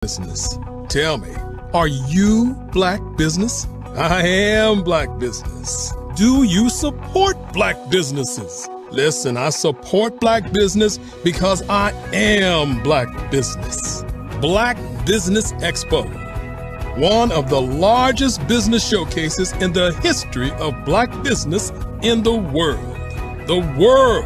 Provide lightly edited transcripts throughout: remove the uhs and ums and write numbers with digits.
business. Tell me, are you black business? I am black business. Do you support black businesses? Listen, I support black business because I am black business. Black Business Expo, one of the largest business showcases in the history of black business in the world. The world!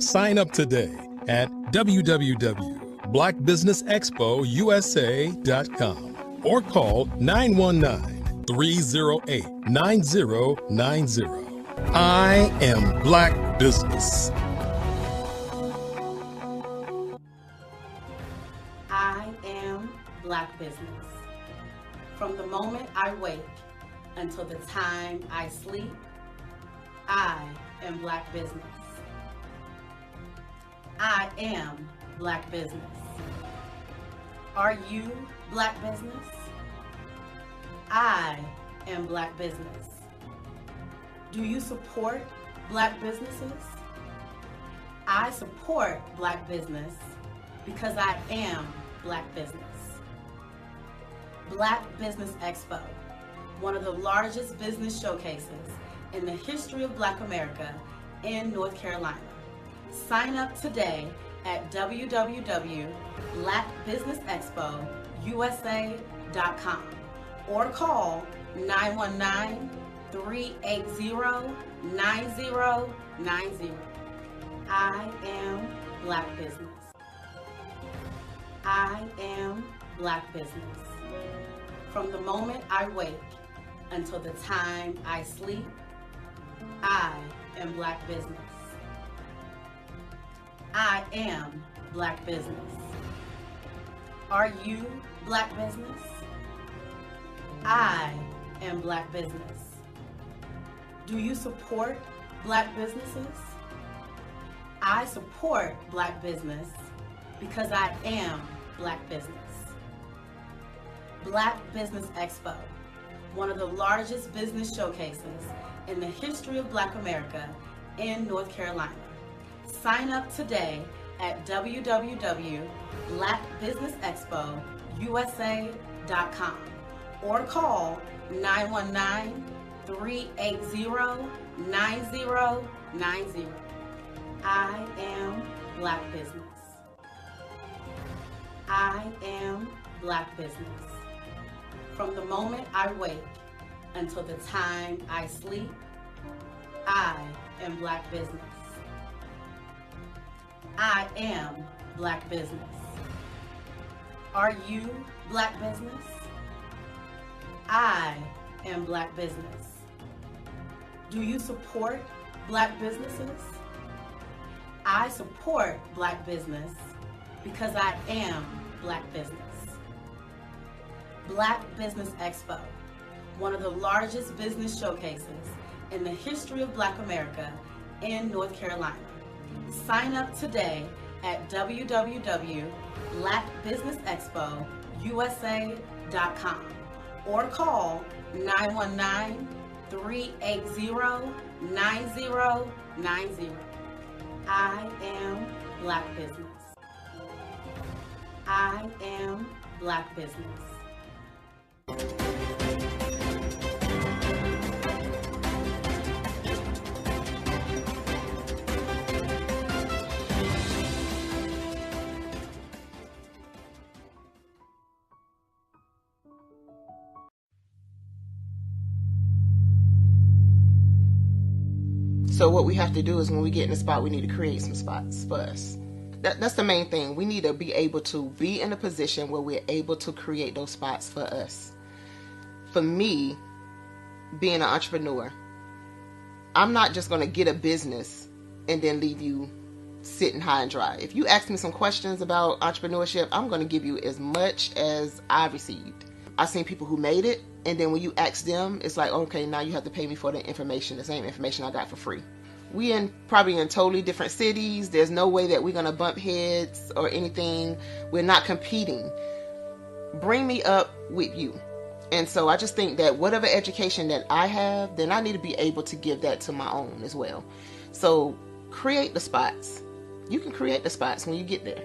Sign up today at www.blackbusinessexpousa.com or call 919-308-9090. I am black business. I am black business. From the moment I wake until the time I sleep, I am black business. I am black business. Are you black business? I am black business. Do you support black businesses? I support black business because I am black business. Black Business Expo, one of the largest business showcases in the history of Black America in North Carolina. Sign up today at www.blackbusinessexpousa.com or call 919-380-9090. I am black business. I am black business. From the moment I wake until the time I sleep, I am black business. I am black business. Are you black business? I am black business. Do you support black businesses? I support black business because I am black business. Black Business Expo, one of the largest business showcases in the history of Black America in North Carolina. Sign up today at www.blackbusinessexpousa.com or call 919-380-9090. I am black business. I am black business. From the moment I wake until the time I sleep, I am black business. I am black business. Are you black business? I am black business. Do you support black businesses? I support black business because I am black business. Black Business Expo, one of the largest business showcases in the history of Black America in North Carolina. Sign up today at www.blackbusinessexpousa.com or call 919-380-9090. I am black business. I am black business. So what we have to do is when we get in a spot, we need to create some spots for us. That's the main thing. We need to be able to be in a position where we're able to create those spots for us. For me, being an entrepreneur, I'm not just going to get a business and then leave you sitting high and dry. If you ask me some questions about entrepreneurship, I'm going to give you as much as I received. I've seen people who made it, and then when you ask them, it's like, okay, now you have to pay me for the information, the same information I got for free. We probably in totally different cities. There's no way that we're going to bump heads or anything. We're not competing. Bring me up with you. And so I just think that whatever education that I have, then I need to be able to give that to my own as well. So create the spots. You can create the spots when you get there.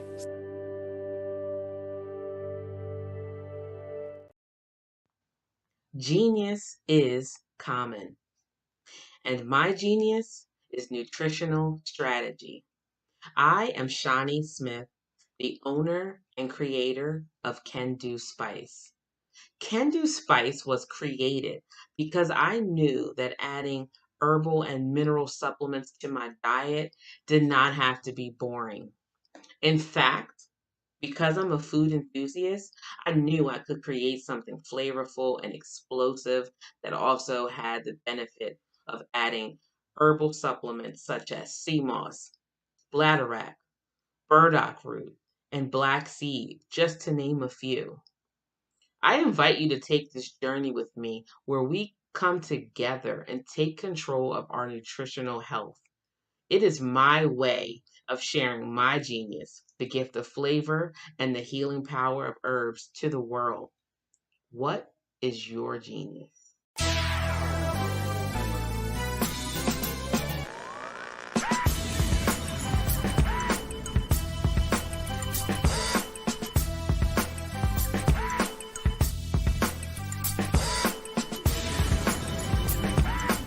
Genius is common. And my genius is nutritional strategy. I am Shawnee Smith, the owner and creator of Can Do Spice. Can Do Spice was created because I knew that adding herbal and mineral supplements to my diet did not have to be boring. In fact, because I'm a food enthusiast, I knew I could create something flavorful and explosive that also had the benefit of adding herbal supplements such as sea moss, bladderwrack, burdock root, and black seed, just to name a few. I invite you to take this journey with me where we come together and take control of our nutritional health. It is my way of sharing my genius, the gift of flavor and the healing power of herbs to the world. What is your genius?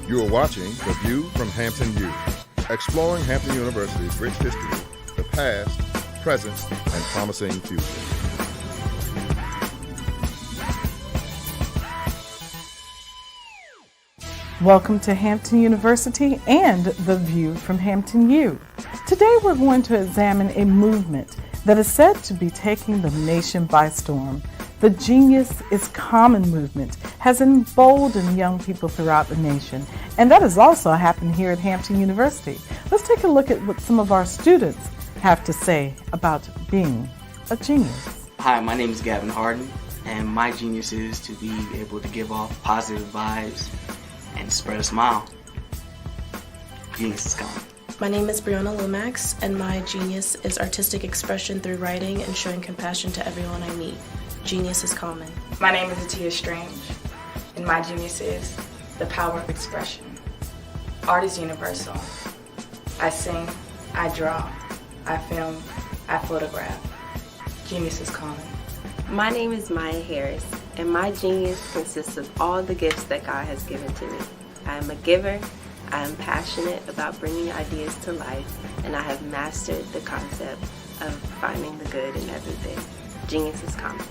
You are watching The View from Hampton U, exploring Hampton University's rich history, the past, present, and promising future. Welcome to Hampton University and The View from Hampton U. Today we're going to examine a movement that is said to be taking the nation by storm. The Genius is Common movement has emboldened young people throughout the nation, and that has also happened here at Hampton University. Let's take a look at what some of our students have to say about being a genius. Hi, my name is Gavin Harden, and my genius is to be able to give off positive vibes and spread a smile. Genius is common. My name is Brianna Lomax, and my genius is artistic expression through writing and showing compassion to everyone I meet. Genius is common. My name is Atia Strange, and my genius is the power of expression. Art is universal. I sing, I draw, I film, I photograph. Genius is common. My name is Maya Harris, and my genius consists of all the gifts that God has given to me. I am a giver, I am passionate about bringing ideas to life, and I have mastered the concept of finding the good in everything. Genius is common.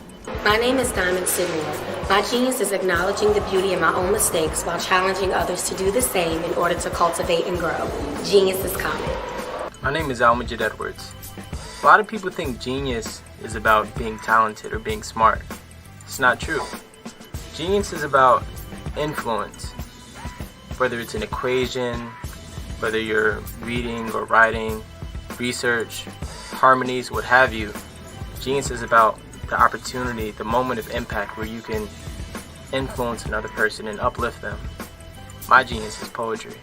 My name is Diamond Sidmore. My genius is acknowledging the beauty in my own mistakes while challenging others to do the same in order to cultivate and grow. Genius is common. My name is Almajid Edwards. A lot of people think genius is about being talented or being smart. It's not true. Genius is about influence. Whether it's an equation, whether you're reading or writing, research, harmonies, what have you, genius is about the opportunity, the moment of impact where you can influence another person and uplift them. My genius is poetry.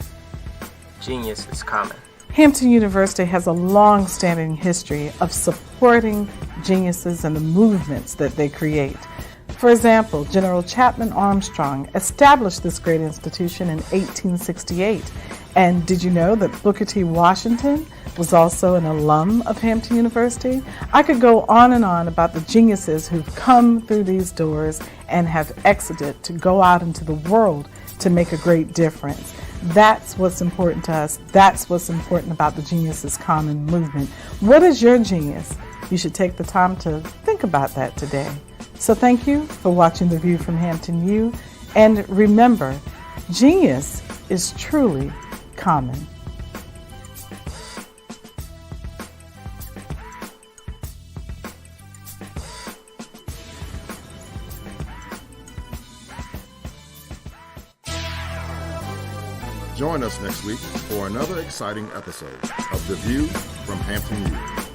Genius is common. Hampton University has a long-standing history of supporting geniuses and the movements that they create. For example, General Chapman Armstrong established this great institution in 1868. And did you know that Booker T. Washington was also an alum of Hampton University? I could go on and on about the geniuses who've come through these doors and have exited to go out into the world to make a great difference. That's what's important to us. That's what's important about the Genius is Common movement. What is your genius? You should take the time to think about that today. So thank you for watching The View from Hampton U. And remember, genius is truly common. Join us next week for another exciting episode of The View from Hampton U.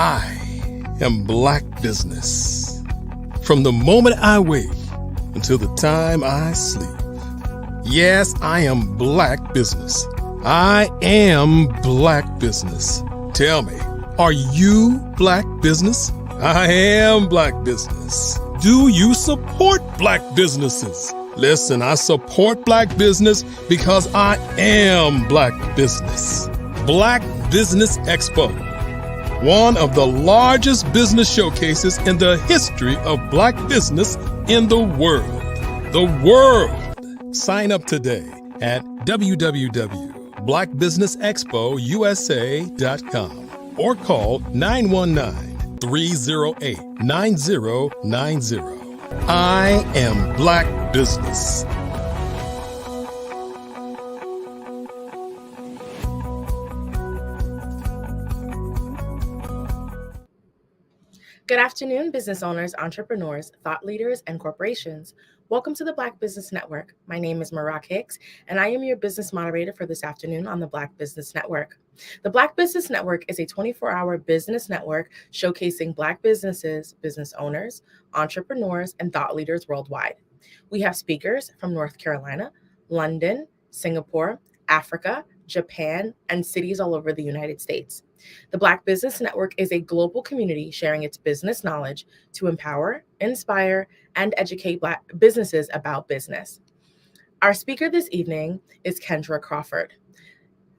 I am Black business. From the moment I wake until the time I sleep. Yes, I am Black business. I am Black business. Tell me, are you Black business? I am Black business. Do you support Black businesses? Listen, I support Black business because I am Black business. Black Business Expo, one of the largest business showcases in the history of Black business in the world. The world! Sign up today at www.blackbusinessexpousa.com or call 919-308-9090. I am Black business. Good afternoon, business owners, entrepreneurs, thought leaders, and corporations. Welcome to the Black Business Network. My name is Marak Hicks, and I am your business moderator for this afternoon on the Black Business Network. The Black Business Network is a 24-hour business network showcasing Black businesses, business owners, entrepreneurs, and thought leaders worldwide. We have speakers from North Carolina, London, Singapore, Africa, Japan, and cities all over the United States. The Black Business Network is a global community sharing its business knowledge to empower, inspire, and educate Black businesses about business. Our speaker this evening is Kendra Crawford.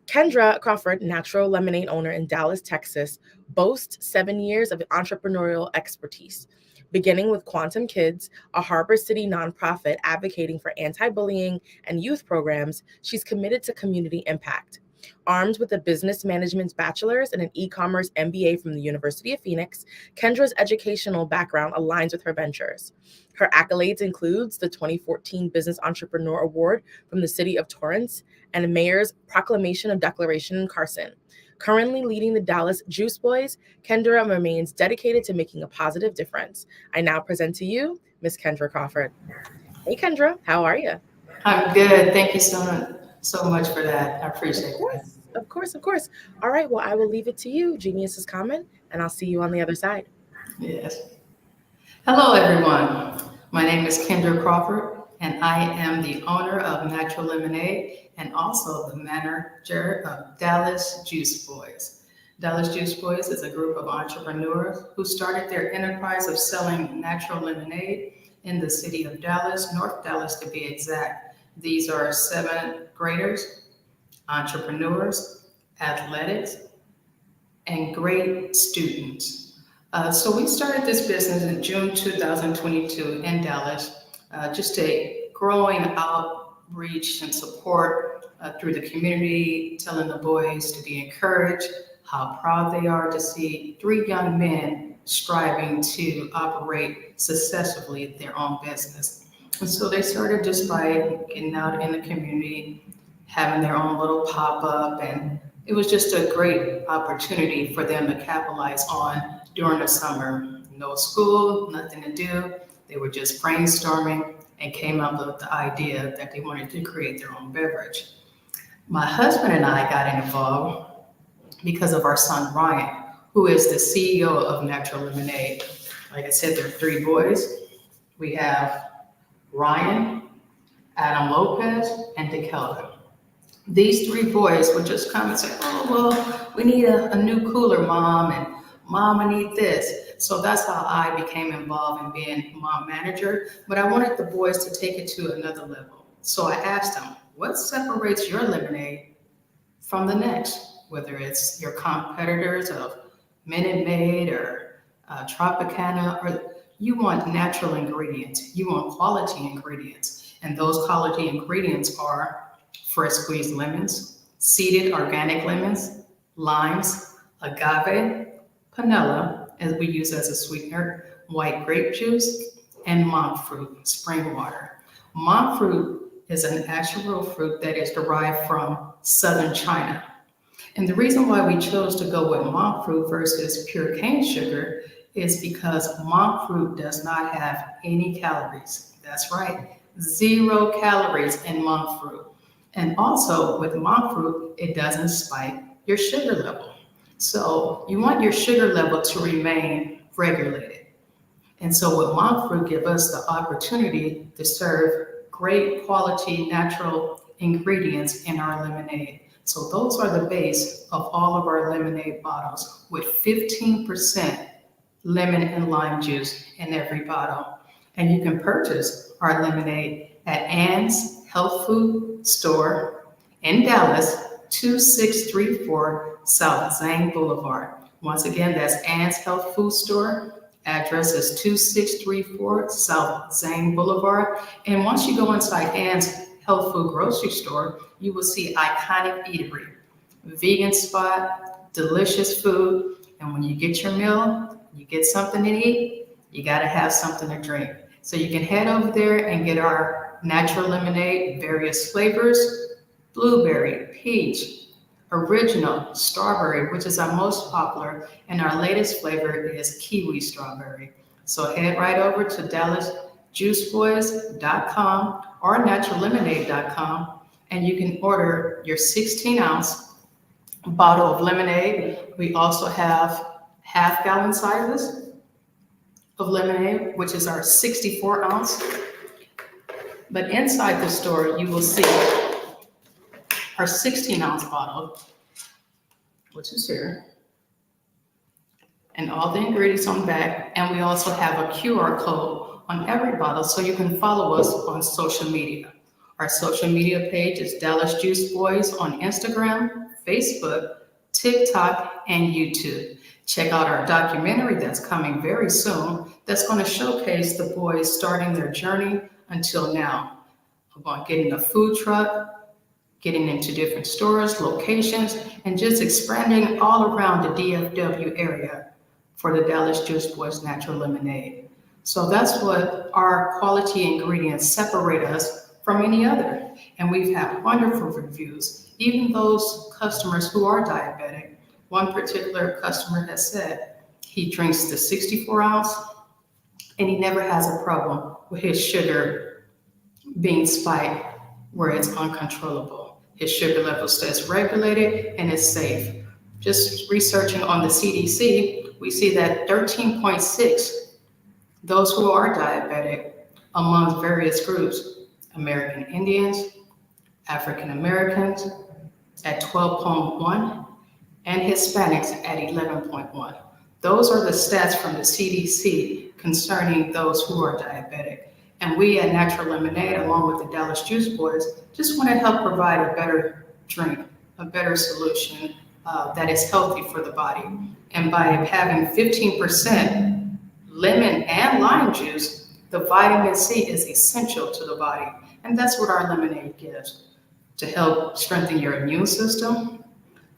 Kendra Crawford, natural lemonade owner in Dallas, Texas, boasts 7 years of entrepreneurial expertise. Beginning with Quantum Kids, a Harbor City nonprofit advocating for anti-bullying and youth programs, she's committed to community impact. Armed with a business management bachelor's and an e-commerce MBA from the University of Phoenix, Kendra's educational background aligns with her ventures. Her accolades includes the 2014 Business Entrepreneur Award from the City of Torrance and a Mayor's Proclamation of Declaration in Carson. Currently leading the Dallas Juice Boys, Kendra remains dedicated to making a positive difference. I now present to you Ms. Kendra Crawford. Hey, Kendra, how are you? I'm good. Thank you so much for that. I appreciate it. Of course. All right, well, I will leave it to you. Genius is coming, and I'll see you on the other side. Yes. Hello, everyone. My name is Kendra Crawford, and I am the owner of Natural Lemonade and also the manager of Dallas Juice Boys. Dallas Juice Boys is a group of entrepreneurs who started their enterprise of selling natural lemonade in the city of Dallas, North Dallas to be exact. These are 7th graders, entrepreneurs, athletics, and great students. So we started this business in June 2022 in Dallas, just a growing outreach and support through the community, telling the boys to be encouraged, how proud they are to see 3 young men striving to operate successfully their own business. And so they started just by getting out in the community, having their own little pop-up, and it was just a great opportunity for them to capitalize on during the summer. No school, nothing to do. They were just brainstorming and came up with the idea that they wanted to create their own beverage. My husband and I got involved because of our son, Ryan, who is the CEO of Natural Lemonade. Like I said, there are 3 boys. We have Ryan, Adam Lopez, and DeKelvin. These 3 boys would just come and say, oh, well, we need a new cooler, Mom, and Mom, I need this. So that's how I became involved in being mom manager, but I wanted the boys to take it to another level. So I asked them, what separates your lemonade from the next? Whether it's your competitors of Minute Maid or Tropicana, or you want natural ingredients, you want quality ingredients. And those quality ingredients are fresh squeezed lemons, seeded organic lemons, limes, agave, panela, as we use as a sweetener, white grape juice, and monk fruit, spring water. Monk fruit is an actual fruit that is derived from southern China. And the reason why we chose to go with monk fruit versus pure cane sugar is because monk fruit does not have any calories. That's right, 0 calories in monk fruit. And also with monk fruit, it doesn't spike your sugar level. So you want your sugar level to remain regulated. And so what monk fruit give us the opportunity to serve great quality natural ingredients in our lemonade. So those are the base of all of our lemonade bottles with 15% lemon and lime juice in every bottle. And you can purchase our lemonade at Ann's Health Food Store in Dallas, 2634 South Zane Boulevard. Once again, that's Ann's Health Food Store. Address is 2634 South Zane Boulevard. And once you go inside Ann's Health Food Grocery Store, you will see iconic eatery, vegan spot, delicious food. And when you get your meal, you get something to eat, you got to have something to drink. So you can head over there and get our natural lemonade, various flavors, blueberry, peach, original, strawberry, which is our most popular, and our latest flavor is kiwi strawberry. So head right over to DallasJuiceBoys.com or naturallemonade.com, and you can order your 16-ounce bottle of lemonade. We also have half-gallon sizes of lemonade, which is our 64-ounce. But inside the store, you will see our 16-ounce bottle, which is here, and all the ingredients on the back. And we also have a QR code on every bottle so you can follow us on social media. Our social media page is Dallas Juice Boys on Instagram, Facebook, TikTok, and YouTube. Check out our documentary that's coming very soon that's going to showcase the boys starting their journey until now, about getting a food truck, getting into different stores, locations, and just expanding all around the DFW area for the Dallas Juice Boys Natural Lemonade. So that's what our quality ingredients separate us from any other. And we've had wonderful reviews. Even those customers who are diabetic, one particular customer has said he drinks the 64-ounce and he never has a problem with his sugar being spiked where it's uncontrollable. His sugar level stays regulated and is safe. Just researching on the CDC, we see that 13.6, those who are diabetic among various groups, American Indians, African Americans at 12.1, and Hispanics at 11.1. Those are the stats from the CDC concerning those who are diabetic. And we at Natural Lemonade, along with the Dallas Juice Boys, just want to help provide a better drink, a better solution that is healthy for the body. And by having 15% lemon and lime juice, the vitamin C is essential to the body. And that's what our lemonade gives, to help strengthen your immune system.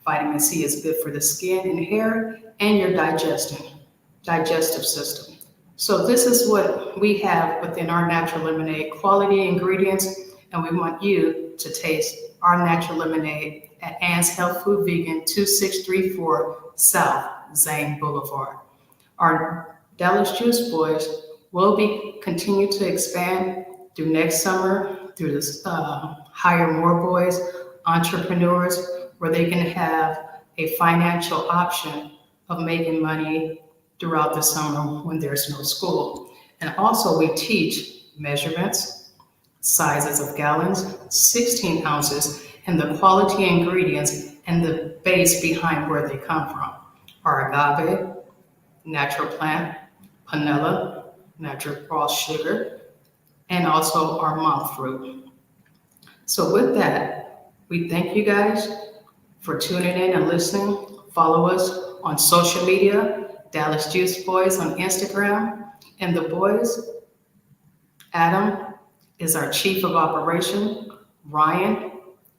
Vitamin C is good for the skin and hair and your digestive system. So this is what we have within our natural lemonade, quality ingredients, and we want you to taste our natural lemonade at Ann's Health Food Vegan, 2634 South Zane Boulevard. Our Dallas Juice Boys will continue to expand through next summer, through this hire more boys, entrepreneurs, where they can have a financial option of making money throughout the summer when there's no school. And also we teach measurements, sizes of gallons, 16 ounces, and the quality ingredients and the base behind where they come from. Our agave, natural plant, panela, natural raw sugar, and also our monk fruit. So with that, we thank you guys for tuning in and listening. Follow us on social media, Dallas Juice Boys on Instagram, and the boys, Adam is our Chief of Operation, Ryan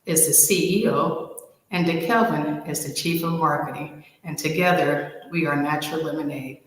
is the CEO, and DeKelvin is the Chief of Marketing. And together, we are Natural Lemonade.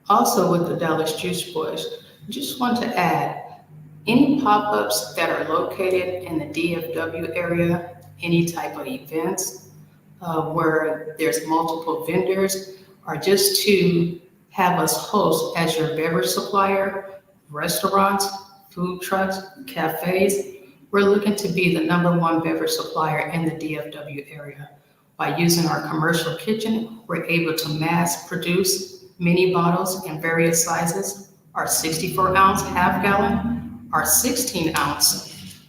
Also with the Dallas Juice Boys, just want to add Any pop-ups that are located in the DFW area, any type of events where there's multiple vendors, or just to have us host as your beverage supplier, restaurants, food trucks, cafes. We're looking to be the #1 beverage supplier in the DFW area. By using our commercial kitchen, we're able to mass produce mini bottles in various sizes, our 64-ounce half gallon, our 16-ounce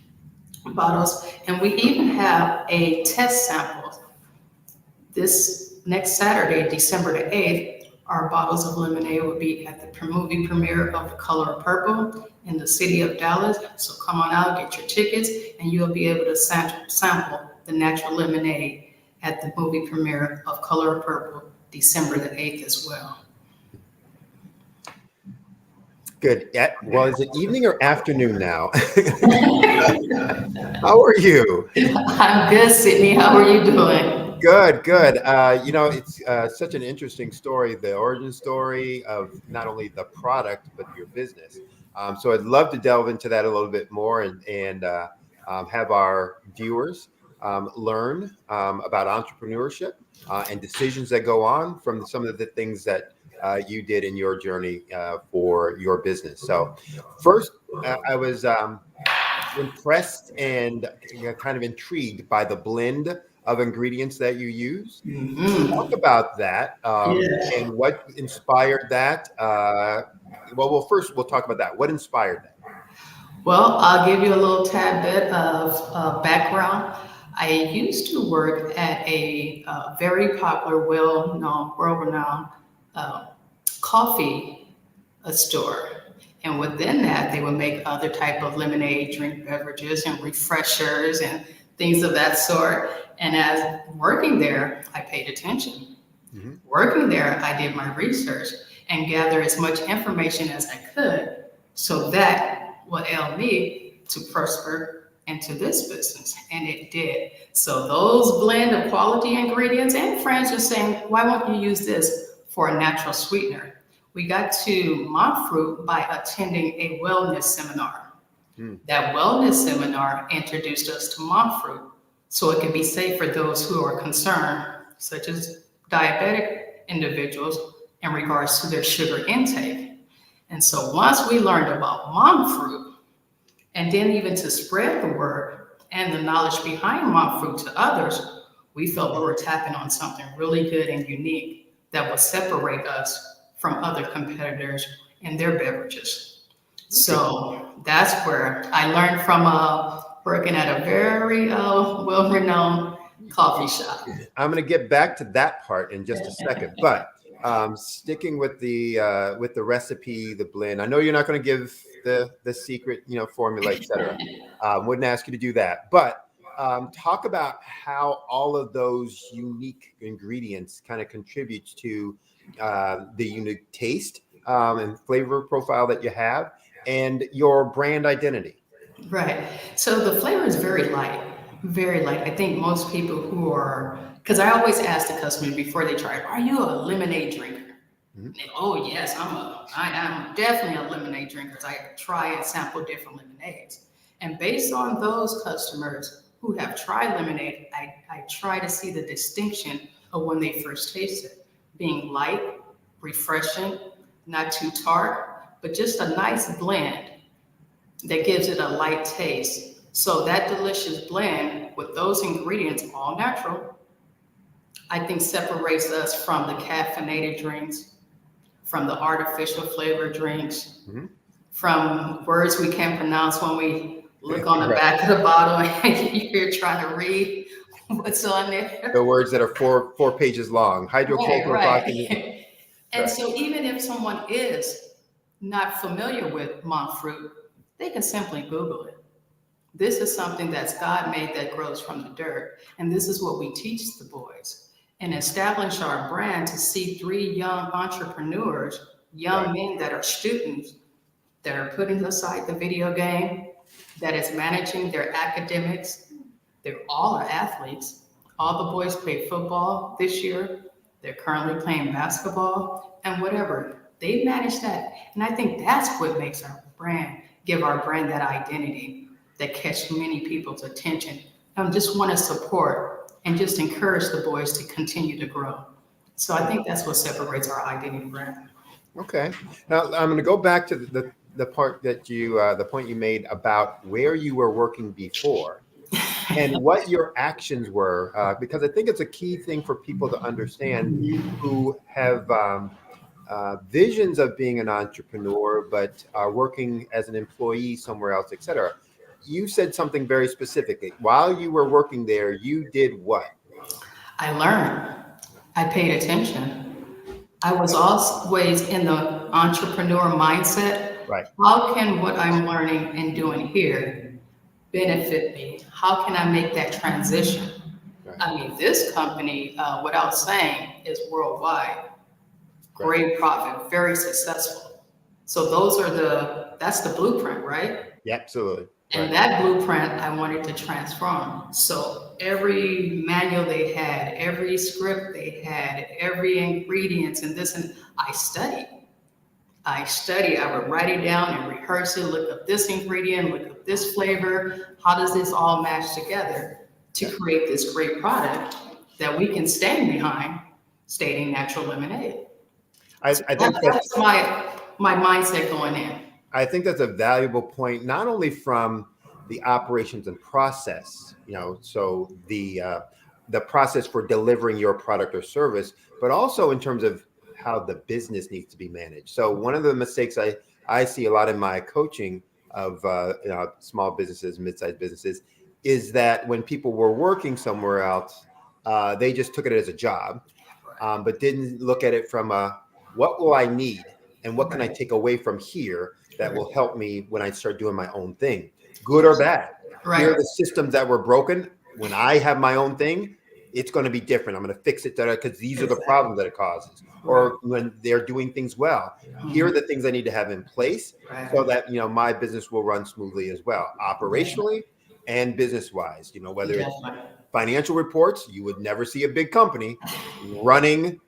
bottles, and we even have a test sample. This next Saturday, December the 8th, our bottles of lemonade will be at the movie premiere of The Color of Purple in the city of Dallas. So come on out, get your tickets, and you'll be able to sample the natural lemonade at the movie premiere of Color of Purple, December the 8th as well. Good. Well, is it evening or afternoon now? How are you? I'm good, Sydney. How are you doing? Good, good. It's such an interesting story, the origin story of not only the product, but your business. So I'd love to delve into that a little bit more and have our viewers learn about entrepreneurship and decisions that go on from some of the things that you did in your journey for your business. So first, I was impressed and kind of intrigued by the blend of ingredients that you use. Talk about that and what inspired that. Well, first we'll talk about that. What inspired that? Well, I'll give you a little tad bit of background. I used to work at a very popular, well-known, world-renowned coffee store. And within that, they would make other type of lemonade, drink beverages, and refreshers and things of that sort. And as working there, I paid attention. Mm-hmm. Working there, I did my research and gathered as much information as I could so that would help me to prosper into this business. And it did. So those blend of quality ingredients, and friends are saying, why won't you use this for a natural sweetener? We got to monk fruit by attending a wellness seminar. That wellness seminar introduced us to monk fruit so it can be safe for those who are concerned, such as diabetic individuals, in regards to their sugar intake. And so once we learned about monk fruit, and then even to spread the word and the knowledge behind monk fruit to others, we felt we were tapping on something really good and unique that would separate us from other competitors and their beverages. So that's where I learned from working at a very well-renowned coffee shop. I'm going to get back to that part in just a second, but sticking with the recipe, the blend. I know you're not going to give the secret, formula, etc. Wouldn't ask you to do that, but talk about how all of those unique ingredients kind of contributes to the unique taste and flavor profile that you have and your brand identity. Right. So the flavor is very light, very light. I think most people who are, because I always ask the customers before they try it, are you a lemonade drinker? Mm-hmm. And they, oh yes, I am definitely a lemonade drinker. I try and sample different lemonades. And based on those customers who have tried lemonade, I try to see the distinction of when they first taste it. Being light, refreshing, not too tart, but just a nice blend that gives it a light taste. So that delicious blend with those ingredients, all natural, I think separates us from the caffeinated drinks, from the artificial flavor drinks, from words we can't pronounce when we look on the back of the bottle and you're trying to read what's on there. The words that are four pages long. Right. And so even if someone is not familiar with monk fruit, they can simply Google it. This is something that's God made that grows from the dirt. And this is what we teach the boys and establish our brand to see 3 young entrepreneurs, young men that are students, that are putting aside the video game, that is managing their academics. They all are athletes. All the boys play football this year. They're currently playing basketball and whatever. They manage that. And I think that's what makes our brand give our brand that identity that catch many people's attention. I just want to support and just encourage the boys to continue to grow. So I think that's what separates our identity brand. Okay. Now I'm going to go back to the part that you, the point you made about where you were working before and what your actions were, because I think it's a key thing for people to understand who have visions of being an entrepreneur, but are working as an employee somewhere else, et cetera. You said something very specifically. While you were working there, you did what? I learned. I paid attention. I was always in the entrepreneur mindset. Right. How can what I'm learning and doing here benefit me? How can I make that transition? Right. I mean, this company, without saying, is worldwide. Great profit, very successful. So that's the blueprint, right? Yeah, absolutely. And that blueprint I wanted to transform. So every manual they had, every script they had, every ingredients and this, and I studied. I would write it down and rehearse it, look up this ingredient, look up this flavor. How does this all match together to create this great product that we can stand behind, stating natural lemonade? I think that's my mindset going in. I think that's a valuable point, not only from the operations and process, so the process for delivering your product or service, but also in terms of how the business needs to be managed. So one of the mistakes I see a lot in my coaching of small businesses, mid-sized businesses, is that when people were working somewhere else, they just took it as a job, but didn't look at it from what will I need and what can I take away from here that will help me when I start doing my own thing, good or bad. Right. Here are the systems that were broken. When I have my own thing, it's going to be different. I'm going to fix it because these are the problems that it causes. Or when they're doing things well, here are the things I need to have in place so that my business will run smoothly as well, operationally and business-wise. Whether it's financial reports, you would never see a big company running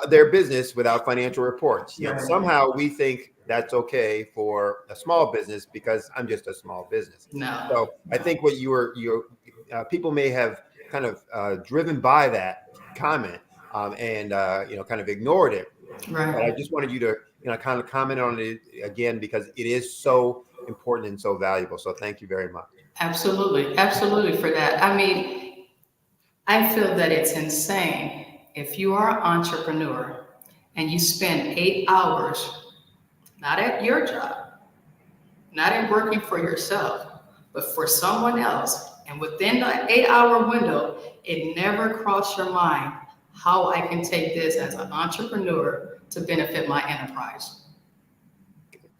their business without financial reports. Yet somehow we think that's okay for a small business because I'm just a small business. No. So I think what people may have kind of driven by that comment and kind of ignored it. Right. But I just wanted you to kind of comment on it again because it is so important and so valuable. So thank you very much. Absolutely for that. I mean, I feel that it's insane if you are an entrepreneur and you spend 8 hours not at your job, not in working for yourself, but for someone else. And within that 8-hour window, it never crossed your mind how I can take this as an entrepreneur to benefit my enterprise.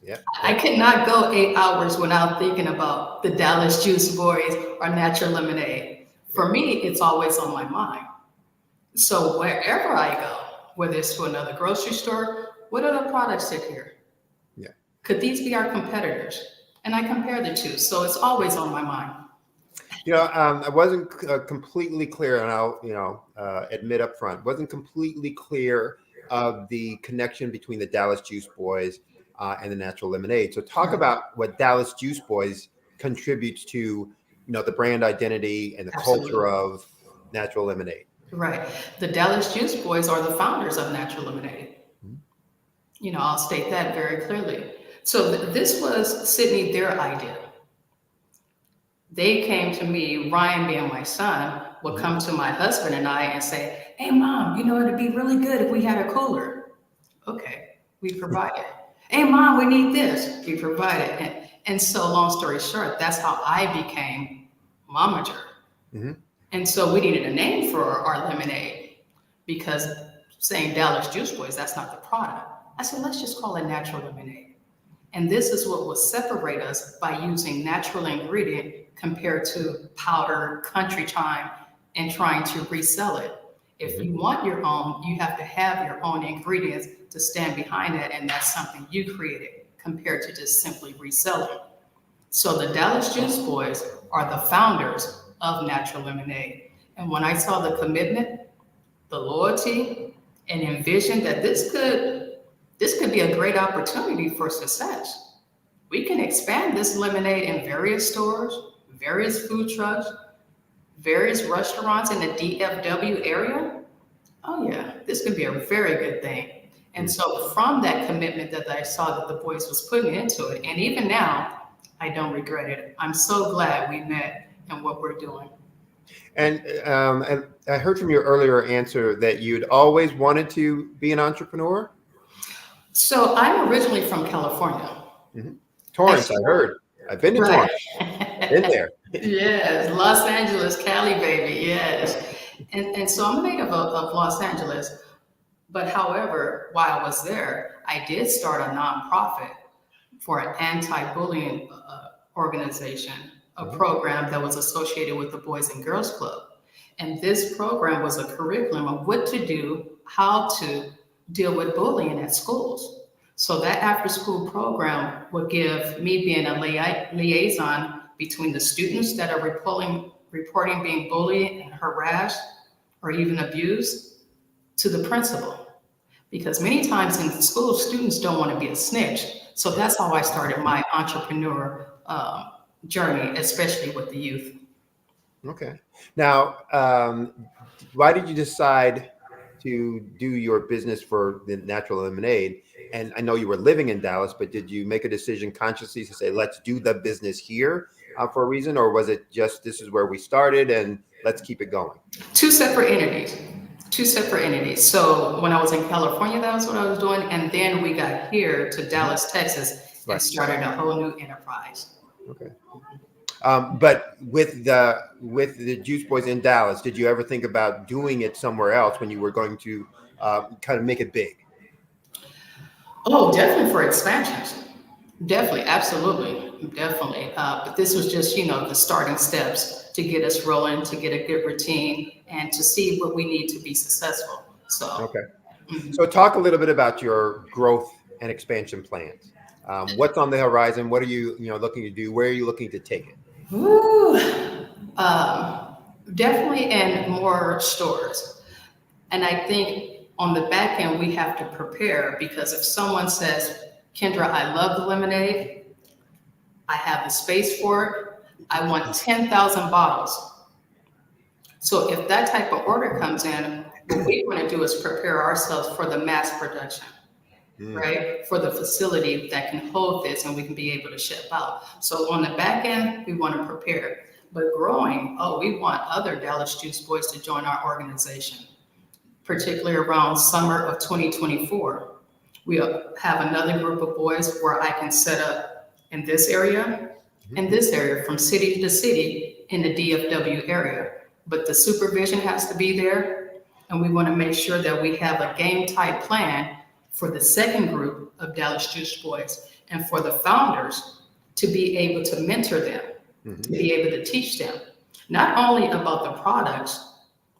Yeah. I could not go 8 hours without thinking about the Dallas Juice Boys or Natural Lemonade. For me, it's always on my mind. So wherever I go, whether it's to another grocery store, what other products sit here? Yeah. Could these be our competitors? And I compare the two. So it's always on my mind. I wasn't completely clear, and I'll, admit up front, wasn't completely clear of the connection between the Dallas Juice Boys and the Natural Lemonade. So talk about what Dallas Juice Boys contributes to, the brand identity and the culture of Natural Lemonade. Right. The Dallas Juice Boys are the founders of Natural Lemonade. Mm-hmm. I'll state that very clearly. So this was Sydney, their idea. They came to me, Ryan being my son, would come to my husband and I and say, hey, Mom, it'd be really good if we had a cooler. Okay, we provide it. Hey, Mom, we need this. We provide it. And so long story short, that's how I became Momager. Mm-hmm. And so we needed a name for our lemonade because saying Dallas Juice Boys, that's not the product. I said, let's just call it Natural Lemonade. And this is what will separate us by using natural ingredient compared to powder, country thyme, and trying to resell it. If you want your own, you have to have your own ingredients to stand behind it, and that's something you created compared to just simply reselling. So the Dallas Juice Boys are the founders of Natural Lemonade. And when I saw the commitment, the loyalty, and envisioned that this could be a great opportunity for success, we can expand this lemonade in various stores, various food trucks, various restaurants in the DFW area. Oh yeah, this could be a very good thing. And so from that commitment that I saw that the boys was putting into it, and even now, I don't regret it. I'm so glad we met and what we're doing. And I heard from your earlier answer that you'd always wanted to be an entrepreneur. So I'm originally from California. Torrance, I heard. I've been to Torrance. Been there. Yes, Los Angeles, Cali, baby. Yes. And so I'm a native of Los Angeles. But however, while I was there, I did start a nonprofit for an anti-bullying organization, a program that was associated with the Boys and Girls Club. And this program was a curriculum of what to do, how to deal with bullying at schools. So that after-school program would give me being a liaison between the students that are reporting being bullied and harassed or even abused to the principal. Because many times in school, students don't want to be a snitch. So that's how I started my entrepreneur journey, especially with the youth. Okay. Now, why did you decide to do your business for the Natural Lemonade? And I know you were living in Dallas, but did you make a decision consciously to say, let's do the business here for a reason? Or was it just, this is where we started and let's keep it going? Two separate entities. So when I was in California, that was what I was doing. And then we got here to Dallas, Texas, and started a whole new enterprise. Okay. But with the Juice Boys in Dallas, did you ever think about doing it somewhere else when you were going to kind of make it big? Oh, definitely for expansions. Definitely, absolutely, definitely. But this was just, the starting steps to get us rolling, to get a good routine, and to see what we need to be successful. So okay. So talk a little bit about your growth and expansion plans. What's on the horizon? What are you looking to do? Where are you looking to take it? Ooh, definitely in more stores. And I think on the back end, we have to prepare, because if someone says, Kendra, I love the lemonade, I have the space for it, I want 10,000 bottles. So if that type of order comes in, what we want to do is prepare ourselves for the mass production. Right? For the facility that can hold this and we can be able to ship out. So on the back end, we want to prepare. But growing, we want other Dallas Juice Boys to join our organization, particularly around summer of 2024. We have another group of boys where I can set up in this area, from city to city in the DFW area. But the supervision has to be there. And we want to make sure that we have a game type plan for the second group of Dallas Juice Boys, and for the founders to be able to mentor them, to be able to teach them, not only about the products,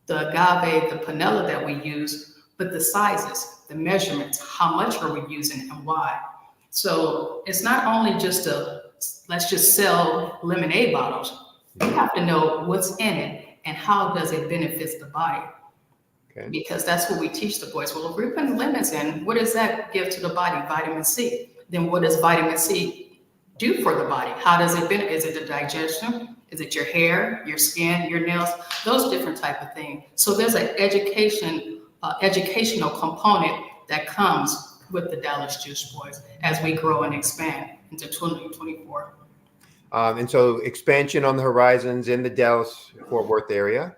the agave, the panela that we use, but the sizes, the measurements, how much are we using and why. So it's not only just let's just sell lemonade bottles. You have to know what's in it and how does it benefit the body. Because that's what we teach the boys. Well, if we're putting lemons in, what does that give to the body? Vitamin C. Then what does vitamin C do for the body? How does it benefit? Is it the digestion? Is it your hair, your skin, your nails? Those different type of things. So there's an educational component that comes with the Dallas Juice Boys as we grow and expand into 2024. And so expansion on the horizons in the Dallas-Fort Worth area.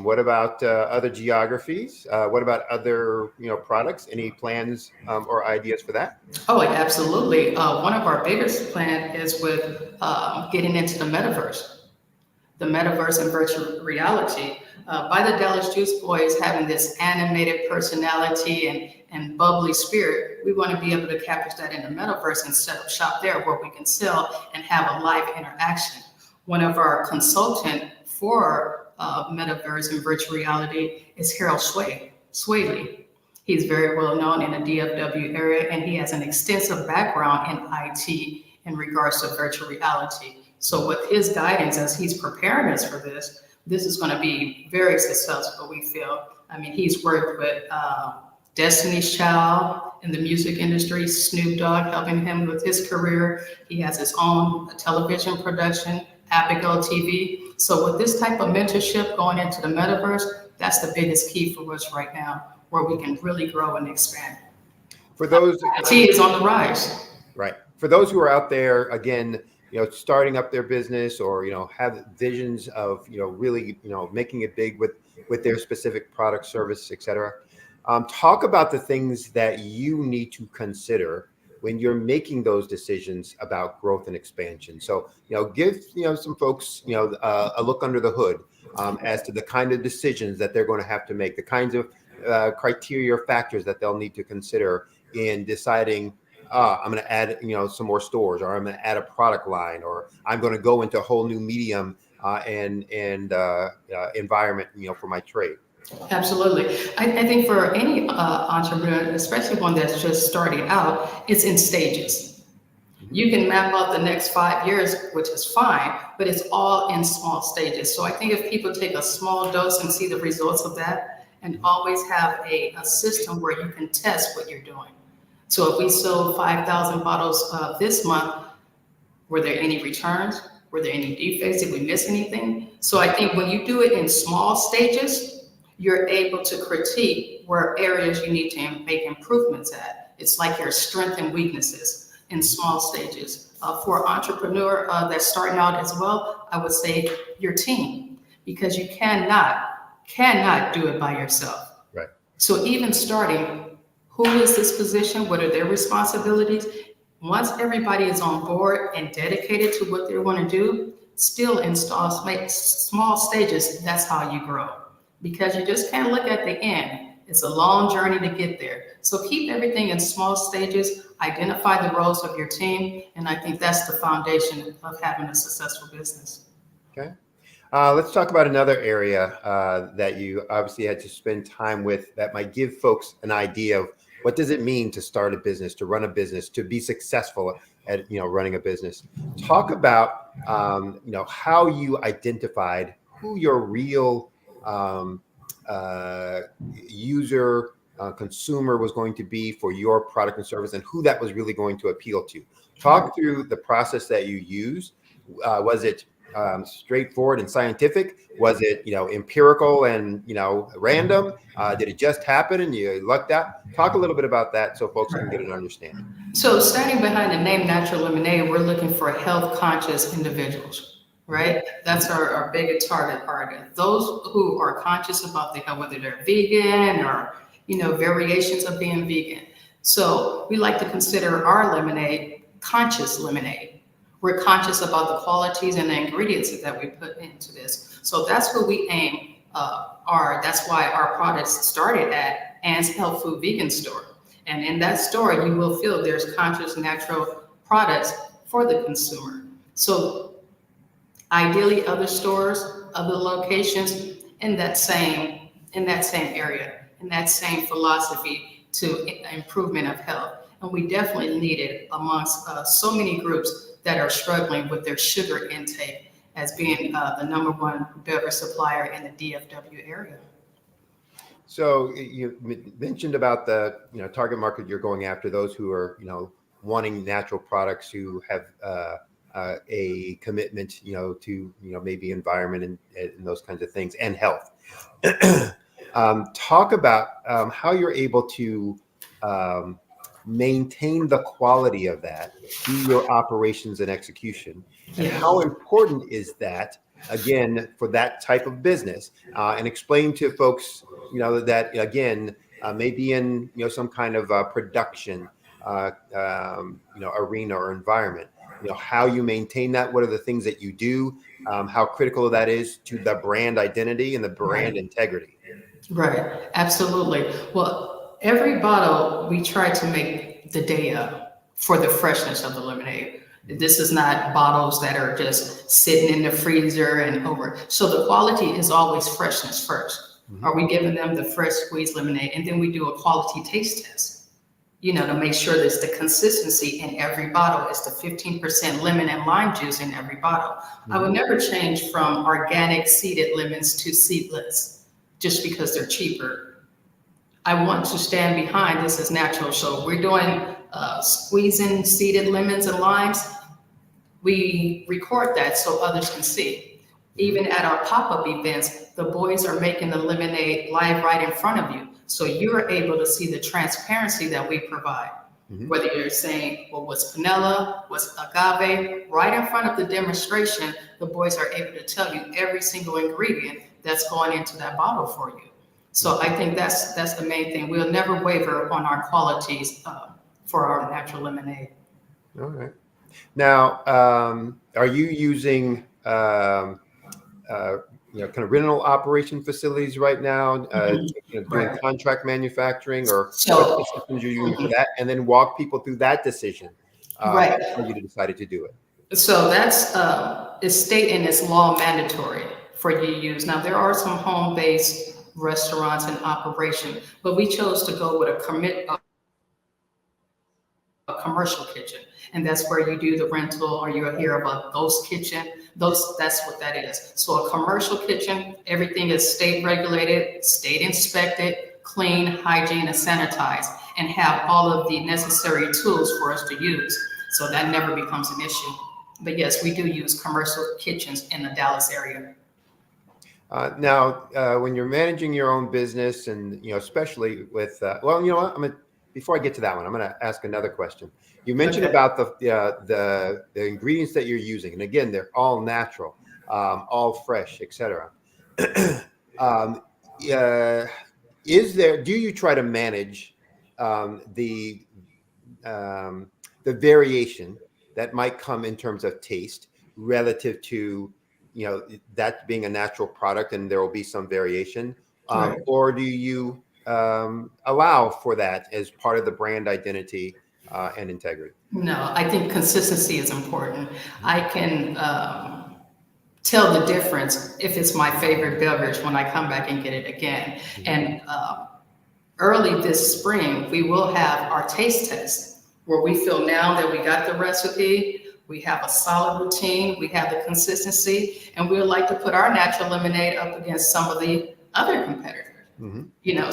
What about other geographies? What about other products? Any plans or ideas for that? Oh, absolutely. One of our biggest plans is with getting into the metaverse and virtual reality. By the Dallas Juice Boys having this animated personality and bubbly spirit, we want to be able to capture that in the metaverse and set up shop there where we can sell and have a live interaction. One of our consultants for metaverse and virtual reality is Harold Swaley. He's very well known in the DFW area, and he has an extensive background in IT in regards to virtual reality. So with his guidance, as he's preparing us for this is going to be very successful, we feel. I mean, he's worked with Destiny's Child, in the music industry, Snoop Dogg helping him with his career. He has his own television production, Abigail TV. So with this type of mentorship going into the metaverse, that's the biggest key for us right now, where we can really grow and expand. For those, IT is on the rise. Right. For those who are out there, again, starting up their business, or have visions of really making it big with their specific product, service, etc. Talk about the things that you need to consider when you're making those decisions about growth and expansion. So give some folks a look under the hood as to the kind of decisions that they're going to have to make, the kinds of criteria or factors that they'll need to consider in deciding, I'm going to add, some more stores, or I'm going to add a product line, or I'm going to go into a whole new medium and environment, for my trade. Absolutely. I think for any entrepreneur, especially one that's just starting out, it's in stages. You can map out the next 5 years, which is fine, but it's all in small stages. So I think if people take a small dose and see the results of that, and always have a system where you can test what you're doing. So if we sold 5,000 bottles this month, were there any returns? Were there any defects? Did we miss anything? So I think when you do it in small stages, you're able to critique where areas you need to make improvements at. It's like your strengths and weaknesses in small stages. For an entrepreneur that's starting out as well, I would say your team, because you cannot do it by yourself. Right. So even starting, who is this position? What are their responsibilities? Once everybody is on board and dedicated to what they want to do, still install small stages. That's how you grow, because you just can't look at the end. It's a long journey to get there. So keep everything in small stages, identify the roles of your team, and I think that's the foundation of having a successful business. Okay. Let's talk about another area that you obviously had to spend time with that might give folks an idea of what does it mean to start a business, to run a business, to be successful at running a business. Talk about how you identified who your real user consumer was going to be for your product and service, and who that was really going to appeal to. Talk through the process that you used. Was it straightforward and scientific? Was it empirical and random? Did it just happen and you lucked out? Talk a little bit about that so folks can get an understanding. So standing behind the name Natural Lemonade, we're looking for health conscious individuals, right? That's our biggest target market. Those who are conscious about whether they're vegan or variations of being vegan. So we like to consider our lemonade conscious lemonade. We're conscious about the qualities and the ingredients that we put into this. So that's what we aim that's why our products started at Ann's Health Food Vegan Store. And in that store, you will feel there's conscious natural products for the consumer. So ideally other stores, other locations in that same area, in that same philosophy to improvement of health. And we definitely need it amongst so many groups that are struggling with their sugar intake as being the #1 beverage supplier in the DFW area. So you mentioned about the target market you're going after, those who are wanting natural products, who have a commitment to maybe environment and those kinds of things, and health. Talk about how you're able to maintain the quality of that through your operations and execution, and how important is that again for that type of business, and explain to folks that again maybe in some kind of production arena or environment, how you maintain that, what are the things that you do, how critical that is to the brand identity and the brand integrity. Right, absolutely. Well, every bottle we try to make the day of for the freshness of the lemonade. This is not bottles that are just sitting in the freezer and over. So the quality is always freshness first. Mm-hmm. Are we giving them the fresh squeezed lemonade? And then we do a quality taste test, to make sure there's the consistency in every bottle. It's the 15% lemon and lime juice in every bottle. Mm-hmm. I would never change from organic seeded lemons to seedless just because they're cheaper. I want to stand behind this as natural. So we're doing squeezing seeded lemons and limes. We record that so others can see. Even at our pop-up events, the boys are making the lemonade live right in front of you. So you're able to see the transparency that we provide. Whether you're saying, well, what's vanilla, what's agave, right in front of the demonstration, the boys are able to tell you every single ingredient that's going into that bottle for you. So I think that's the main thing. We'll never waver on our qualities for our natural lemonade. All right. Now, are you using kind of rental operation facilities right now, doing contract manufacturing, or what systems you're using for that, and then walk people through that decision how you decided to do it? So that's it's state and it's law mandatory for you to use. Now there are some home-based restaurants in operation, but we chose to go with a commercial kitchen, and that's where you do the rental, or you'll hear about ghost kitchen. That's what that is. So a commercial kitchen, everything is state regulated, state inspected, clean, hygiene, and sanitized, and have all of the necessary tools for us to use. So that never becomes an issue. But yes, we do use commercial kitchens in the Dallas area. Now, when you're managing your own business, and especially with, before I get to that one, I'm going to ask another question. You mentioned about the ingredients that you're using, and again, they're all natural, all fresh, etc. Do you try to manage the variation that might come in terms of taste relative to that being a natural product, and there will be some variation, or do you allow for that as part of the brand identity and integrity? No, I think consistency is important. I can tell the difference if it's my favorite beverage when I come back and get it again. And early this spring, we will have our taste test, where we feel now that we got the recipe, we have a solid routine, we have the consistency, and we would like to put our natural lemonade up against some of the other competitors.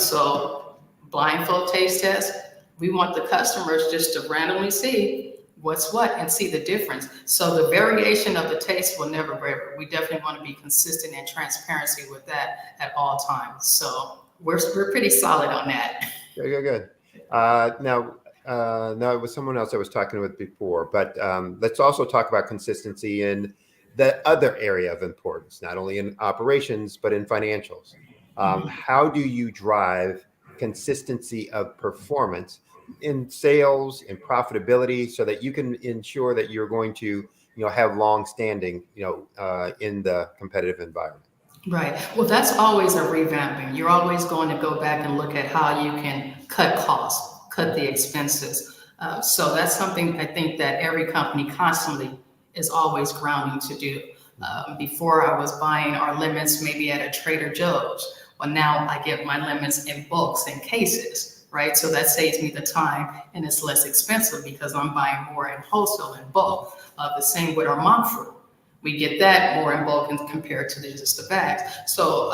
So blindfold taste test, we want the customers just to randomly see what's what and see the difference. So the variation of the taste will never waver. We definitely want to be consistent and transparency with that at all times. So we're pretty solid on that. Good. Now it was someone else I was talking with before, but let's also talk about consistency in the other area of importance, not only in operations, but in financials. How do you drive consistency of performance in sales and profitability so that you can ensure that you're going to have long standing in the competitive environment? Right. Well, that's always a revamping. You're always going to go back and look at how you can cut costs, cut the expenses. So that's something I think that every company constantly is always grounding to do. Before I was buying our lemons maybe at a Trader Joe's. Well, now I get my lemons in bulks and cases, right? So that saves me the time and it's less expensive because I'm buying more in wholesale and bulk. The same with our monk fruit. We get that more in bulk and compared to just the bags. So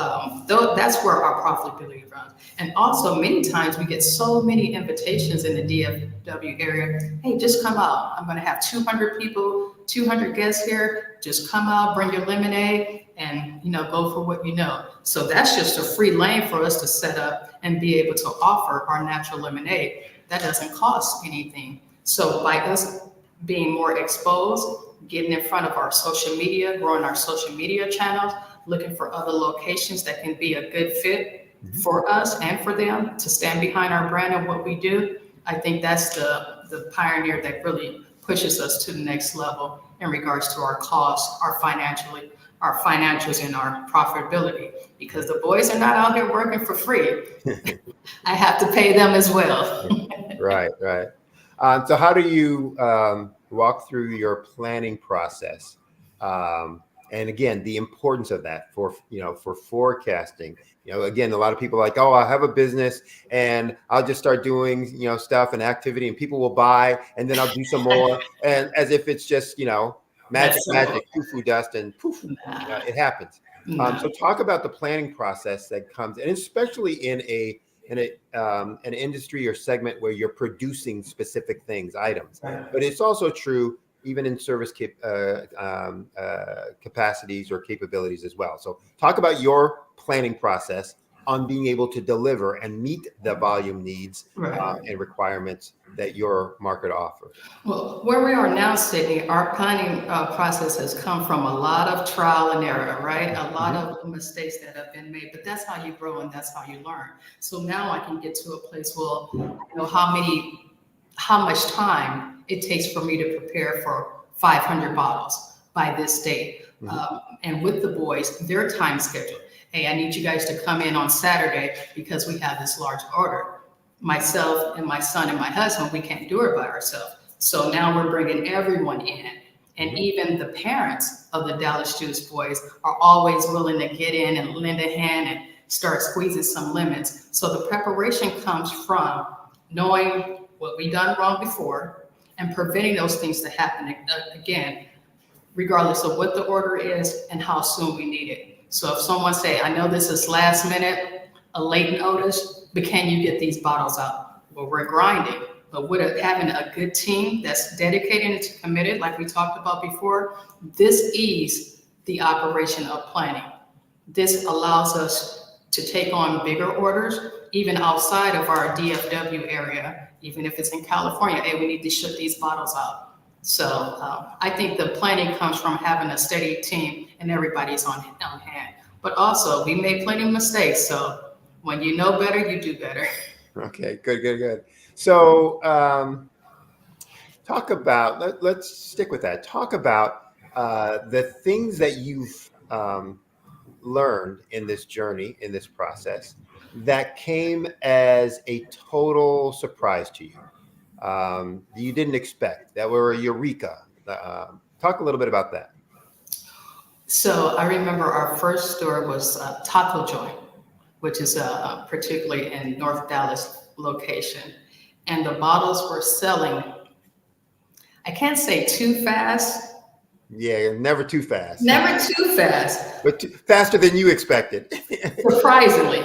that's where our profitability runs. And also many times we get so many invitations in the DFW area. Hey, just come out. I'm going to have 200 people, 200 guests here. Just come out, bring your lemonade, and go for what you know. So that's just a free lane for us to set up and be able to offer our natural lemonade. That doesn't cost anything. So by us being more exposed, getting in front of our social media, growing our social media channels, looking for other locations that can be a good fit for us and for them to stand behind our brand and what we do. I think that's the pioneer that really pushes us to the next level in regards to our costs, our financials and our profitability, because the boys are not out here working for free. I have to pay them as well. Right. So how do you walk through your planning process? And again, the importance of that for forecasting. Again, a lot of people are like, oh, I have a business and I'll just start doing, stuff and activity and people will buy and then I'll do some more. And as if it's just, magic, foo dust and poof, it happens. So talk about the planning process that comes, and especially in a an industry or segment where you're producing specific things, items. But it's also true even in service capacities or capabilities as well. So talk about your planning process on being able to deliver and meet the volume needs and requirements that your market offers. Well, where we are now, Sydney, our planning process has come from a lot of trial and error, right? A lot of mistakes that have been made, but that's how you grow and that's how you learn. So now I can get to a place, well, you know, how much time it takes for me to prepare for 500 bottles by this date. And with the boys, their time schedule. Hey, I need you guys to come in on Saturday because we have this large order. Myself and my son and my husband, we can't do it by ourselves. So now we're bringing everyone in. And even the parents of the Dallas Juice boys are always willing to get in and lend a hand and start squeezing some lemons. So the preparation comes from knowing what we done wrong before and preventing those things to happen again, regardless of what the order is and how soon we need it. So if someone say, I know this is last minute, a late notice, but can you get these bottles out? Well, we're grinding, but with having a good team that's dedicated and committed, like we talked about before, this eases the operation of planning. This allows us to take on bigger orders, even outside of our DFW area, even if it's in California, hey, we need to ship these bottles out. So I think the planning comes from having a steady team and everybody's on hand. But also, we made plenty of mistakes. So when you know better, you do better. Okay, good. So talk about, let's stick with that. Talk about the things that you've learned in this journey, in this process, that came as a total surprise to you. You didn't expect, that were a eureka. Talk a little bit about that. So I remember our first store was Taco Joint, which is particularly in North Dallas location. And the bottles were selling, I can't say too fast. Yeah, never too fast. Never too fast. But faster than you expected. Surprisingly.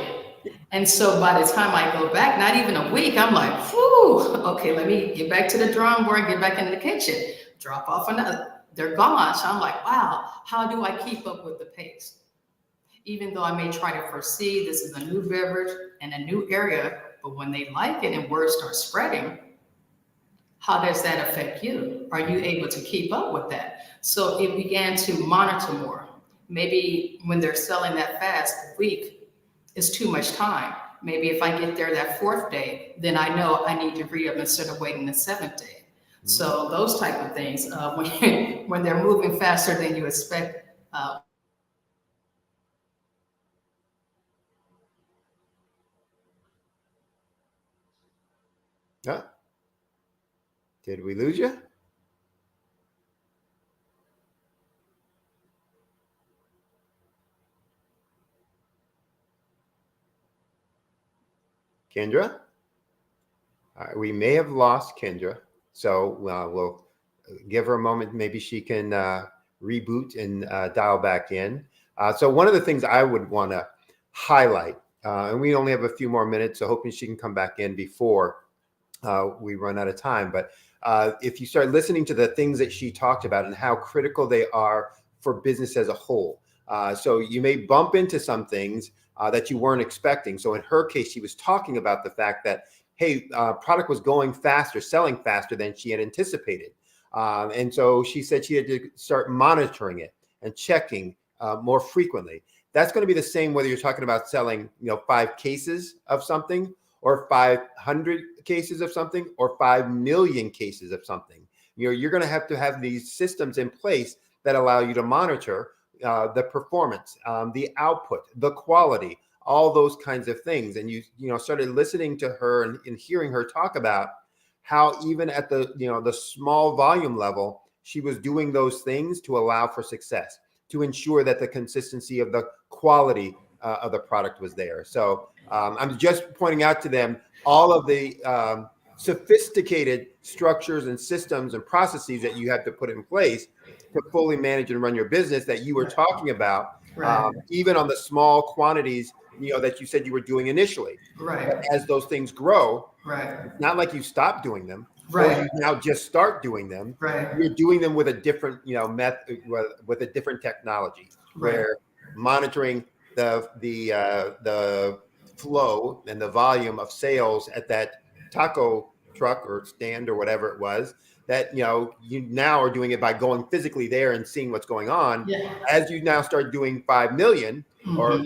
And so by the time I go back, not even a week, I'm like, whew, okay, let me get back to the drawing board, get back in the kitchen, drop off another. They're gone. So I'm like, wow, how do I keep up with the pace? Even though I may try to foresee this is a new beverage and a new area, but when they like it and word starts spreading, how does that affect you? Are you able to keep up with that? So it began to monitor more. Maybe when they're selling that fast, a week is too much time. Maybe if I get there that fourth day, then I know I need to re-up instead of waiting the seventh day. So those type of things, when they're moving faster than you expect. Did we lose you? Kendra? All right, we may have lost Kendra. So we'll give her a moment. Maybe she can reboot and dial back in. So one of the things I would want to highlight, and we only have a few more minutes, so hoping she can come back in before we run out of time. But if you start listening to the things that she talked about and how critical they are for business as a whole. So you may bump into some things that you weren't expecting. So in her case, she was talking about the fact that, hey, product was going faster, selling faster than she had anticipated. And so she said she had to start monitoring it and checking more frequently. That's going to be the same whether you're talking about selling, 5 cases of something or 500 cases of something or 5 million cases of something. You're going to have these systems in place that allow you to monitor the performance, the output, the quality, all those kinds of things. And you started listening to her and hearing her talk about how even at the small volume level, she was doing those things to allow for success, to ensure that the consistency of the quality of the product was there. So I'm just pointing out to them all of the sophisticated structures and systems and processes that you have to put in place to fully manage and run your business that you were talking about, even on the small quantities that you said you were doing initially. Right. But as those things grow, Right. it's not like you stop doing them, Right. or you now just start doing them. Right. You're doing them with a different, method, with a different technology, Right. where monitoring the flow and the volume of sales at that taco truck or stand or whatever it was, that you now are doing it by going physically there and seeing what's going on. Yeah. As you now start doing 5 million or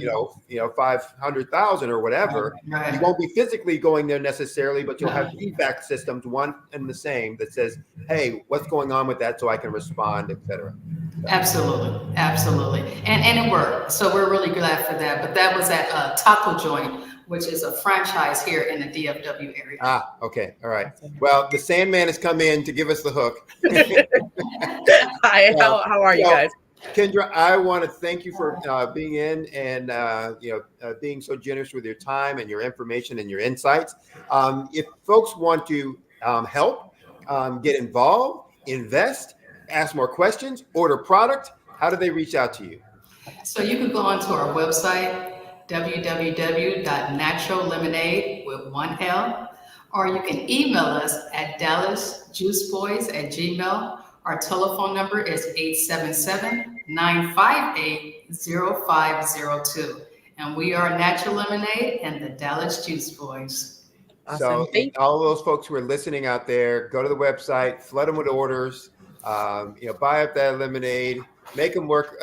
500,000 or whatever, Right. you won't be physically going there necessarily, but you'll have feedback systems, one and the same, that says, hey, what's going on with that, so I can respond, etc. Absolutely, absolutely, and it worked. So we're really glad for that. But that was at Taco Joint, which is a franchise here in the DFW area. Ah, okay, all right. Well, the Sandman has come in to give us the hook. Hi, how are you guys? Kendra, I want to thank you for being in and being so generous with your time and your information and your insights. If folks want to help, get involved, invest, ask more questions, order product, how do they reach out to you? So you can go onto our website, www.naturallemonade with one L, or you can email us at dallasjuiceboys@gmail.com. Our telephone number is 877-958-0502. And we are Natural Lemonade and the Dallas Juice Boys. Awesome. So all those folks who are listening out there, go to the website, flood them with orders, buy up that lemonade, make them work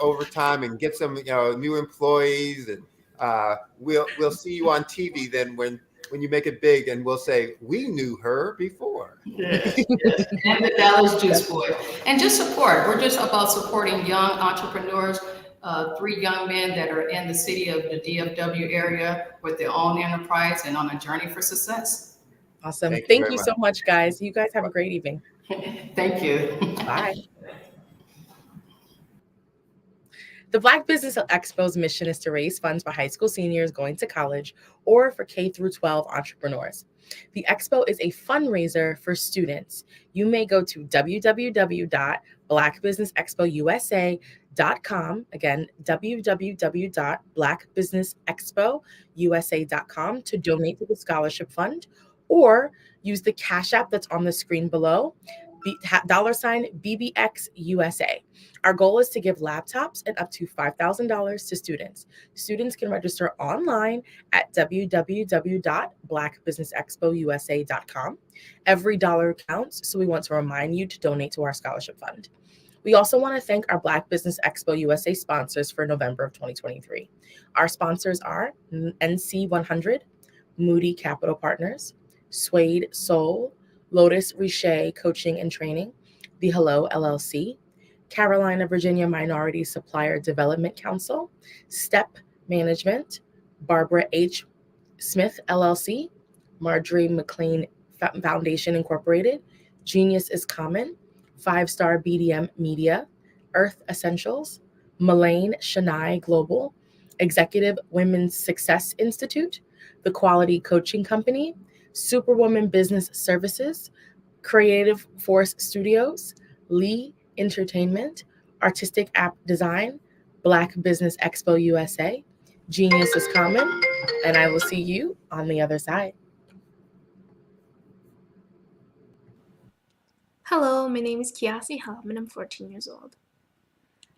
overtime and get some new employees, and we'll see you on TV then when you make it big, and we'll say we knew her before. Yes, yes. And the Dallas Juice Boy. And just support. We're just about supporting young entrepreneurs. 3 young men that are in the city of the DFW area with their own enterprise and on a journey for success. Awesome. Thank you so much, guys. You guys have a great evening. Thank you. Bye. The Black Business Expo's mission is to raise funds for high school seniors going to college or for K through 12 entrepreneurs. The Expo is a fundraiser for students. You may go to www.blackbusinessexpousa.com. Again, www.blackbusinessexpousa.com to donate to the scholarship fund, or use the Cash App that's on the screen below, $BBXUSA. Our goal is to give laptops and up to $5,000 to students. Students can register online at www.blackbusinessexpousa.com. Every dollar counts, so we want to remind you to donate to our scholarship fund. We also want to thank our Black Business Expo USA sponsors for November of 2023. Our sponsors are NC100, Moody Capital Partners, Suede Soul, Lotus Riche Coaching and Training, The Hello LLC, Carolina, Virginia Minority Supplier Development Council, STEP Management, Barbara H. Smith LLC, Marjorie McLean Foundation Incorporated, Genius is Common, 5-Star BDM Media, Earth Essentials, Mullane Shania Global, Executive Women's Success Institute, The Quality Coaching Company, Superwoman Business Services, Creative Force Studios, Lee Entertainment, Artistic App Design, Black Business Expo USA, Genius is Common, and I will see you on the other side. Hello, my name is Kiasi Hum and I'm 14 years old.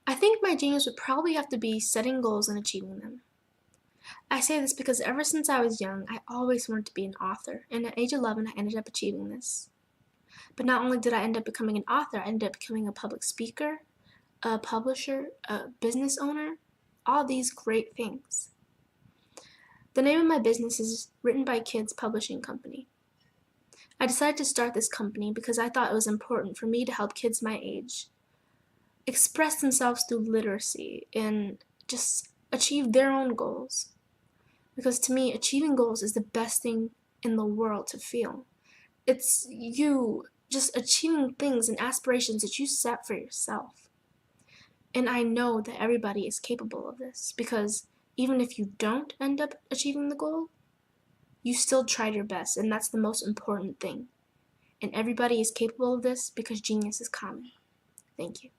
I think my genius would probably have to be setting goals and achieving them. I say this because ever since I was young, I always wanted to be an author, and at age 11, I ended up achieving this. But not only did I end up becoming an author, I ended up becoming a public speaker, a publisher, a business owner, all these great things. The name of my business is Written by Kids Publishing Company. I decided to start this company because I thought it was important for me to help kids my age express themselves through literacy and just achieve their own goals. Because to me, achieving goals is the best thing in the world to feel. It's you just achieving things and aspirations that you set for yourself. And I know that everybody is capable of this, because even if you don't end up achieving the goal, you still tried your best, and that's the most important thing. And everybody is capable of this because genius is common. Thank you.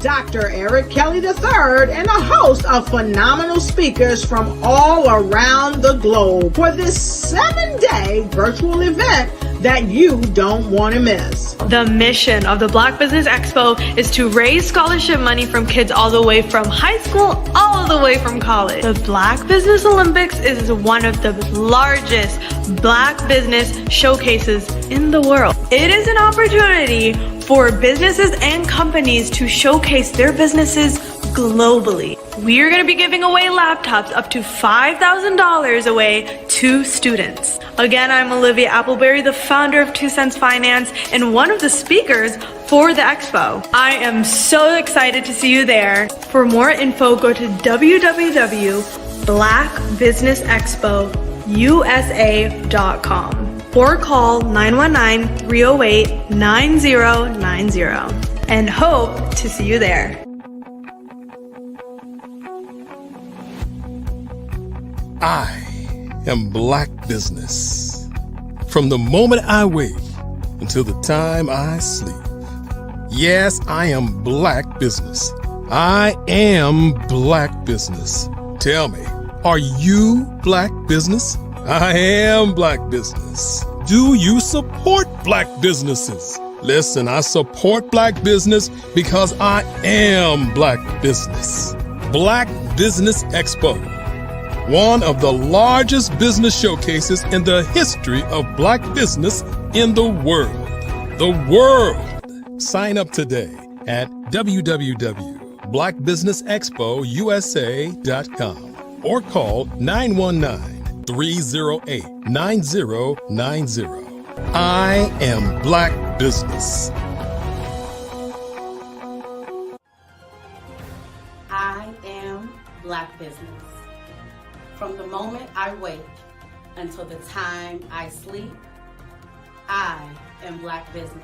Dr. Eric Kelly III, and a host of phenomenal speakers from all around the globe for this 7-day virtual event that you don't want to miss. The mission of the Black Business Expo is to raise scholarship money from kids all the way from high school all the way from college. The Black Business Olympics is one of the largest Black business showcases in the world. It is an opportunity for businesses and companies to showcase their businesses globally. We are going to be giving away laptops up to $5,000 away to students. Again, I'm Olivia Appleberry, the founder of 2 Cents Finance and one of the speakers for the expo. I am so excited to see you there. For more info, go to www.blackbusinessexpousa.com or call 919-308-9090 and hope to see you there. I am Black business. From the moment I wake until the time I sleep. Yes, I am Black business. I am Black business. Tell me, are you Black business? I am Black business. Do you support Black businesses? Listen, I support Black business because I am Black business. Black Business Expo, one of the largest business showcases in the history of Black business in the world. The world! Sign up today at www.blackbusinessexpousa.com or call 919-308-9090. I am Black business. I am Black business. From the moment I wake until the time I sleep, I am Black business.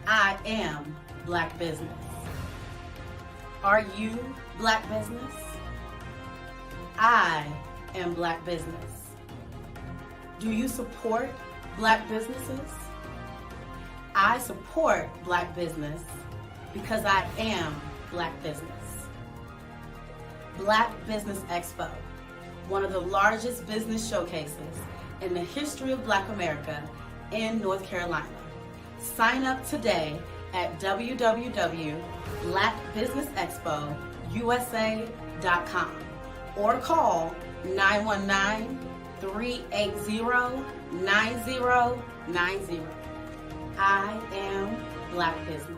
I am Black business. Are you Black business? I am Black business. Do you support Black businesses? I support Black business because I am Black business. Black Business Expo, one of the largest business showcases in the history of Black America in North Carolina. Sign up today at www.blackbusinessexpousa.com or call 919-380-9090. I am Black business.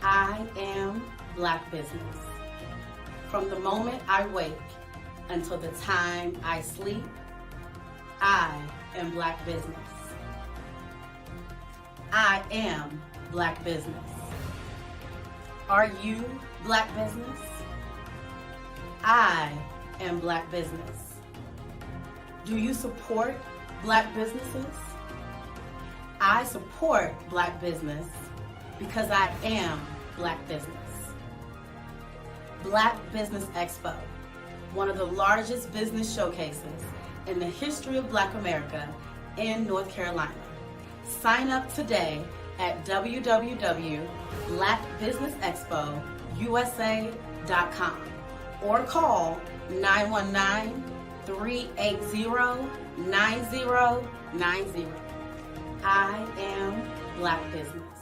I am Black business. From the moment I wake until the time I sleep, I am Black business. I am Black business. Are you Black business? I am Black business. Do you support Black businesses? I support Black business because I am Black business. Black Business Expo, one of the largest business showcases in the history of Black America in North Carolina. Sign up today at www.blackbusinessexpousa.com or call 919-380-9090. I am Black business.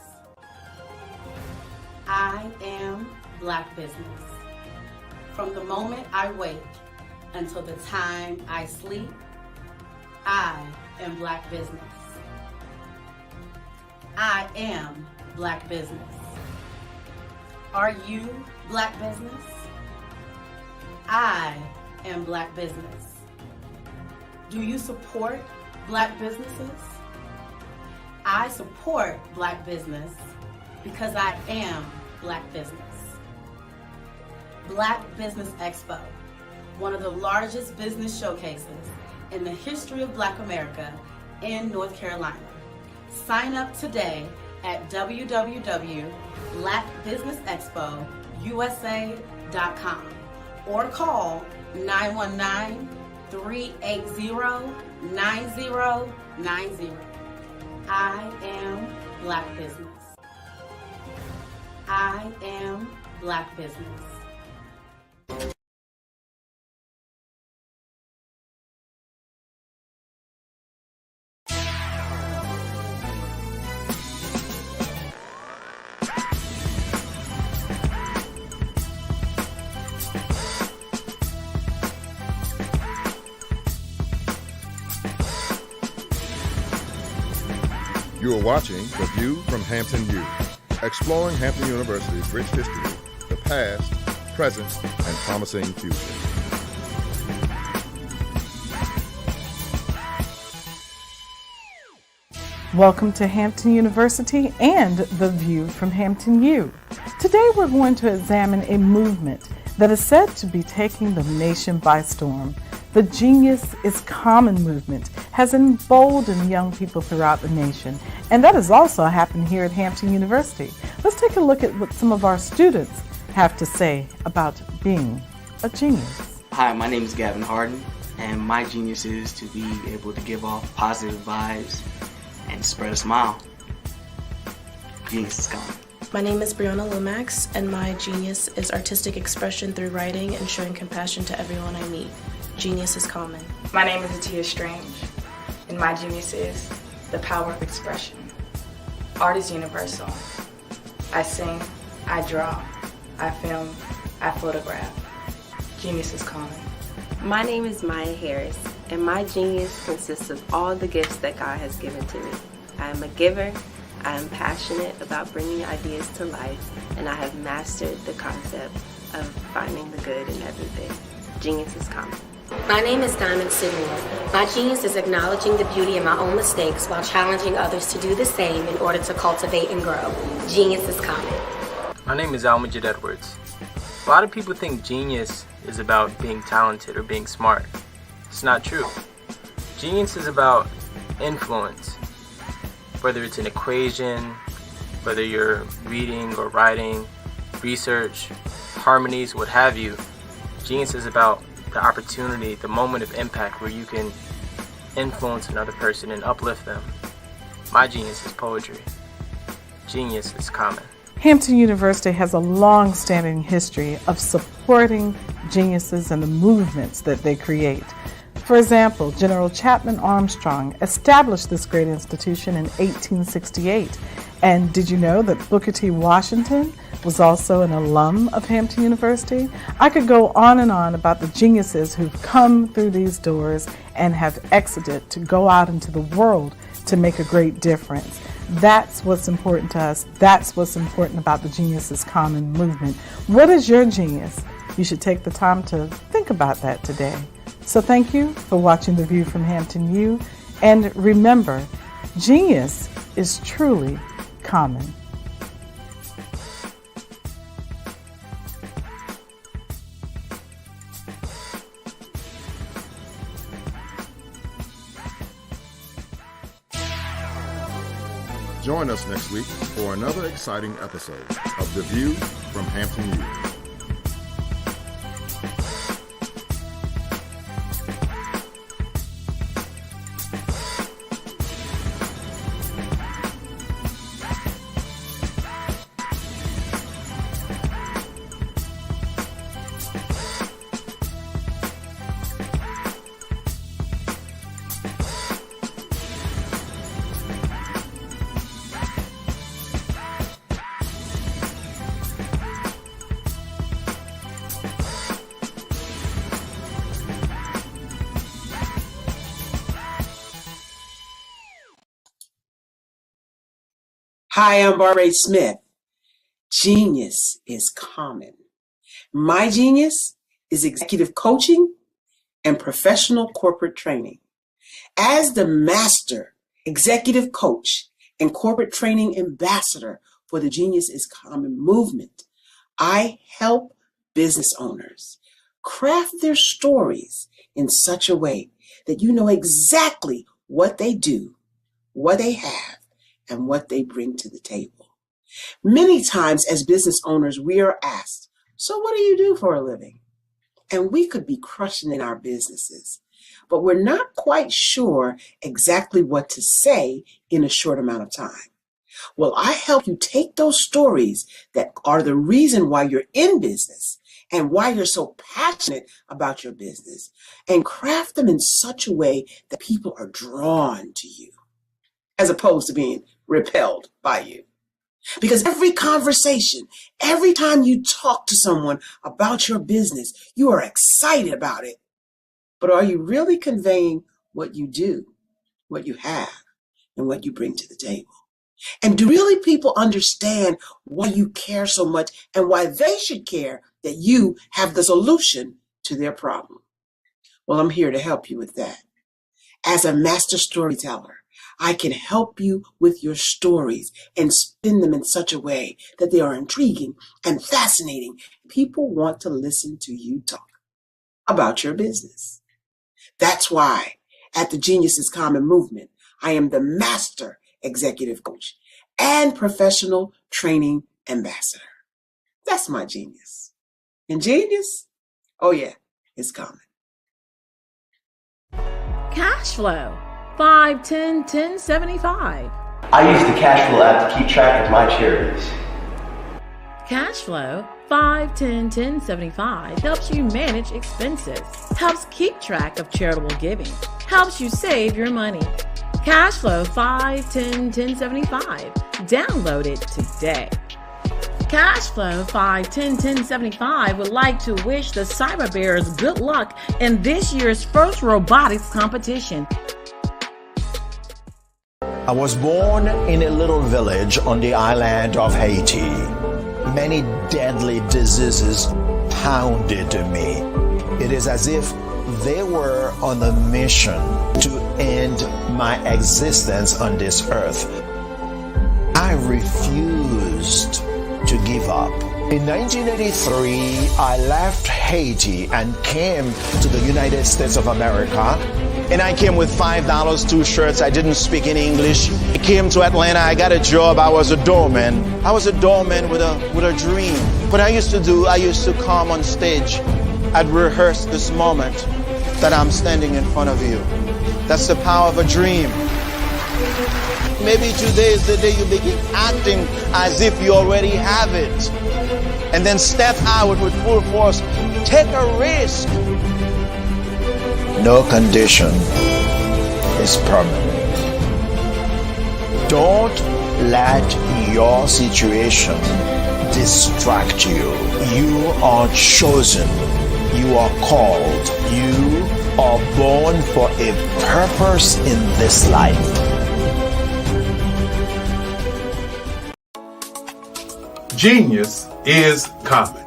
I am Black business. From the moment I wake until the time I sleep, I am Black business. I am Black business. Are you Black business? I am Black business. Do you support Black businesses? I support Black business because I am Black business. Black Business Expo, one of the largest business showcases in the history of Black America in North Carolina. Sign up today at www.blackbusinessexpousa.com or call 919-380-9090. I am Black business. I am Black business. You are watching The View from Hampton U, exploring Hampton University's rich history, the past, present, and promising future. Welcome to Hampton University and The View from Hampton U. Today we're going to examine a movement that is said to be taking the nation by storm. The Genius is Common movement has emboldened young people throughout the nation, and that has also happened here at Hampton University. Let's take a look at what some of our students have to say about being a genius. Hi, my name is Gavin Harden, and my genius is to be able to give off positive vibes and spread a smile. Genius is common. My name is Brianna Lomax, and my genius is artistic expression through writing and showing compassion to everyone I meet. Genius is common. My name is Atia Strange, and my genius is the power of expression. Art is universal. I sing, I draw, I film, I photograph. Genius is common. My name is Maya Harris, and my genius consists of all the gifts that God has given to me. I am a giver, I am passionate about bringing ideas to life, and I have mastered the concept of finding the good in everything. Genius is common. My name is Diamond Sidmore. My genius is acknowledging the beauty in my own mistakes while challenging others to do the same in order to cultivate and grow. Genius is common. My name is Almajid Edwards. A lot of people think genius is about being talented or being smart. It's not true. Genius is about influence. Whether it's an equation, whether you're reading or writing, research, harmonies, what have you, genius is about the opportunity, the moment of impact where you can influence another person and uplift them. My genius is poetry. Genius is common. Hampton University has a long-standing history of supporting geniuses and the movements that they create. For example, General Chapman Armstrong established this great institution in 1868. And did you know that Booker T. Washington was also an alum of Hampton University? I could go on and on about the geniuses who've come through these doors and have exited to go out into the world to make a great difference. That's what's important to us. That's what's important about the Genius is Common movement. What is your genius? You should take the time to think about that today. So thank you for watching The View from Hampton U. And remember, genius is truly common. Join us next week for another exciting episode of The View from Hampton U. Hi, I'm Barbara Smith. Genius is common. My genius is executive coaching and professional corporate training. As the master executive coach and corporate training ambassador for the Genius is Common movement, I help business owners craft their stories in such a way that you know exactly what they do, what they have, and what they bring to the table. Many times as business owners, we are asked, so what do you do for a living? And we could be crushing in our businesses, but we're not quite sure exactly what to say in a short amount of time. Well, I help you take those stories that are the reason why you're in business and why you're so passionate about your business and craft them in such a way that people are drawn to you as opposed to being repelled by you. Because every conversation, every time you talk to someone about your business, you are excited about it. But are you really conveying what you do, what you have, and what you bring to the table? And do really people understand why you care so much and why they should care that you have the solution to their problem? Well, I'm here to help you with that. As a master storyteller, I can help you with your stories and spin them in such a way that they are intriguing and fascinating. People want to listen to you talk about your business. That's why at the Genius is Common movement, I am the master executive coach and professional training ambassador. That's my genius. And genius? Oh yeah, it's common. Cash flow, 5, 10, 10, 75. I use the cash flow app to keep track of my charities. Cash flow, 5, 10, 10, 75 helps you manage expenses, helps keep track of charitable giving, helps you save your money. Cash flow 5, 10, 10, 75. Download it today. Cash flow 5, 10, 10, 75 would like to wish the Cyber Bears good luck in this year's first robotics competition. I was born in a little village on the island of Haiti. Many deadly diseases pounded me. It is as if they were on a mission to end my existence on this earth. I refused to give up. In 1983, I left Haiti and came to the United States of America. And I came with $5, 2 shirts. I didn't speak in English. I came to Atlanta. I got a job. I was a doorman. I was a doorman with a dream. What I used to come on stage. I'd rehearse this moment that I'm standing in front of you. That's the power of a dream. Maybe today is the day you begin acting as if you already have it. And then step out with full force. Take a risk. No condition is permanent. Don't let your situation distract you. You are chosen. You are called. You are born for a purpose in this life. Genius is common.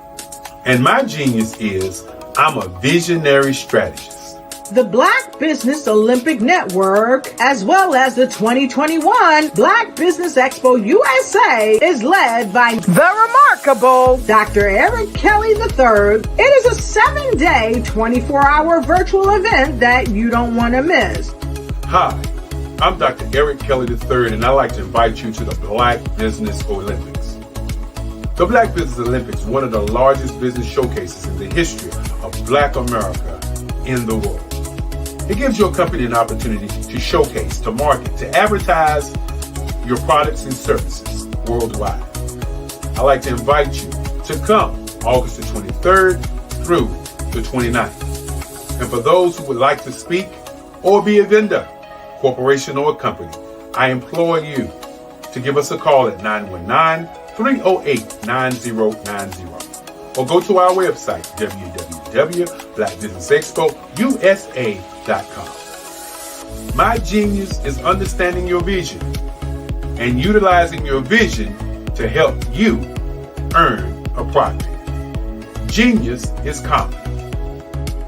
And my genius is I'm a visionary strategist. The Black Business Olympic Network, as well as the 2021 Black Business Expo USA, is led by the remarkable Dr. Eric Kelly III. It is a 7-day, 24-hour virtual event that you don't want to miss. Hi, I'm Dr. Eric Kelly III, and I'd like to invite you to the Black Business Olympics. The Black Business Olympics is one of the largest business showcases in the history of Black America in the world. It gives your company an opportunity to showcase, to market, to advertise your products and services worldwide. I'd like to invite you to come August the 23rd through the 29th. And for those who would like to speak or be a vendor, corporation or company, I implore you to give us a call at 919-308-9090 or go to our website, www.blackbusinessexpousa.com. My genius is understanding your vision and utilizing your vision to help you earn a profit. Genius is common.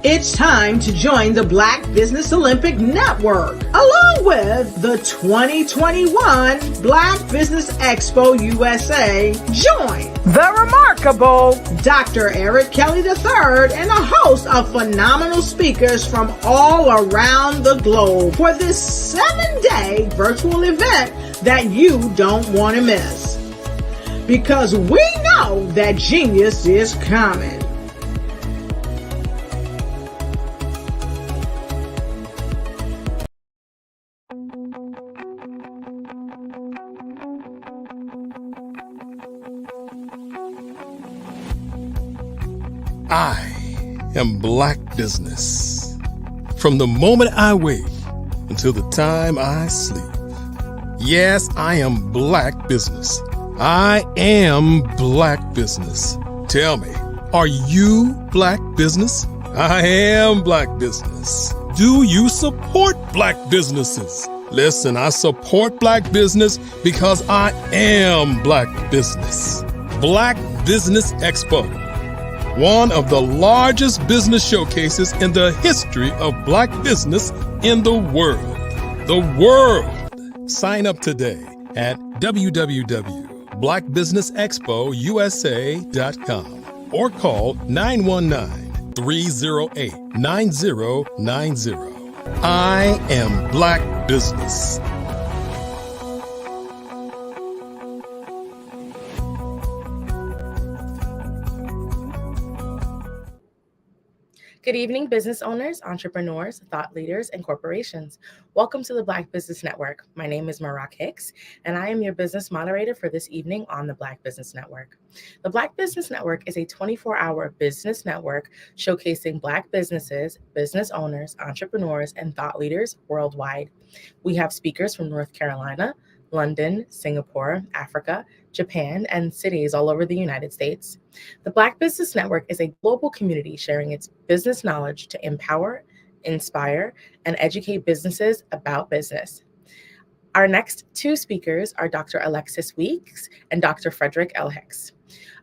It's time to join the Black Business Olympic Network, along with the 2021 Black Business Expo USA. Join the remarkable Dr. Eric Kelly III and a host of phenomenal speakers from all around the globe for this 7-day virtual event that you don't want to miss. Because we know that genius is coming. I am Black business. From the moment I wake until the time I sleep. Yes, I am Black business. I am Black business. Tell me, are you Black business? I am Black business. Do you support Black businesses? Listen, I support Black business because I am Black business. Black Business Expo, one of the largest business showcases in the history of Black business in the world. The world! Sign up today at www.blackbusinessexpousa.com or call 919-308-9090. I am Black business. Good evening, business owners, entrepreneurs, thought leaders, and corporations. Welcome to the Black Business Network. My name is Marak Hicks, and I am your business moderator for this evening on the Black Business Network. The Black Business Network is a 24-hour business network showcasing Black businesses, business owners, entrepreneurs, and thought leaders worldwide. We have speakers from North Carolina, London, Singapore, Africa, Japan, and cities all over the United States. The Black Business Network is a global community sharing its business knowledge to empower, inspire, and educate businesses about business. Our next two speakers are Dr. Alexis Weeks and Dr. Frederick L. Hicks.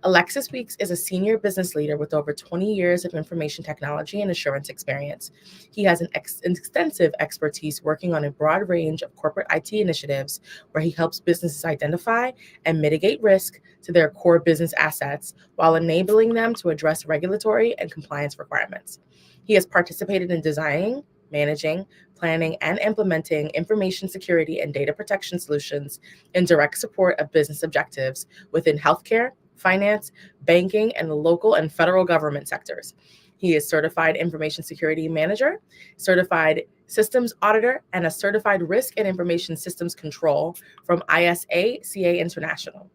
Alexis Weeks is a senior business leader with over 20 years of information technology and assurance experience. He has an extensive expertise working on a broad range of corporate IT initiatives where he helps businesses identify and mitigate risk to their core business assets while enabling them to address regulatory and compliance requirements. He has participated in designing, managing, planning, and implementing information security and data protection solutions in direct support of business objectives within healthcare, finance, banking, and the local and federal government sectors. He is certified information security manager, certified systems auditor, and a certified risk and information systems control from ISA/CA International.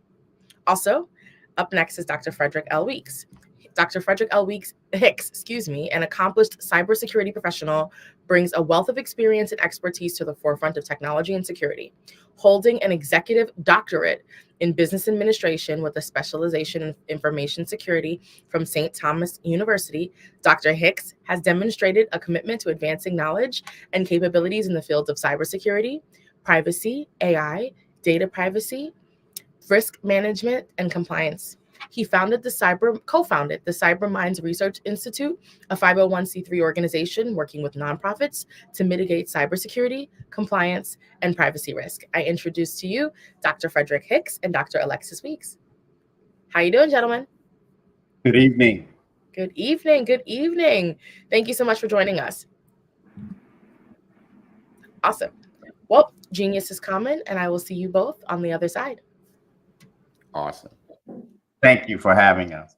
Also, up next is Dr. Frederick L. Weeks. Dr. Frederick L. Hicks, an accomplished cybersecurity professional, brings a wealth of experience and expertise to the forefront of technology and security. Holding an executive doctorate in business administration with a specialization in information security from St. Thomas University, Dr. Hicks has demonstrated a commitment to advancing knowledge and capabilities in the fields of cybersecurity, privacy, AI, data privacy, risk management, and compliance. He co-founded the Cyber Minds Research Institute, a 501c3 organization working with nonprofits to mitigate cybersecurity, compliance, and privacy risk. I introduce to you Dr. Frederick Hicks and Dr. Alexis Weeks. How you doing, gentlemen? Good evening. Good evening. Good evening. Thank you so much for joining us. Awesome. Well, genius is common, and I will see you both on the other side. Awesome. Thank you for having us.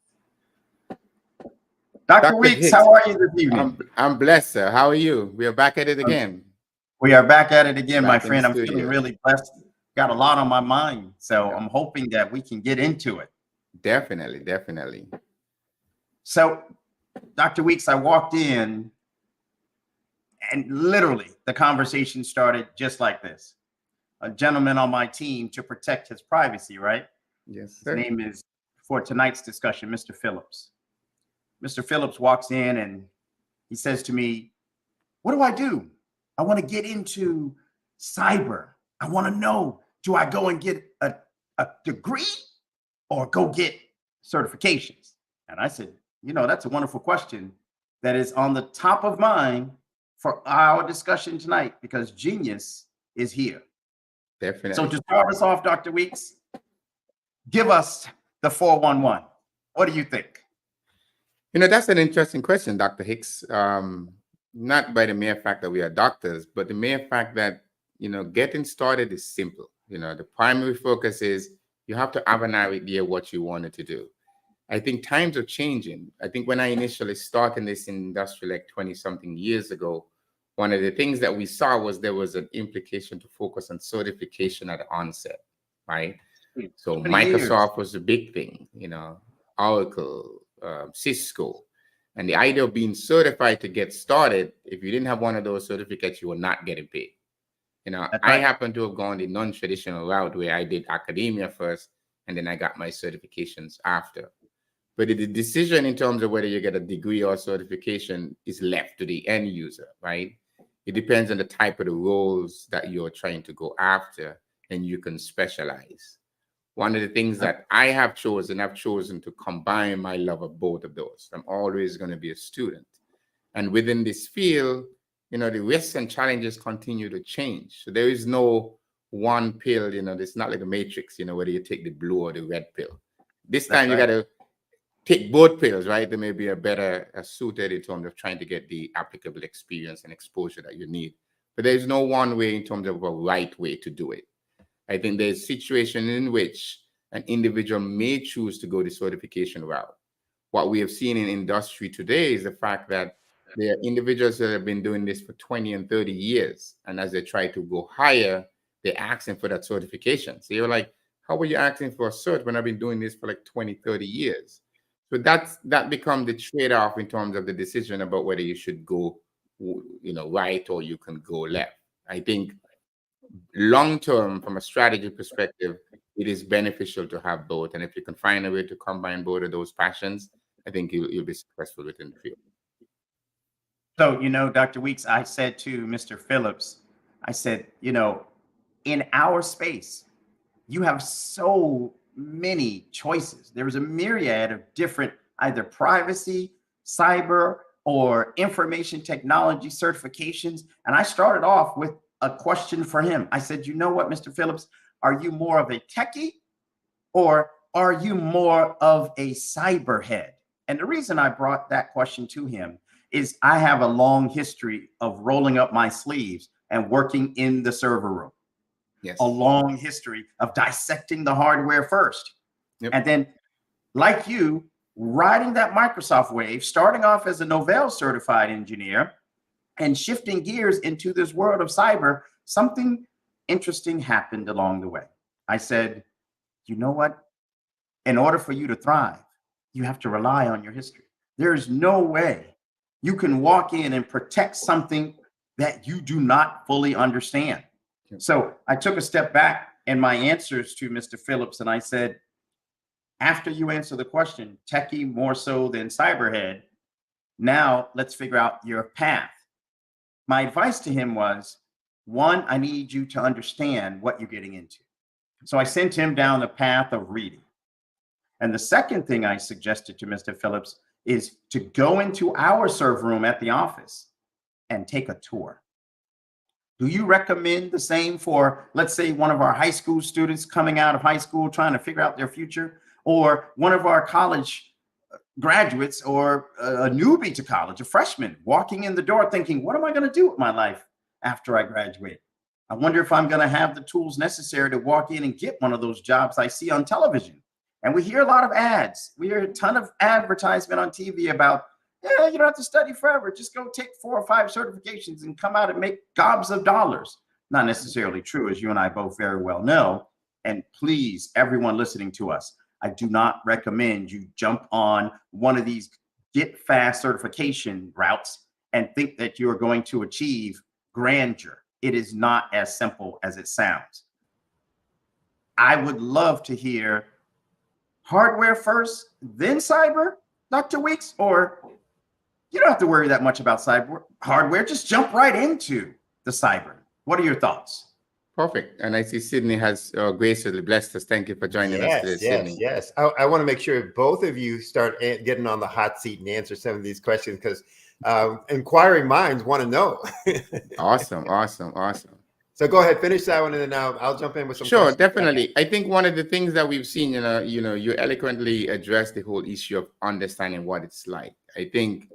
Dr. Weeks, Hicks, how are you this evening? I'm blessed, sir. How are you? We are back at it again. We are back at it again, my friend. I'm feeling really blessed. Got a lot on my mind, so I'm hoping that we can get into it. Definitely, definitely. So, Dr. Weeks, I walked in and literally the conversation started just like this. A gentleman on my team to protect his privacy, right? Yes, sir. His name is, for tonight's discussion, Mr. Phillips. Mr. Phillips walks in and he says to me, what do I do? I want to get into cyber. I want to know, do I go and get a degree or go get certifications? And I said, that's a wonderful question that is on the top of mind for our discussion tonight because genius is here. Definitely. So to start us off, Dr. Weeks, give us the 411. What do you think? That's an interesting question, Dr. Hicks. Not by the mere fact that we are doctors, but the mere fact that, getting started is simple. The primary focus is you have to have an idea what you wanted to do. I think times are changing. I think when I initially started in this industry like 20-something years ago, one of the things that we saw was there was an implication to focus on certification at the onset, right? So Microsoft was a big thing, Oracle, Cisco. And the idea of being certified to get started, if you didn't have one of those certificates, you were not getting paid. You know, I happen to have gone the non-traditional route where I did academia first, and then I got my certifications after. But the decision in terms of whether you get a degree or certification is left to the end user, right? It depends on the type of the roles that you're trying to go after, and you can specialize. One of the things that I have chosen, I've chosen to combine my love of both of those. I'm always going to be a student. And within this field, you know, the risks and challenges continue to change. So there is no one pill, you know, it's not like a matrix, you know, whether you take the blue or the red pill. This time you got to take both pills, right? They may be a better suited in terms of trying to get the applicable experience and exposure that you need. But there's no one way in terms of a right way to do it. I think there's a situation in which an individual may choose to go the certification route. What we have seen in industry today is the fact that there are individuals that have been doing this for 20 and 30 years. And as they try to go higher, they're asking for that certification. So you're like, how are you asking for a cert when I've been doing this for like 20, 30 years? So that becomes the trade-off in terms of the decision about whether you should go, you know, right or you can go left. I think long-term, from a strategy perspective, it is beneficial to have both. And if you can find a way to combine both of those passions, I think you'll be successful within the field. So, you know, Dr. Weeks, I said to Mr. Phillips, I said, you know, in our space, you have so many choices. There is a myriad of different either privacy, cyber, or information technology certifications. And I started off with a question for him. I said, you know what, Mr. Phillips, are you more of a techie or are you more of a cyber head? And the reason I brought that question to him is I have a long history of rolling up my sleeves and working in the server room. Yes. A long history of dissecting the hardware first. Yep. And then, like you, riding that Microsoft wave, starting off as a Novell certified engineer and shifting gears into this world of cyber, something interesting happened along the way. I said, you know what? In order for you to thrive, you have to rely on your history. There is no way you can walk in and protect something that you do not fully understand. So I took a step back in my answers to Mr. Phillips, and I said, after you answer the question, techie more so than cyberhead, now let's figure out your path. My advice to him was, one, I need you to understand what you're getting into. So I sent him down the path of reading. And the second thing I suggested to Mr. Phillips is to go into our server room at the office and take a tour. Do you recommend the same for, let's say, one of our high school students coming out of high school trying to figure out their future, or one of our college graduates, or a newbie to college, a freshman walking in the door thinking, what am I going to do with my life after I graduate? I wonder if I'm going to have the tools necessary to walk in and get one of those jobs I see on television. And we hear a lot of ads. We hear a ton of advertisement on TV about, yeah, you don't have to study forever. Just go take 4 or 5 certifications and come out and make gobs of dollars. Not necessarily true, as you and I both very well know. And please, everyone listening to us, I do not recommend you jump on one of these get fast certification routes and think that you are going to achieve grandeur. It is not as simple as it sounds. I would love to hear hardware first, then cyber, Dr. Weeks, or you don't have to worry that much about cyber hardware. Just jump right into the cyber. What are your thoughts? Perfect. And I see Sydney has graciously blessed us. Thank you for joining us today, Sydney. Yes. I want to make sure both of you start getting on the hot seat and answer some of these questions, because inquiring minds want to know. Awesome. So go ahead, finish that one, and then I'll jump in with some. Sure, questions. definitely. I think one of the things that we've seen, you eloquently address the whole issue of understanding what it's like. I think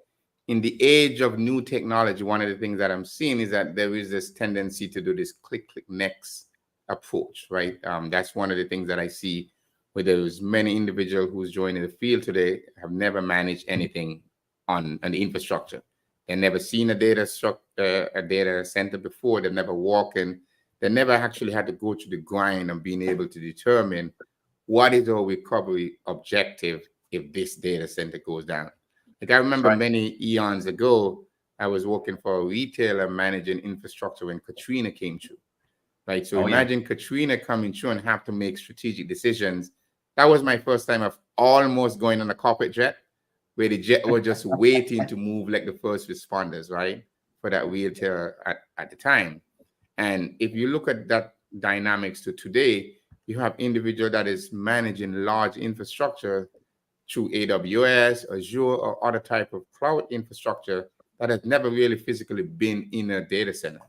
in the age of new technology, one of the things that I'm seeing is that there is this tendency to do this click next approach, right? That's one of the things that I see where there's many individuals who's joining the field today have never managed anything on an infrastructure. They've never seen a data center before. They've never walked in. They never actually had to go through the grind of being able to determine what is our recovery objective if this data center goes down. Like I remember many eons ago, I was working for a retailer managing infrastructure when Katrina came through. Right. So imagine Katrina coming through and have to make strategic decisions. That was my first time of almost going on a corporate jet, where the jet was just waiting to move like the first responders, right? For that retailer at the time. And if you look at that dynamics to today, you have individual that is managing large infrastructure through AWS, Azure, or other type of cloud infrastructure that has never really physically been in a data center.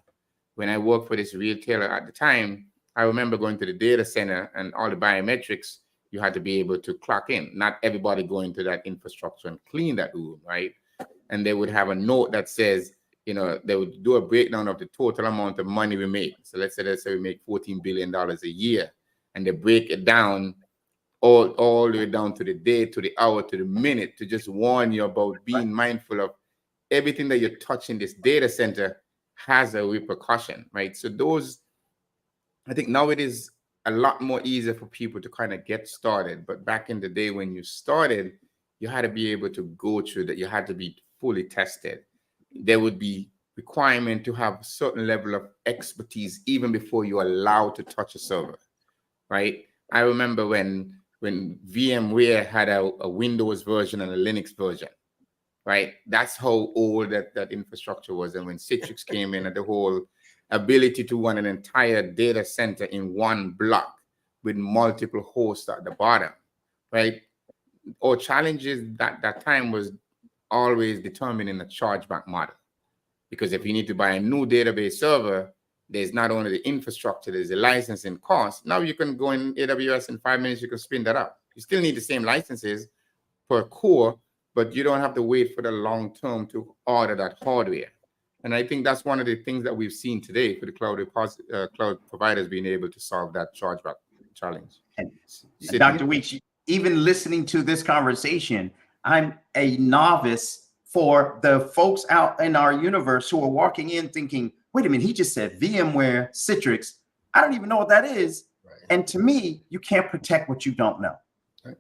When I worked for this retailer at the time, I remember going to the data center and all the biometrics, you had to be able to clock in. Not everybody going to that infrastructure and clean that room, right? And they would have a note that says, you know, they would do a breakdown of the total amount of money we make. So let's say we make $14 billion a year, and they break it down all the way down to the day, to the hour, to the minute, to just warn you about being mindful of everything that you touch in this data center has a repercussion, right? So those, I think now it is a lot more easier for people to kind of get started. But back in the day when you started, you had to be able to go through that. You had to be fully tested. There would be requirement to have a certain level of expertise even before you're allowed to touch a server, right? I remember when VMware had a Windows version and a Linux version, right? That's how old that infrastructure was. And when Citrix came in, and the whole ability to run an entire data center in one block with multiple hosts at the bottom, right? Our challenges that time was always determining a chargeback model. Because if you need to buy a new database server, there's not only the infrastructure, there's the licensing cost. Now you can go in AWS in 5 minutes, you can spin that up. You still need the same licenses per core, but you don't have to wait for the long term to order that hardware. And I think that's one of the things that we've seen today for the cloud providers being able to solve that chargeback challenge. And Dr. Weeks, even listening to this conversation, I'm a novice for the folks out in our universe who are walking in thinking, wait a minute, he just said VMware, Citrix. I don't even know what that is. Right. And to me, you can't protect what you don't know. Right.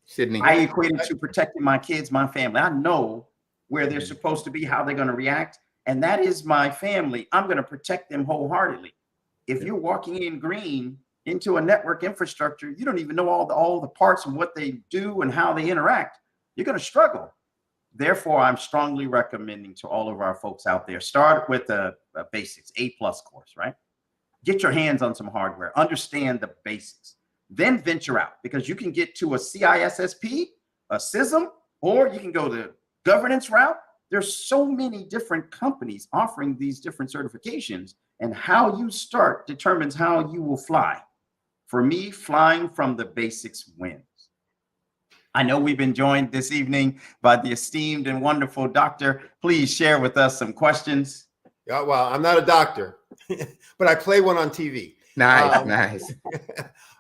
Sydney. I equate it to protecting my kids, my family. I know where they're supposed to be, how they're going to react. And that is my family. I'm going to protect them wholeheartedly. If you're walking in green into a network infrastructure, you don't even know all the parts and what they do and how they interact. You're going to struggle. Therefore, I'm strongly recommending to all of our folks out there, start with a basics, A+ course, right? Get your hands on some hardware, understand the basics, then venture out, because you can get to a CISSP, a CISM, or you can go the governance route. There's so many different companies offering these different certifications, and how you start determines how you will fly. For me, flying from the basics wins. I know we've been joined this evening by the esteemed and wonderful doctor. Please share with us some questions. Yeah, well, I'm not a doctor, but I play one on TV. Nice, nice.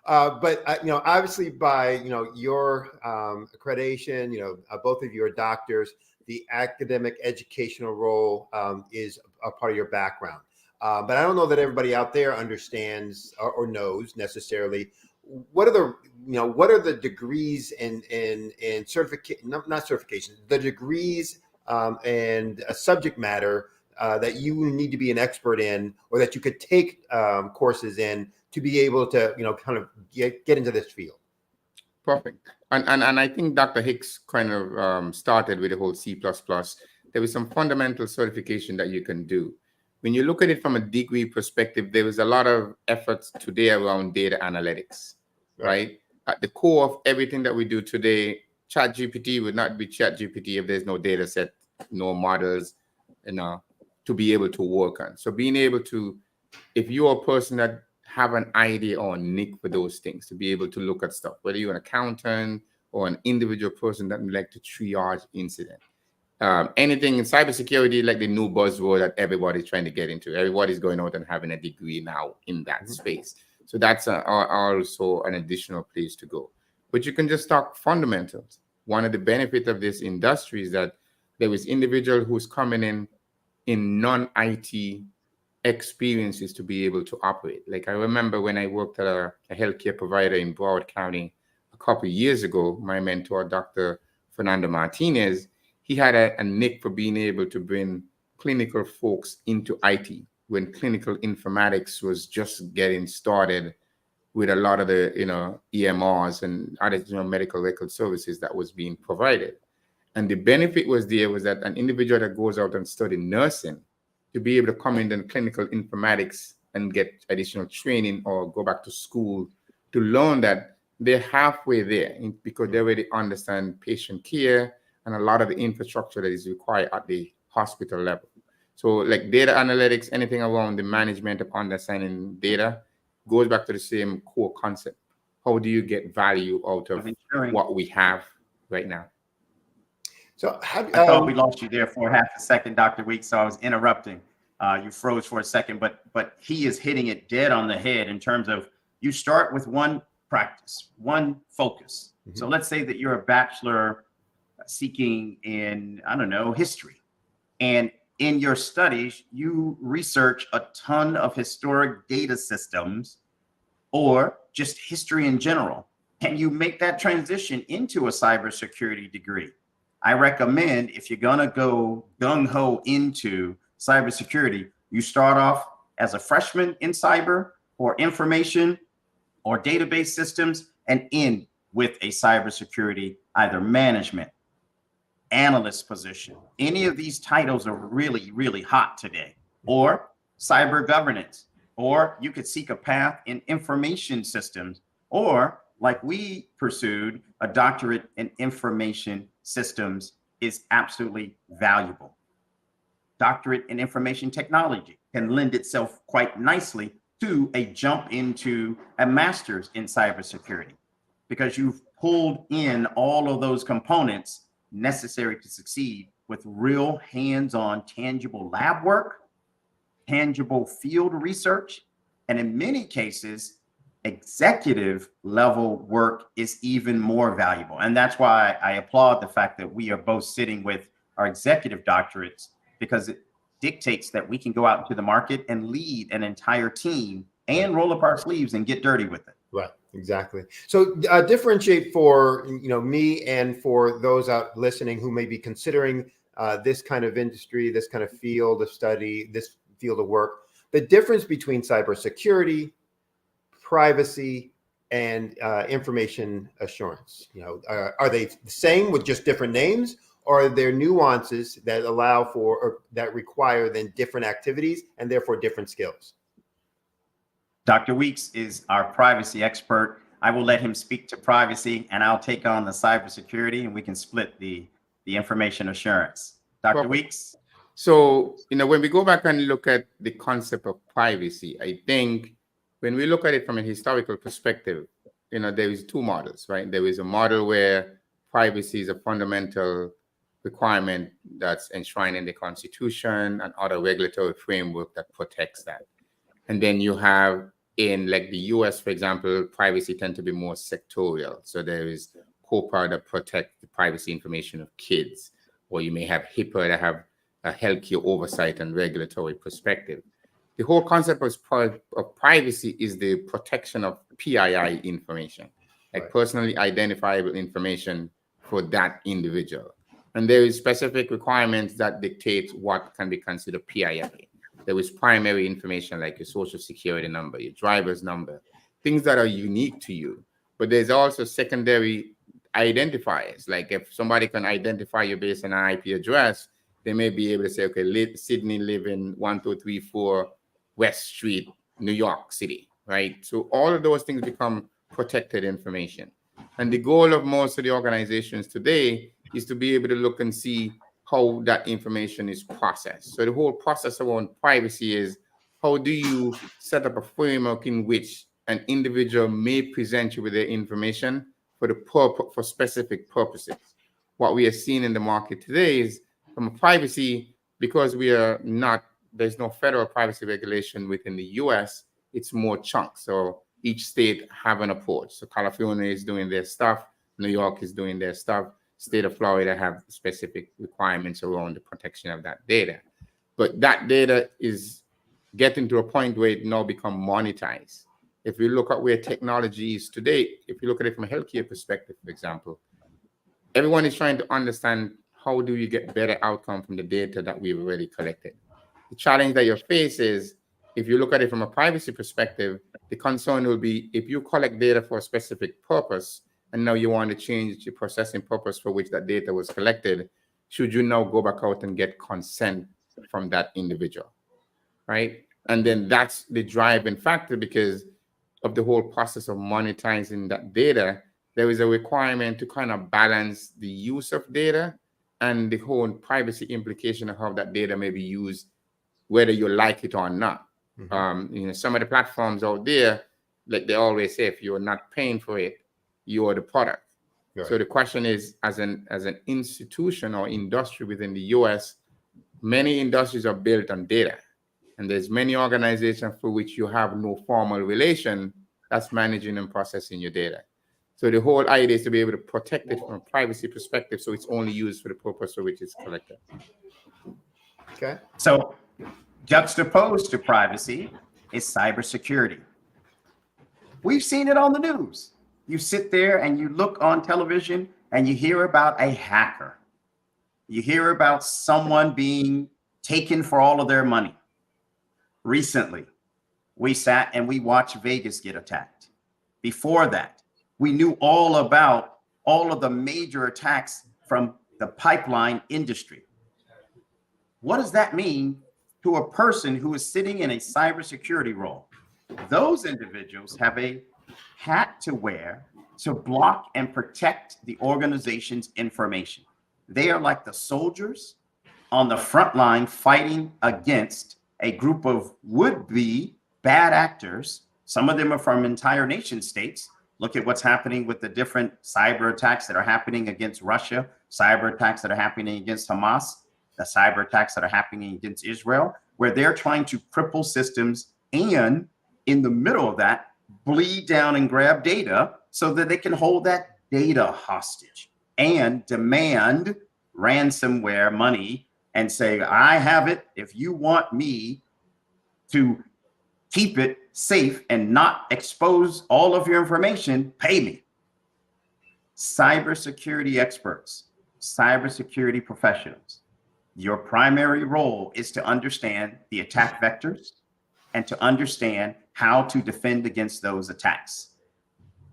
But obviously, by your accreditation, both of you are doctors. The academic educational role is a part of your background. But I don't know that everybody out there understands or knows necessarily what are the degrees and certification, not certification, the degrees and a subject matter that you need to be an expert in, or that you could take courses in to be able to kind of get into this field. Perfect. And I think Dr. Hicks kind of started with the whole C++. There was some fundamental certification that you can do. When you look at it from a degree perspective, there was a lot of efforts today around data analytics, right? At the core of everything that we do today, ChatGPT would not be ChatGPT if there's no data set, no models, to be able to work on. So being able to, if you're a person that have an idea or a nick for those things, to be able to look at stuff, whether you're an accountant or an individual person that would like to triage incident. Anything in cybersecurity, like the new buzzword that everybody's trying to get into. Everybody's going out and having a degree now in that space. So that's also an additional place to go. But you can just talk fundamentals. One of the benefits of this industry is that there is individual who's coming in non-IT experiences to be able to operate. Like I remember when I worked at a healthcare provider in Broward County a couple of years ago, my mentor, Dr. Fernando Martinez, he had a knack for being able to bring clinical folks into IT when clinical informatics was just getting started with a lot of the EMRs and other medical record services that was being provided. And the benefit was that an individual that goes out and study nursing to be able to come in clinical informatics and get additional training or go back to school to learn that they're halfway there because they already understand patient care and a lot of the infrastructure that is required at the hospital level. So like data analytics, anything around the management of understanding data goes back to the same core concept. How do you get value out of what we have right now? So I thought we lost you there for half a second, Dr. Weeks, so I was interrupting. You froze for a second, but he is hitting it dead on the head in terms of you start with one practice, one focus. Mm-hmm. So let's say that you're a bachelor seeking in, I don't know, history. And in your studies, you research a ton of historic data systems or just history in general. And you make that transition into a cybersecurity degree. I recommend if you're gonna go gung-ho into cybersecurity, you start off as a freshman in cyber or information or database systems and end with a cybersecurity, either management, analyst position. Any of these titles are really, really hot today. Or cyber governance, or you could seek a path in information systems, or like we pursued, a doctorate in information systems is absolutely valuable. Doctorate in information technology can lend itself quite nicely to a jump into a master's in cybersecurity because you've pulled in all of those components necessary to succeed with real hands-on tangible lab work, tangible field research, and in many cases, executive level work is even more valuable. And that's why I applaud the fact that we are both sitting with our executive doctorates, because it dictates that we can go out into the market and lead an entire team and roll up our sleeves and get dirty with it. Right, exactly. So differentiate for me and for those out listening who may be considering this kind of industry, this kind of field of study, this field of work, the difference between cybersecurity, privacy, and information assurance. Are they the same with just different names, or are there nuances that allow for or that require then different activities and therefore different skills? Dr. Weeks is our privacy expert. I will let him speak to privacy, and I'll take on the cybersecurity, and we can split the information assurance. Dr. Weeks? So, when we go back and look at the concept of privacy, I think when we look at it from a historical perspective, there is two models, right? There is a model where privacy is a fundamental requirement that's enshrined in the Constitution and other regulatory framework that protects that. And then you have in like the US, for example, privacy tend to be more sectorial. So there is COPA that protect the privacy information of kids, or you may have HIPAA that have a healthcare oversight and regulatory perspective. The whole concept of privacy is the protection of PII information, like personally identifiable information for that individual. And there is specific requirements that dictate what can be considered PII. There is primary information like your social security number, your driver's number, things that are unique to you. But there's also secondary identifiers. Like if somebody can identify you based on an IP address, they may be able to say, okay, Sydney live in 1234 West Street, New York City, right? So all of those things become protected information. And the goal of most of the organizations today is to be able to look and see how that information is processed. So the whole process around privacy is how do you set up a framework in which an individual may present you with their information for specific purposes. What we are seeing in the market today is from a privacy, because there's no federal privacy regulation within the US, it's more chunks. So each state have an approach. So California is doing their stuff, New York is doing their stuff, state of Florida have specific requirements around the protection of that data. But that data is getting to a point where it now become monetized. If you look at where technology is today, if you look at it from a healthcare perspective, for example, everyone is trying to understand how do you get better outcome from the data that we've already collected? The challenge that you face is, if you look at it from a privacy perspective, the concern will be if you collect data for a specific purpose, and now you want to change the processing purpose for which that data was collected, should you now go back out and get consent from that individual, right? And then that's the driving factor, because of the whole process of monetizing that data. There is a requirement to kind of balance the use of data and the whole privacy implication of how that data may be used, whether you like it or not. Some of the platforms out there, like they always say, if you're not paying for it, you are the product. Right. So the question is, as an institution or industry within the US, many industries are built on data. And there's many organizations for which you have no formal relation that's managing and processing your data. So the whole idea is to be able to protect it from a privacy perspective, so it's only used for the purpose for which it's collected. Okay. So juxtaposed to privacy is cybersecurity. We've seen it on the news. You sit there and you look on television and you hear about a hacker. You hear about someone being taken for all of their money. Recently, we sat and we watched Vegas get attacked. Before that, we knew all about all of the major attacks from the pipeline industry. What does that mean to a person who is sitting in a cybersecurity role? Those individuals have a hat to wear to block and protect the organization's information. They are like the soldiers on the front line fighting against a group of would-be bad actors. Some of them are from entire nation states. Look at what's happening with the different cyber attacks that are happening against Russia, cyber attacks that are happening against Hamas, the cyber attacks that are happening against Israel, where they're trying to cripple systems and in the middle of that, bleed down and grab data so that they can hold that data hostage and demand ransomware money and say, I have it. If you want me to keep it safe and not expose all of your information, pay me. Cybersecurity experts, cybersecurity professionals, your primary role is to understand the attack vectors and to understand how to defend against those attacks.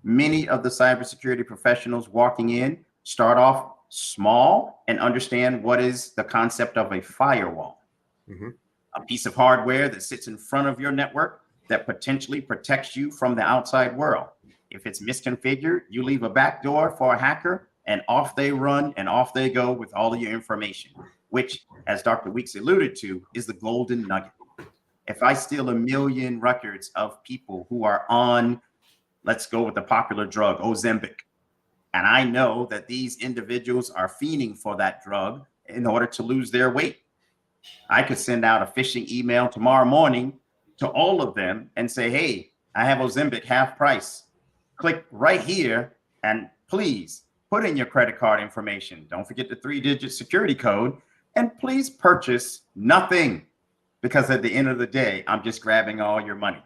Many of the cybersecurity professionals walking in start off small and understand what is the concept of a firewall. A piece of hardware that sits in front of your network that potentially protects you from the outside world. If it's misconfigured, you leave a back door for a hacker and off they run and off they go with all of your information, which, as Dr. Weeks alluded to, is the golden nugget. If I steal 1 million records of people who are on, let's go with the popular drug, Ozempic, and I know that these individuals are fiending for that drug in order to lose their weight, I could send out a phishing email tomorrow morning to all of them and say, hey, I have Ozempic half price. Click right here and please put in your credit card information. Don't forget the 3-digit security code and please purchase nothing, because at the end of the day, I'm just grabbing all your money.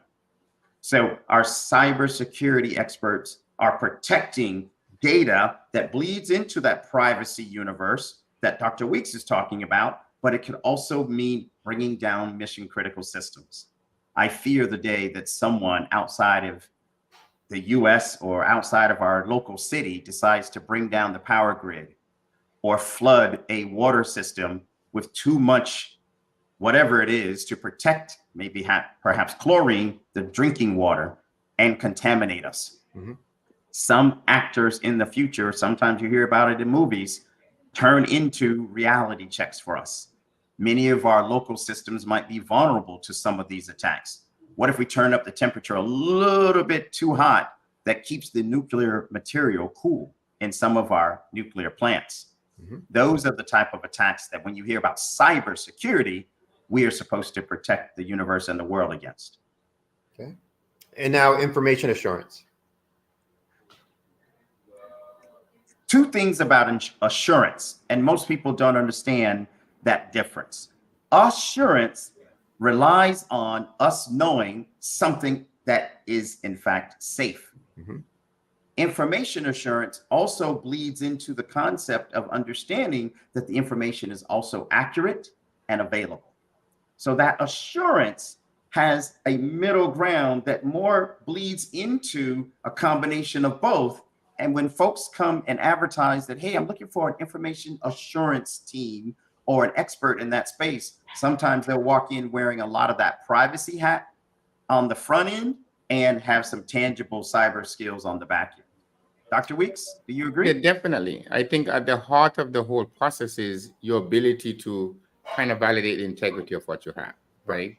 So our cybersecurity experts are protecting data that bleeds into that privacy universe that Dr. Weeks is talking about, but it could also mean bringing down mission critical systems. I fear the day that someone outside of the US or outside of our local city decides to bring down the power grid or flood a water system with too much whatever it is to protect maybe perhaps chlorine, the drinking water, and contaminate us. Some actors in the future, sometimes you hear about it in movies, turn into reality checks for us. Many of our local systems might be vulnerable to some of these attacks. What if we turn up the temperature a little bit too hot that keeps the nuclear material cool in some of our nuclear plants? Those are the type of attacks that when you hear about cybersecurity, we are supposed to protect the universe and the world against. Okay. And now information assurance. Two things about assurance, and most people don't understand that difference. Assurance relies on us knowing something that is in fact safe. Information assurance also bleeds into the concept of understanding that the information is also accurate and available. So that assurance has a middle ground that more bleeds into a combination of both. And when folks come and advertise that, hey, I'm looking for an information assurance team or an expert in that space, sometimes they'll walk in wearing a lot of that privacy hat on the front end and have some tangible cyber skills on the back end. Dr. Weeks, do you agree? Yeah, definitely. I think at the heart of the whole process is your ability to kind of validate the integrity of what you have, right?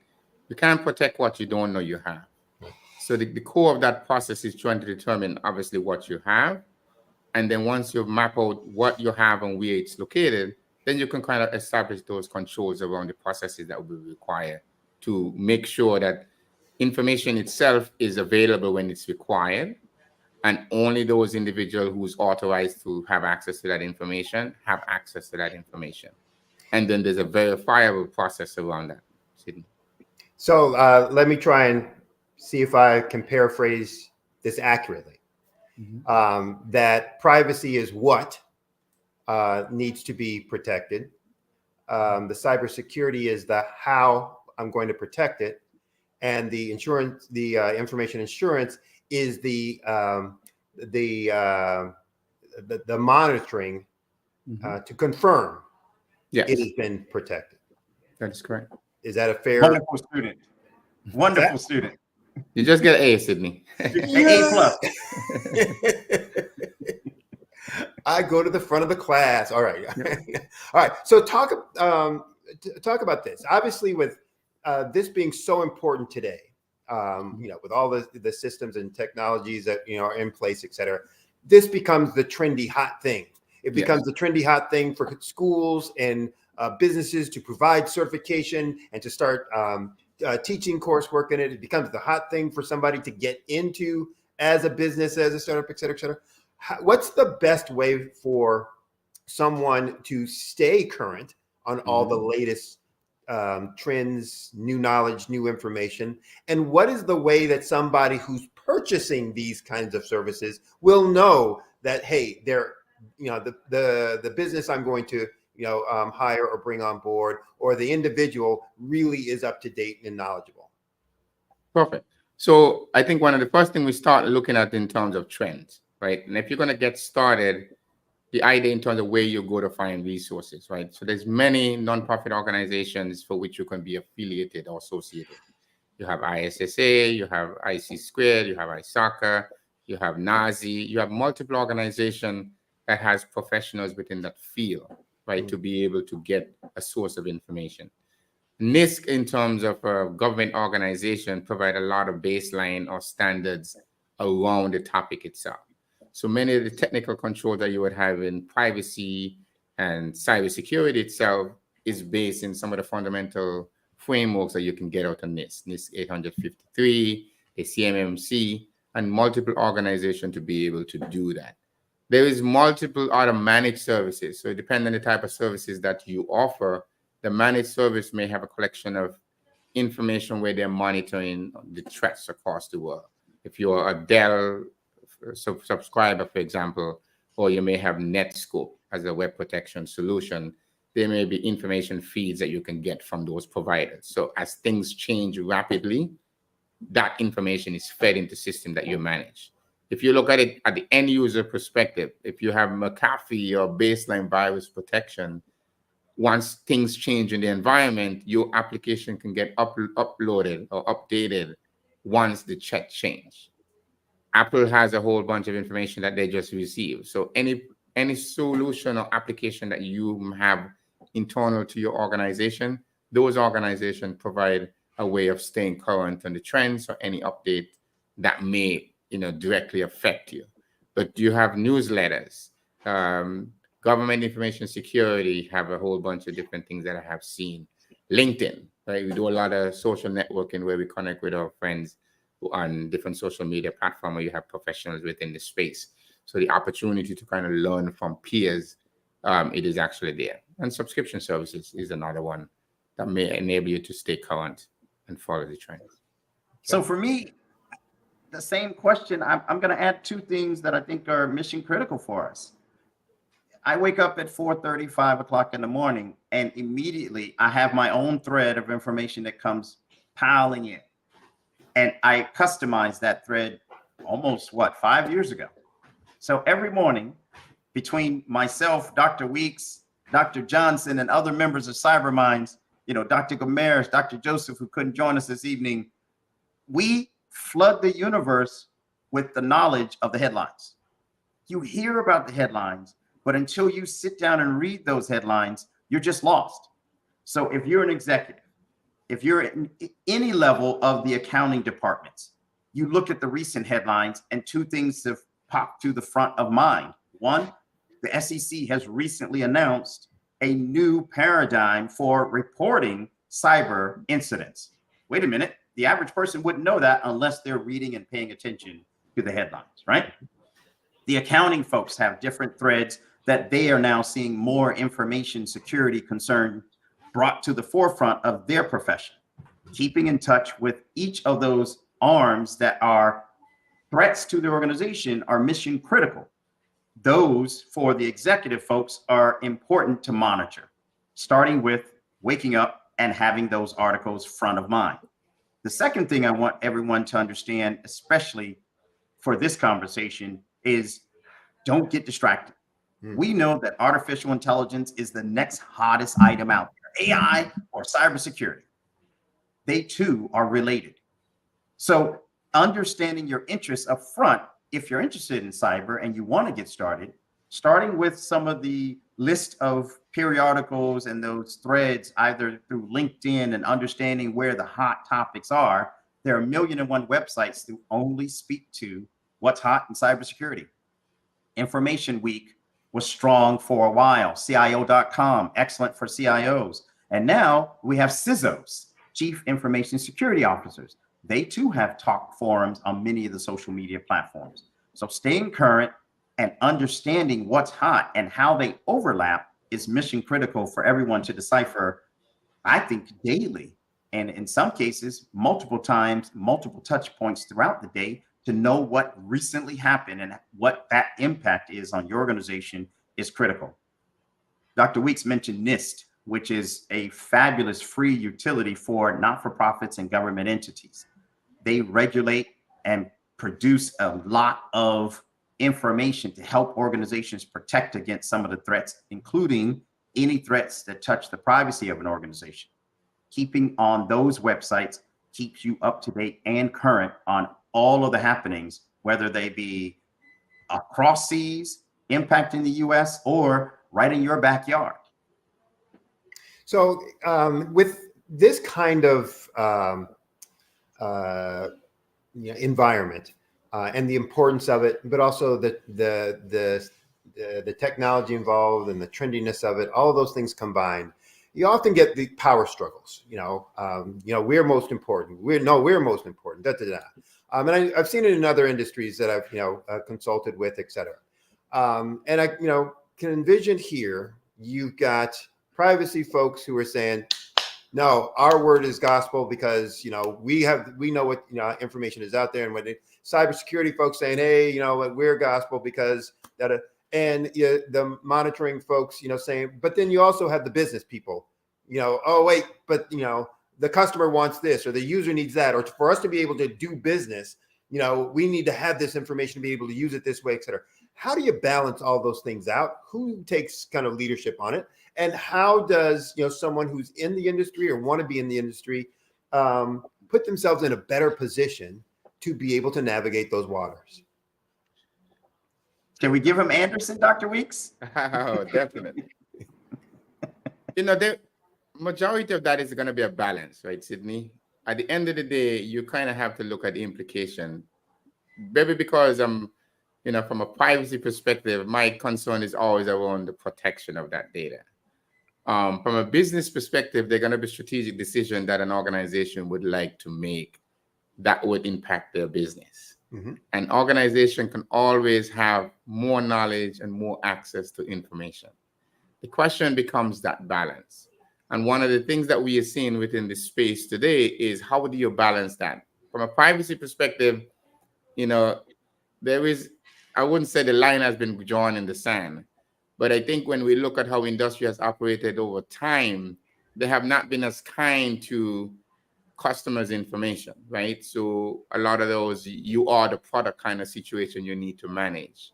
You can't protect what you don't know you have. So the core of that process is trying to determine, obviously, what you have. And then once you map out what you have and where it's located, then you can kind of establish those controls around the processes that will be required to make sure that information itself is available when it's required. And only those individuals who's authorized to have access to that information have access to that information. And then there's a verifiable process around that. Sydney. So let me try and see if I can paraphrase this accurately. That privacy is what needs to be protected. The cybersecurity is the how I'm going to protect it. And the insurance, the information insurance is the monitoring to confirm it has been protected. That is correct. Is that a fair? Wonderful student. Wonderful student. You just get A, Sydney. A plus. I go to the front of the class. All right. All right. So talk about this. Obviously, with this being so important today, with all the systems and technologies that are in place, et cetera, this becomes the trendy hot thing. It becomes the trendy hot thing for schools and businesses to provide certification and to start teaching coursework in it. It becomes the hot thing for somebody to get into as a business, as a startup, et cetera, et cetera. What's the best way for someone to stay current on all the latest trends, new knowledge, new information? And what is the way that somebody who's purchasing these kinds of services will know that, hey, they're, the business I'm going to, hire or bring on board, or the individual really is up to date and knowledgeable? Perfect. So I think one of the first things we start looking at in terms of trends, right? And if you're going to get started, the idea in terms of where you go to find resources, right? So there's many nonprofit organizations for which you can be affiliated or associated. You have ISSA, you have IC Squared, you have ISACA, you have NAZI, you have multiple organizations that has professionals within that field, right, to be able to get a source of information. NISC, in terms of a government organization, provide a lot of baseline or standards around the topic itself. So many of the technical controls that you would have in privacy and cybersecurity itself is based in some of the fundamental frameworks that you can get out of NIST 853, the CMMC, and multiple organizations to be able to do that. There is multiple other managed services. So depending on the type of services that you offer, the managed service may have a collection of information where they're monitoring the threats across the world. If you're a Dell subscriber, for example, or you may have Netscope as a web protection solution, there may be information feeds that you can get from those providers. So as things change rapidly, that information is fed into the system that you manage. If you look at it at the end user perspective, if you have McAfee or baseline virus protection, once things change in the environment, your application can get uploaded or updated once the check change. Apple has a whole bunch of information that they just received. So any solution or application that you have internal to your organization, those organizations provide a way of staying current on the trends or any update that may directly affect you. But you have newsletters, government information security, have a whole bunch of different things that I have seen. LinkedIn, right? We do a lot of social networking where we connect with our friends on different social media platforms where you have professionals within the space. So the opportunity to kind of learn from peers, it is actually there. And subscription services is another one that may enable you to stay current and follow the trends. So for me, the same question, I'm going to add two things that I think are mission critical for us. I wake up at 4:30, 5 o'clock in the morning, and immediately I have my own thread of information that comes piling in. And I customized that thread almost, 5 years ago. So every morning, between myself, Dr. Weeks, Dr. Johnson, and other members of CyberMinds, Dr. Gomeres, Dr. Joseph, who couldn't join us this evening, we flood the universe with the knowledge of the headlines. You hear about the headlines, but until you sit down and read those headlines, you're just lost. So if you're an executive, if you're at any level of the accounting departments, you look at the recent headlines and two things have popped to the front of mind. One, the SEC has recently announced a new paradigm for reporting cyber incidents. Wait a minute. The average person wouldn't know that unless they're reading and paying attention to the headlines, right? The accounting folks have different threads that they are now seeing more information security concern brought to the forefront of their profession. Keeping in touch with each of those arms that are threats to the organization are mission critical. Those for the executive folks are important to monitor, starting with waking up and having those articles front of mind. The second thing I want everyone to understand, especially for this conversation, is don't get distracted. We know that artificial intelligence is the next hottest item out there, AI or cybersecurity. They too are related. So understanding your interests up front, if you're interested in cyber and you want to get started, starting with some of the list of periodicals and those threads, either through LinkedIn and understanding where the hot topics are. There are 1,000,001 websites that only speak to what's hot in cybersecurity. Information Week was strong for a while. CIO.com, excellent for CIOs. And now we have CISOs, Chief Information Security Officers. They too have talk forums on many of the social media platforms. So staying current and understanding what's hot and how they overlap is mission critical for everyone to decipher, I think, daily. And in some cases, multiple times, multiple touch points throughout the day to know what recently happened and what that impact is on your organization is critical. Dr. Weeks mentioned NIST, which is a fabulous free utility for not-for-profits and government entities. They regulate and produce a lot of information to help organizations protect against some of the threats, including any threats that touch the privacy of an organization. Keeping on those websites keeps you up to date and current on all of the happenings, whether they be across seas, impacting the US, or right in your backyard. So with this kind of environment and the importance of it, but also the technology involved and the trendiness of it, all of those things combined, you often get the power struggles. We're most important. We're most important. Da, da, da. And I've seen it in other industries that I've consulted with, et cetera. And I can envision here you've got privacy folks who are saying, no, our word is gospel because we know what information is out there, and when cybersecurity folks saying, hey, we're gospel because that, and the monitoring folks saying, but then you also have the business people, oh wait, but the customer wants this or the user needs that, or for us to be able to do business, we need to have this information to be able to use it this way, et cetera. How do you balance all those things out? Who takes kind of leadership on it? And how does someone who's in the industry or want to be in the industry put themselves in a better position to be able to navigate those waters? Can we give him Anderson, Dr. Weeks? Oh, definitely. The majority of that is going to be a balance, right, Sydney? At the end of the day, you kind of have to look at the implication. Maybe because from a privacy perspective, my concern is always around the protection of that data. From a business perspective, they're going to be strategic decisions that an organization would like to make that would impact their business. Mm-hmm. An organization can always have more knowledge and more access to information. The question becomes that balance. And one of the things that we are seeing within this space today is how do you balance that? From a privacy perspective, you know, there is, I wouldn't say the line has been drawn in the sand, but I think when we look at how industry has operated over time, they have not been as kind to customers' information, right? So a lot of those, you are the product kind of situation you need to manage.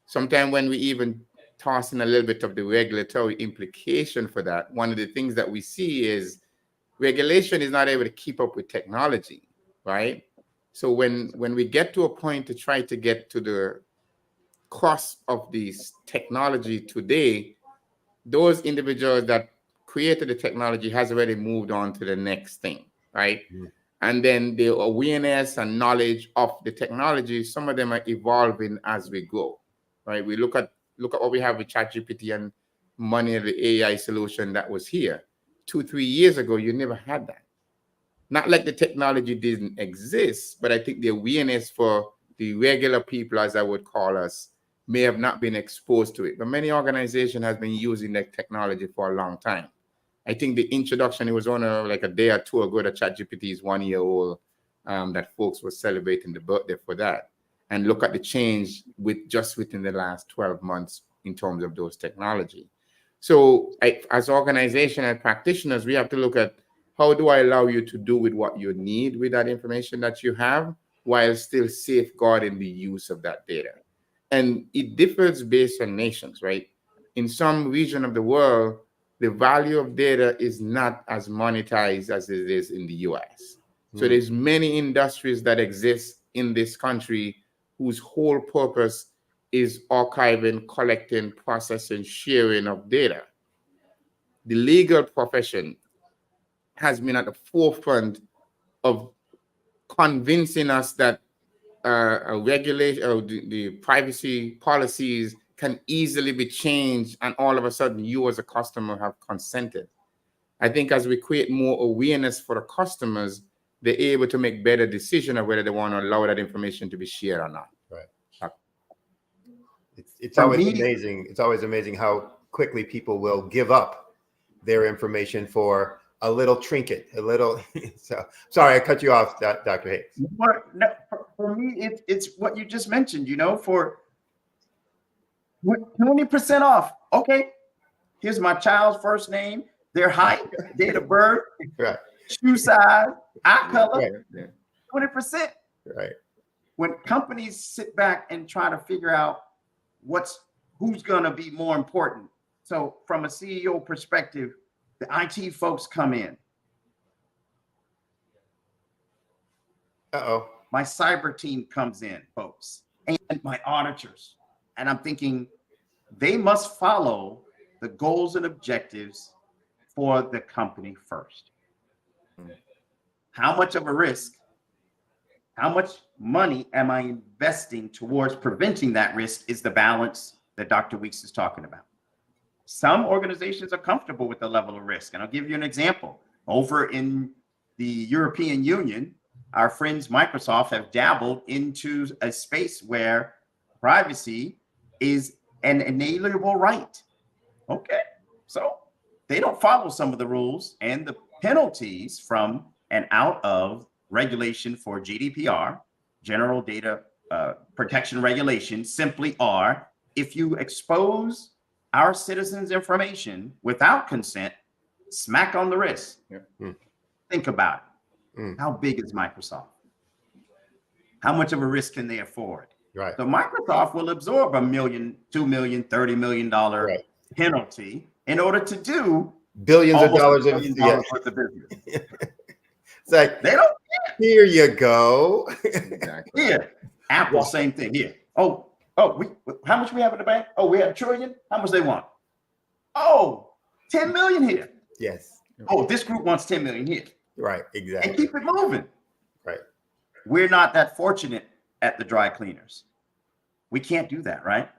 Sometimes when we even toss in a little bit of the regulatory implication for that, one of the things that we see is regulation is not able to keep up with technology, right? So when we get to a point to try to get to the cost of these technology today, those individuals that created the technology has already moved on to the next thing, right? And then the awareness and knowledge of the technology, some of them are evolving as we go, right? We look at what we have with ChatGPT and many of the AI solution that was here 2-3 years ago. You never had that. Not like the technology didn't exist, but I think the awareness for the regular people, as I would call us, may have not been exposed to it. But many organizations have been using that technology for a long time. I think the introduction, it was on like a day or two ago that ChatGPT is 1 year old, that folks were celebrating the birthday for that. And look at the change within the last 12 months in terms of those technology. So as organization and practitioners, we have to look at, how do I allow you to do with what you need with that information that you have, while still safeguarding the use of that data? And it differs based on nations, right? In some region of the world, the value of data is not as monetized as it is in the US. So there's many industries that exist in this country whose whole purpose is archiving, collecting, processing, sharing of data. The legal profession has been at the forefront of convincing us that a regulation or the privacy policies can easily be changed, and all of a sudden you as a customer have consented. I think as we create more awareness for the customers, they're able to make better decisions of whether they want to allow that information to be shared or not. Right. It's always amazing. It's always amazing how quickly people will give up their information for a little trinket, a little. So sorry, I cut you off, Dr. Hicks. No, for me, it's what you just mentioned. For 20% off. Okay, here's my child's first name, their height, date of birth, right, shoe size, eye color. Right. 20%. Right. When companies sit back and try to figure out who's going to be more important. So from a CEO perspective, the IT folks come in. My cyber team comes in, folks, and my auditors. And I'm thinking they must follow the goals and objectives for the company first. How much of a risk, how much money am I investing towards preventing that risk is the balance that Dr. Weeks is talking about. Some organizations are comfortable with the level of risk. And I'll give you an example. Over in the European Union, our friends Microsoft have dabbled into a space where privacy is an inalienable right. Okay, so they don't follow some of the rules, and the penalties from and out of regulation for GDPR, General Data Protection Regulation, simply are, if you expose our citizens' information without consent, smack on the wrist. Think about it. How big is Microsoft? How much of a risk can they afford? Right. So Microsoft will absorb $1 million, $2 million, $30 million penalty in order to do billions of dollars worth of business. It's like, they don't care. Here you go. Exactly. Here, Apple, same thing. Here. How much we have in the bank? Oh, we have $1 trillion. How much they want? Oh, 10 million here. Yes. Oh, this group wants 10 million here. Right. Exactly. And keep it moving. Right. We're not that fortunate at the dry cleaners. We can't do that, right?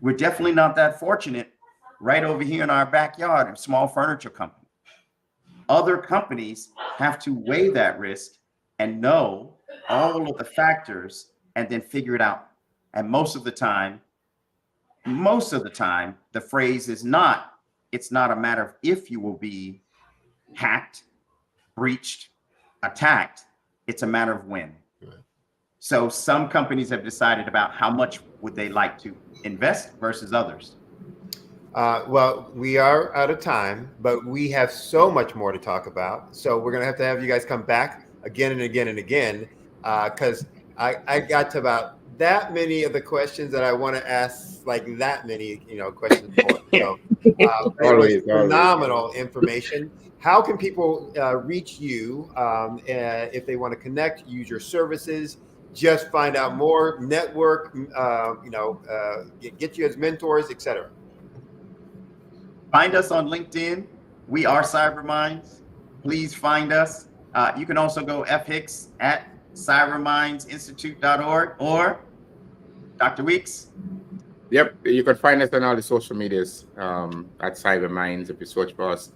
We're definitely not that fortunate right over here in our backyard, a small furniture company. Other companies have to weigh that risk and know all of the factors and then figure it out. And most of the time, the phrase is it's not a matter of if you will be hacked, breached, attacked. It's a matter of when. So some companies have decided about how much would they like to invest versus others. Well, we are out of time, but we have so much more to talk about. So we're going to have you guys come back again and again and again, because I got to about that many of the questions that I want to ask, like that many, questions more. So Always. Phenomenal information. How can people reach you if they want to connect, use your services, just find out more, network, get you as mentors, etc.? Find us on LinkedIn. We are CyberMinds. Please find us. You can also go fhicks@cybermindsinstitute.org or Dr. Weeks. Yep, you can find us on all the social medias at CyberMinds. If you search for us,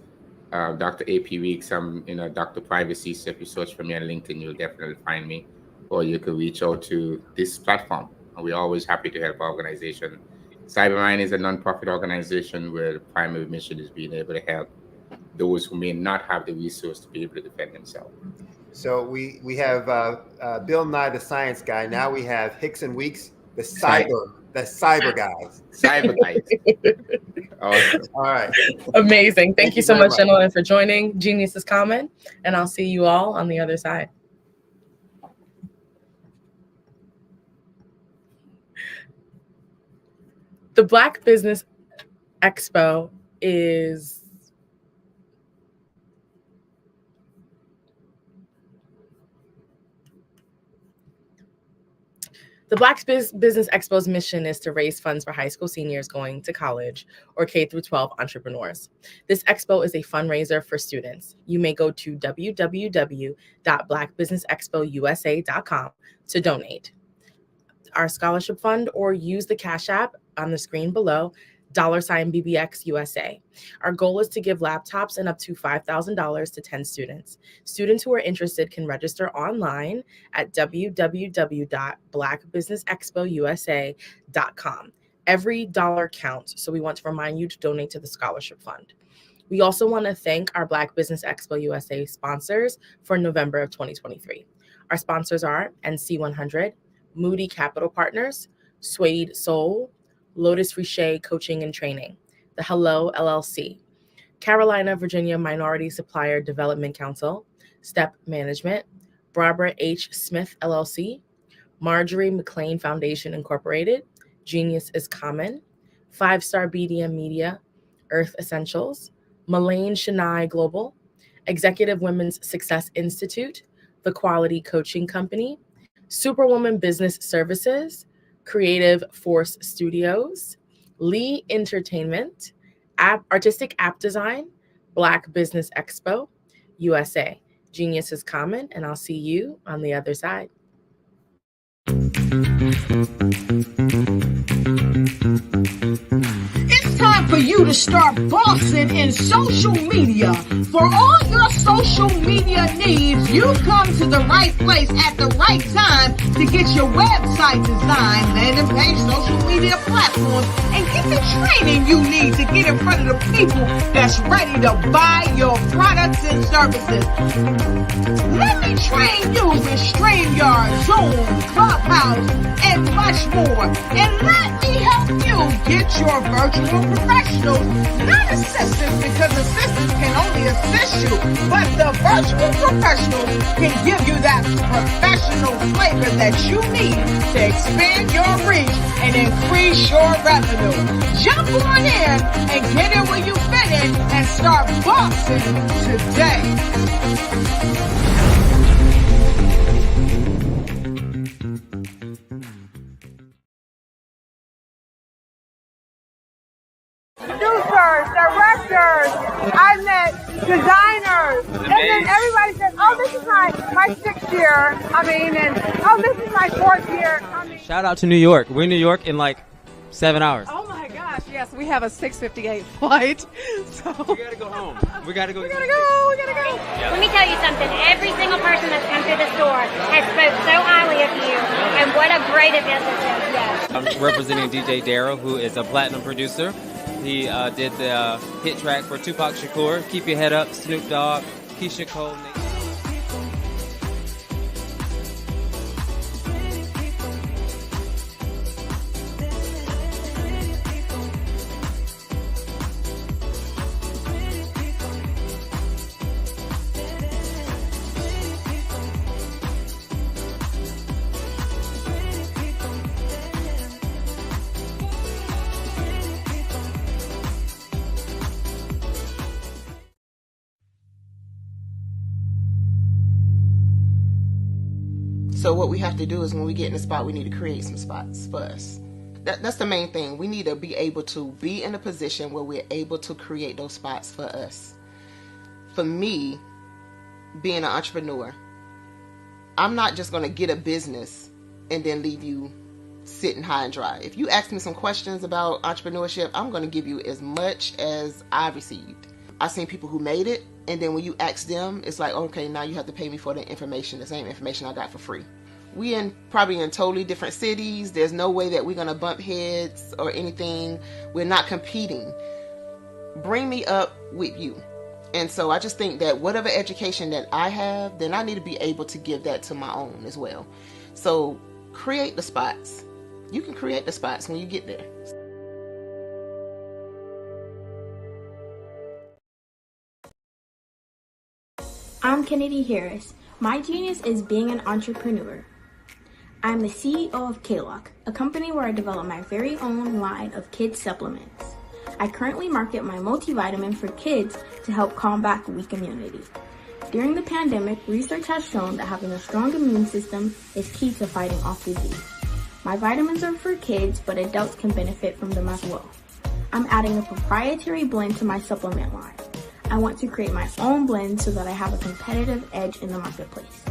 Dr. AP Weeks, I'm Dr. Privacy. So if you search for me on LinkedIn, you'll definitely find me. Or you can reach out to this platform. We're always happy to help our organization. CyberMind is a nonprofit organization where the primary mission is being able to help those who may not have the resource to be able to defend themselves. So we have Bill Nye, the science guy. Now we have Hicks and Weeks, the cyber guys. Cyber guys. Awesome. All right. Amazing. Thank you so much, gentlemen, for joining. Genius is common, and I'll see you all on the other side. The Black Business Expo is the Black Business Expo's mission is to raise funds for high school seniors going to college or K-12 entrepreneurs. This expo is a fundraiser for students. You may go to www.blackbusinessexpousa.com to donate our scholarship fund or use the Cash App on the screen below, $BBXUSA. Our goal is to give laptops and up to $5,000 to 10 students. Students who are interested can register online at www.blackbusinessexpousa.com. Every dollar counts, so we want to remind you to donate to the scholarship fund. We also want to thank our Black Business Expo USA sponsors for November of 2023. Our sponsors are NC100, Moody Capital Partners, Suede Soul, Lotus Riche Coaching and Training, the Hello LLC, Carolina, Virginia Minority Supplier Development Council, Step Management, Barbara H. Smith LLC, Marjorie McLean Foundation Incorporated, Genius is Common, 5-Star BDM Media, Earth Essentials, Malaine Shania Global, Executive Women's Success Institute, The Quality Coaching Company, Superwoman Business Services, Creative Force Studios, Lee Entertainment, Artistic App Design, Black Business Expo, USA. Genius is common, and I'll see you on the other side. It's time for you to start bossing in social media. For all your social media needs, you've come to the right place at the right time to get your website designed, landing page, social media platforms, and get the training you need to get in front of the people that's ready to buy your products and services. Let me train you with StreamYard, Zoom, Clubhouse, and much more. And let me help you get your virtual professionals, not assistants, because assistants can only assist you, but the virtual professionals can give you that professional flavor that you need to expand your reach and increase your revenue. Jump on in and get in where you fit in and start boxing today. Producers, directors, I met designers, and then everybody says, oh, this is my 6th year, and oh, this is my 4th year. Shout out to New York. We're in New York in like 7 hours. Oh my gosh, yes, we have a 6:58 flight, so. We gotta go home. We gotta go. We gotta go. Yeah. Let me tell you something. Every single person that's come through the store has spoke so highly of you, and what a great event this is. Yes. I'm representing DJ Darryl, who is a platinum producer. He did the hit track for Tupac Shakur, Keep Your Head Up, Snoop Dogg, Keisha Cole. So what we have to do is when we get in a spot, we need to create some spots for us. That's the main thing. We need to be able to be in a position where we're able to create those spots for us. For me, being an entrepreneur, I'm not just going to get a business and then leave you sitting high and dry. If you ask me some questions about entrepreneurship, I'm going to give you as much as I received. I've seen people who made it, and then when you ask them, it's like, okay, now you have to pay me for the information, the same information I got for free. We probably in totally different cities. There's no way that we're going to bump heads or anything. We're not competing. Bring me up with you. And so I just think that whatever education that I have, then I need to be able to give that to my own as well. So create the spots. You can create the spots when you get there. I'm Kennedy Harris. My genius is being an entrepreneur. I'm the CEO of K-Lock, a company where I develop my very own line of kids supplements. I currently market my multivitamin for kids to help combat weak immunity. During the pandemic, research has shown that having a strong immune system is key to fighting off disease. My vitamins are for kids, but adults can benefit from them as well. I'm adding a proprietary blend to my supplement line. I want to create my own blend so that I have a competitive edge in the marketplace.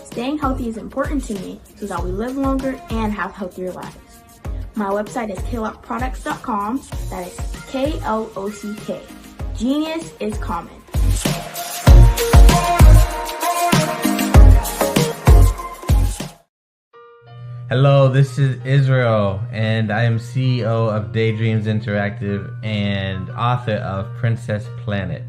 Staying healthy is important to me so that we live longer and have healthier lives. My website is klockproducts.com. That is K-L-O-C-K. Genius is common. Hello, this is Israel, and I am CEO of Daydreams Interactive and author of Princess Planet.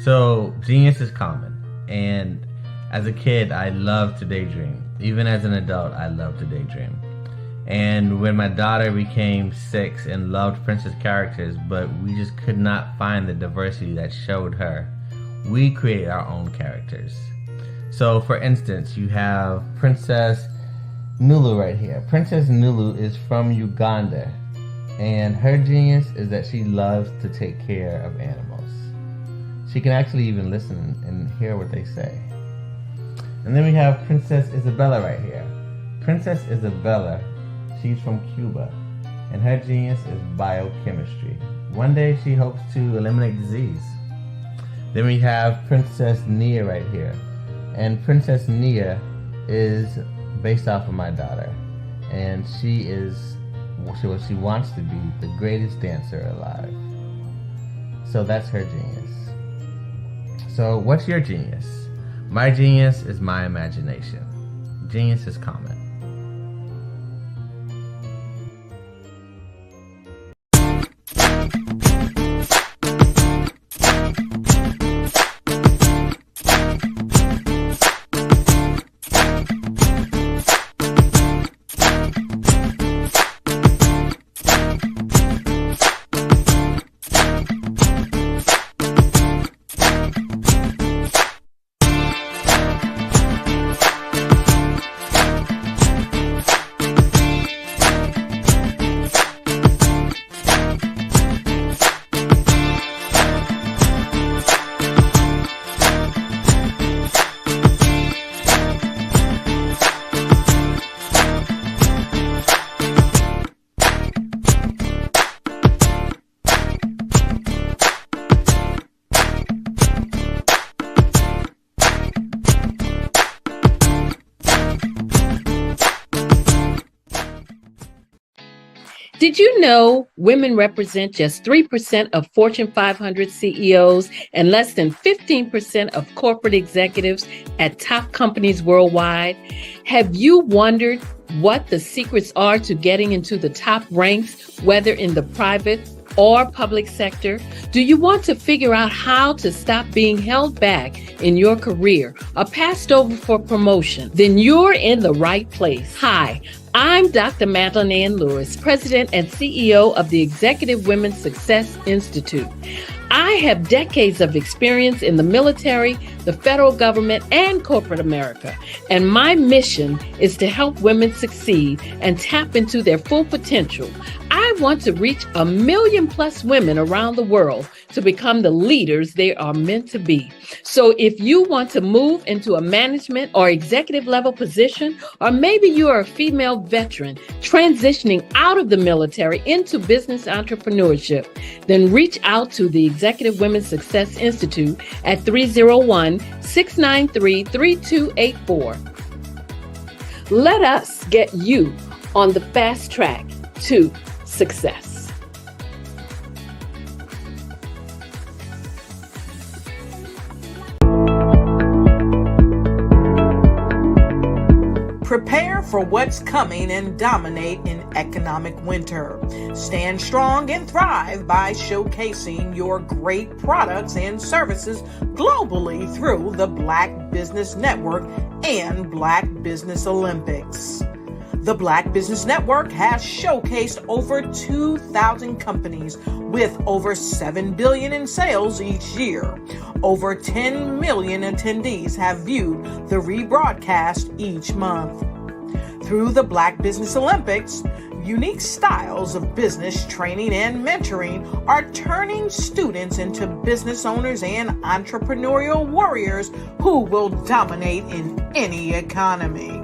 So, genius is common, and as a kid, I loved to daydream. Even as an adult, I love to daydream. And when my daughter became 6 and loved princess characters, but we just could not find the diversity that showed her, we created our own characters. So, for instance, you have Princess Nulu right here. Princess Nulu is from Uganda, and her genius is that she loves to take care of animals. She can actually even listen and hear what they say. And then we have Princess Isabella right here. Princess Isabella, she's from Cuba, and her genius is biochemistry. One day she hopes to eliminate disease. Then we have Princess Nia right here, and Princess Nia is based off of my daughter, and she wants to be the greatest dancer alive. So that's her genius. So what's your genius? My genius is my imagination. Genius is common. Did you know women represent just 3% of Fortune 500 CEOs and less than 15% of corporate executives at top companies worldwide? Have you wondered what the secrets are to getting into the top ranks, whether in the private or public sector? Do you want to figure out how to stop being held back in your career or passed over for promotion? Then you're in the right place. Hi, I'm Dr. Madeline Ann Lewis, President and CEO of the Executive Women's Success Institute. I have decades of experience in the military, the federal government, and corporate America, and my mission is to help women succeed and tap into their full potential. I want to reach 1 million plus women around the world to become the leaders they are meant to be. So if you want to move into a management or executive level position, or maybe you are a female veteran transitioning out of the military into business entrepreneurship, then reach out to the Executive Women's Success Institute at 301-693-3284. Let us get you on the fast track to success. Prepare for what's coming and dominate in economic winter. Stand strong and thrive by showcasing your great products and services globally through the Black Business Network and Black Business Olympics. The Black Business Network has showcased over 2,000 companies with over $7 billion in sales each year. Over 10 million attendees have viewed the rebroadcast each month. Through the Black Business Olympics, unique styles of business training and mentoring are turning students into business owners and entrepreneurial warriors who will dominate in any economy.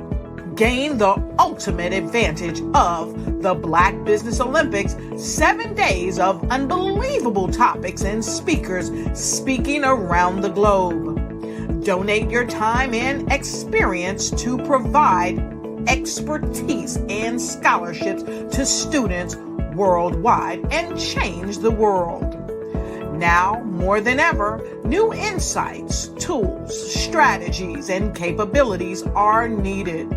Gain the ultimate advantage of the Black Business Olympics, 7 days of unbelievable topics and speakers speaking around the globe. Donate your time and experience to provide expertise and scholarships to students worldwide and change the world. Now, more than ever, new insights, tools, strategies, and capabilities are needed.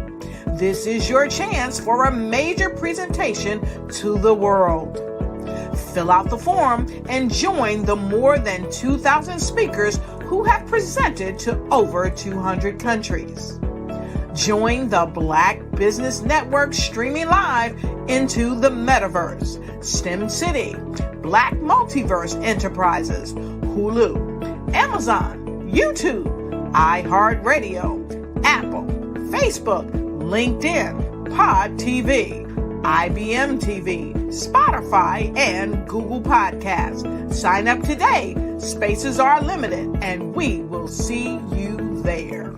This is your chance for a major presentation to the world. Fill out the form and join the more than 2,000 speakers who have presented to over 200 countries. Join the Black Business Network streaming live into the Metaverse, STEM City, Black Multiverse Enterprises, Hulu, Amazon, YouTube, iHeartRadio, Apple, Facebook, LinkedIn, Pod TV, IBM TV, Spotify, and Google Podcasts. Sign up today. Spaces are limited, and we will see you there.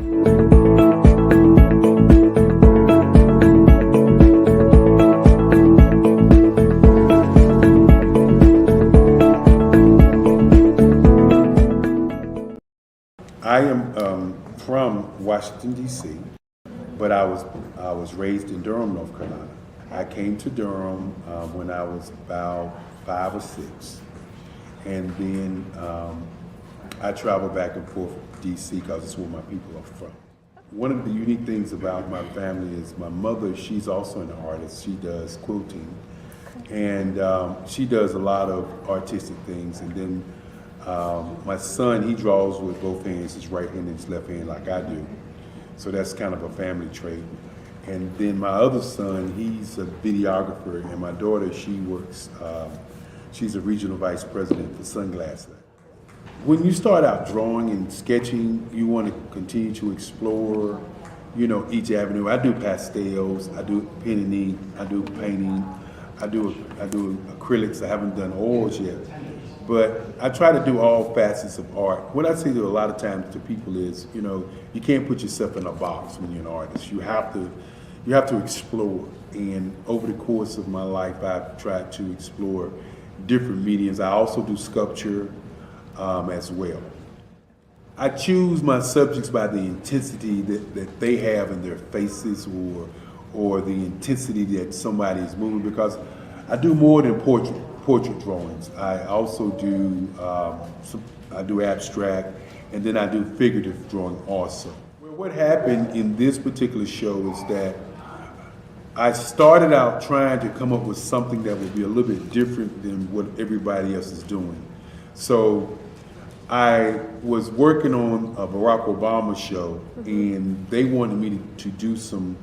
I am from Washington, D.C., but I was raised in Durham, North Carolina. I came to Durham when I was about 5 or 6, and then I traveled back and forth to D.C. because it's where my people are from. One of the unique things about my family is my mother, she's also an artist. She does quilting, and she does a lot of artistic things. And then my son, he draws with both hands, his right hand and his left hand like I do. So that's kind of a family trait. And then my other son, he's a videographer, and my daughter, she works, she's a regional vice president for Sunglass Lab. When you start out drawing and sketching, you want to continue to explore, you know, each avenue. I do pastels, I do pen and ink, I do painting, I do acrylics. I haven't done oils yet. But I try to do all facets of art. What I say to a lot of times to people is, you know, you can't put yourself in a box when you're an artist. You have to explore. And over the course of my life, I've tried to explore different mediums. I also do sculpture as well. I choose my subjects by the intensity that they have in their faces, or the intensity that somebody is moving, because I do more than portrait drawings. I also do I do abstract, and then I do figurative drawing also. Well, what happened in this particular show is that I started out trying to come up with something that would be a little bit different than what everybody else is doing. So I was working on a Barack Obama show, and they wanted me to do some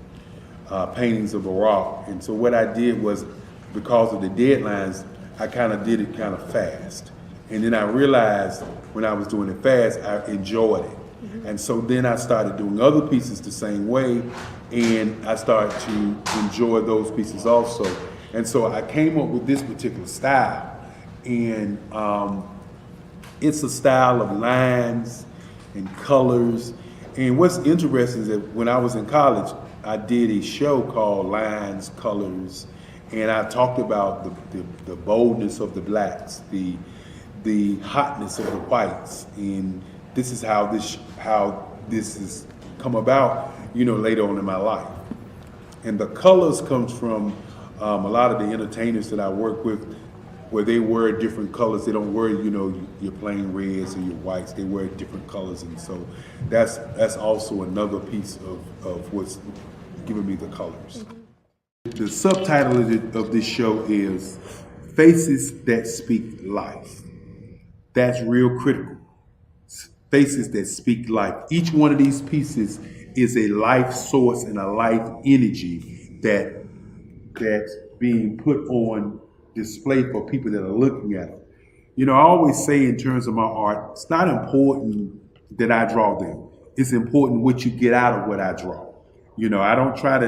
paintings of Barack. And so what I did was, because of the deadlines, I kind of did it kind of fast. And then I realized when I was doing it fast, I enjoyed it. And so then I started doing other pieces the same way, and I started to enjoy those pieces also. And so I came up with this particular style, and it's a style of lines and colors. And what's interesting is that when I was in college, I did a show called Lines, Colors, and I talked about the boldness of the blacks, the hotness of the whites, and this is how this has come about, later on in my life. And the colors comes from a lot of the entertainers that I work with, where they wear different colors. They don't wear, your plain reds or your whites. They wear different colors, and so that's also another piece of what's giving me the colors. The subtitle of this show is Faces That Speak Life. That's real critical. Faces that speak life. Each one of these pieces is a life source and a life energy that's being put on display for people that are looking at it. I always say in terms of my art, it's not important that I draw them. It's important what you get out of what I draw. I don't try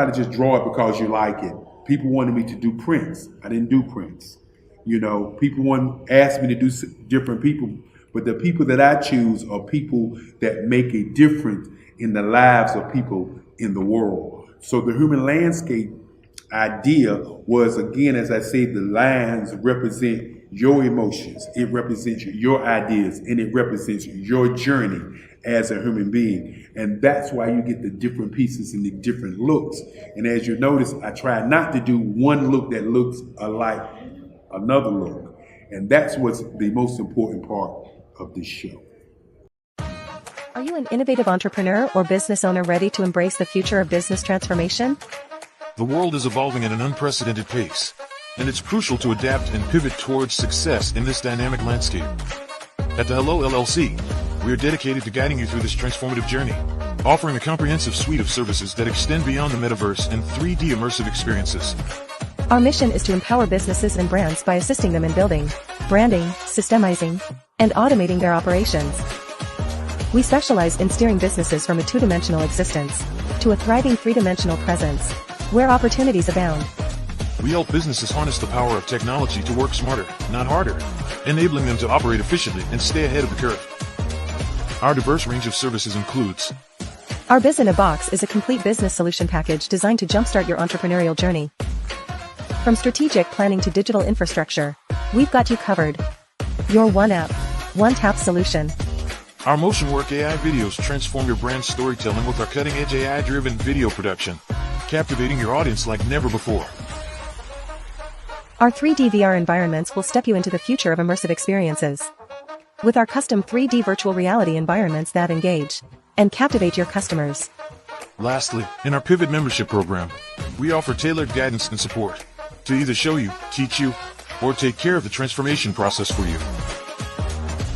to just draw it because you like it. People wanted me to do prints. I didn't do prints. People asked me to do different people, but the people that I choose are people that make a difference in the lives of people in the world. So the human landscape idea was, again, as I say, the lines represent your emotions, it represents your ideas, and it represents your journey as a human being. And that's why you get the different pieces and the different looks. And as you notice, I try not to do one look that looks alike another look. And that's what's the most important part of this show. Are you an innovative entrepreneur or business owner ready to embrace the future of business transformation? The world is evolving at an unprecedented pace, and it's crucial to adapt and pivot towards success in this dynamic landscape. At the Hello LLC, we are dedicated to guiding you through this transformative journey, offering a comprehensive suite of services that extend beyond the metaverse and 3D immersive experiences. Our mission is to empower businesses and brands by assisting them in building, branding, systemizing, and automating their operations. We specialize in steering businesses from a two-dimensional existence to a thriving three-dimensional presence, where opportunities abound. We help businesses harness the power of technology to work smarter, not harder, enabling them to operate efficiently and stay ahead of the curve. Our diverse range of services includes: Our Biz in a Box is a complete business solution package designed to jumpstart your entrepreneurial journey. From strategic planning to digital infrastructure, we've got you covered. Your one app, one tap solution. Our Motion Work AI videos transform your brand storytelling with our cutting-edge AI-driven video production, captivating your audience like never before. Our 3D VR environments will step you into the future of immersive experiences. With our custom 3D virtual reality environments that engage and captivate your customers. Lastly, in our Pivot membership program, we offer tailored guidance and support to either show you, teach you, or take care of the transformation process for you.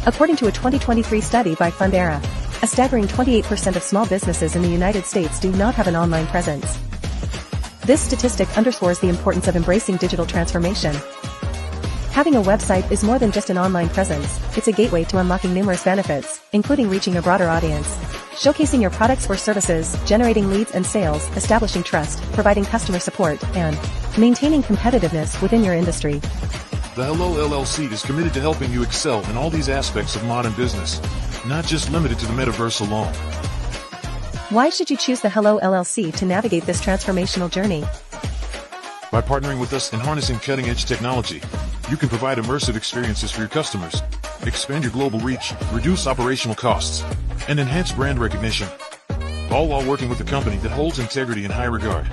According to a 2023 study by Fundera, a staggering 28% of small businesses in the United States do not have an online presence. This statistic underscores the importance of embracing digital transformation. Having a website is more than just an online presence, it's a gateway to unlocking numerous benefits, including reaching a broader audience, showcasing your products or services, generating leads and sales, establishing trust, providing customer support, and maintaining competitiveness within your industry. The Hello LLC is committed to helping you excel in all these aspects of modern business, not just limited to the metaverse alone. Why should you choose the Hello LLC to navigate this transformational journey? By partnering with us and harnessing cutting-edge technology, you can provide immersive experiences for your customers, expand your global reach, reduce operational costs, and enhance brand recognition, all while working with a company that holds integrity in high regard.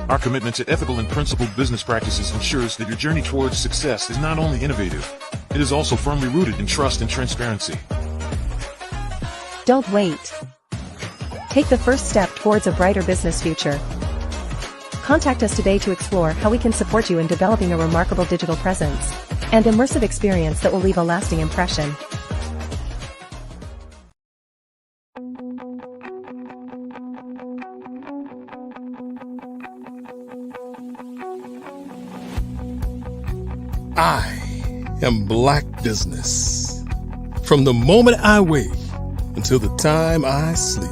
Our commitment to ethical and principled business practices ensures that your journey towards success is not only innovative, it is also firmly rooted in trust and transparency. Don't wait. Take the first step towards a brighter business future. Contact us today to explore how we can support you in developing a remarkable digital presence and immersive experience that will leave a lasting impression. I am Black Business. From the moment I wake until the time I sleep.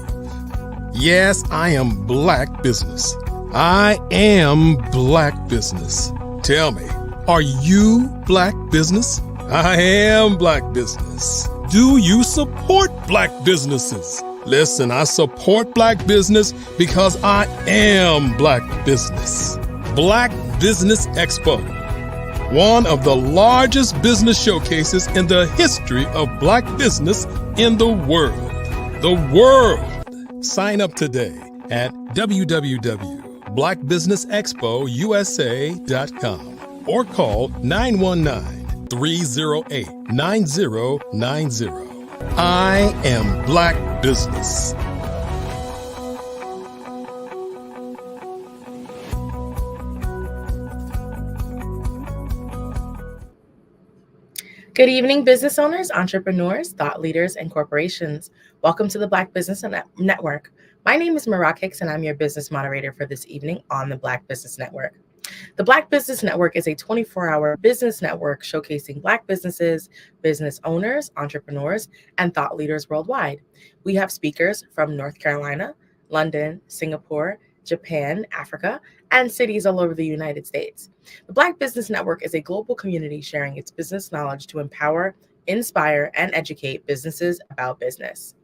Yes, I am Black Business. I am Black business. Tell me, are you Black business? I am Black business. Do you support Black businesses? Listen, I support Black business because I am Black business. Black Business Expo, one of the largest business showcases in the history of Black business in the world. The world! Sign up today at www.blackbusinessexpousa.com or call 919-308-9090. I am Black business. Good evening, business owners, entrepreneurs, thought leaders, and corporations. Welcome to the Black Business Network. My name is Marak Hicks, and I'm your business moderator for this evening on the Black Business Network. The Black Business Network is a 24-hour business network showcasing Black businesses, business owners, entrepreneurs, and thought leaders worldwide. We have speakers from North Carolina, London, Singapore, Japan, Africa, and cities all over the United States. The Black Business Network is a global community sharing its business knowledge to empower, inspire, and educate businesses about business.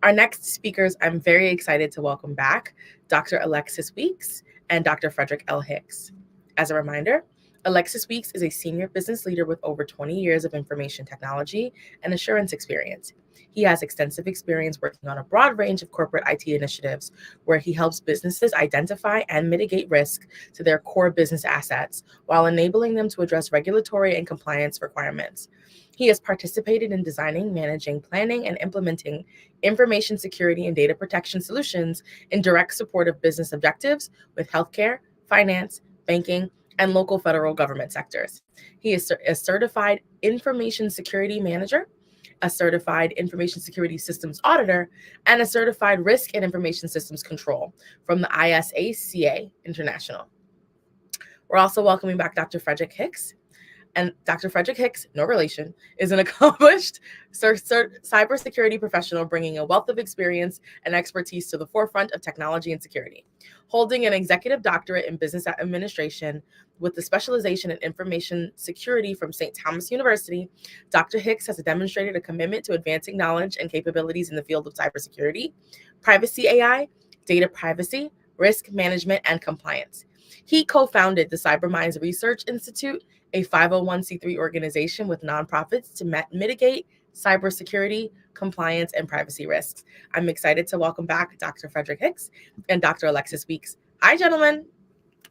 Our next speakers, I'm very excited to welcome back Dr. Alexis Weeks and Dr. Frederick L. Hicks. As a reminder, Alexis Weeks is a senior business leader with over 20 years of information technology and assurance experience. He has extensive experience working on a broad range of corporate IT initiatives where he helps businesses identify and mitigate risk to their core business assets while enabling them to address regulatory and compliance requirements. He has participated in designing, managing, planning, and implementing information security and data protection solutions in direct support of business objectives with healthcare, finance, banking, and local federal government sectors. He is a certified information security manager, a certified information security systems auditor, and a certified risk and information systems control from the ISACA International. We're also welcoming back Dr. Frederick Hicks. And Dr. Frederick Hicks, no relation, is an accomplished cybersecurity professional bringing a wealth of experience and expertise to the forefront of technology and security. Holding an executive doctorate in business administration with the specialization in information security from St. Thomas University, Dr. Hicks has demonstrated a commitment to advancing knowledge and capabilities in the field of cybersecurity, privacy AI, data privacy, risk management, and compliance. He co-founded the CyberMinds Research Institute, a 501c3 organization with nonprofits to mitigate cybersecurity, compliance, and privacy risks. I'm excited to welcome back Dr. Frederick Hicks and Dr. Alexis Weeks. Hi, gentlemen.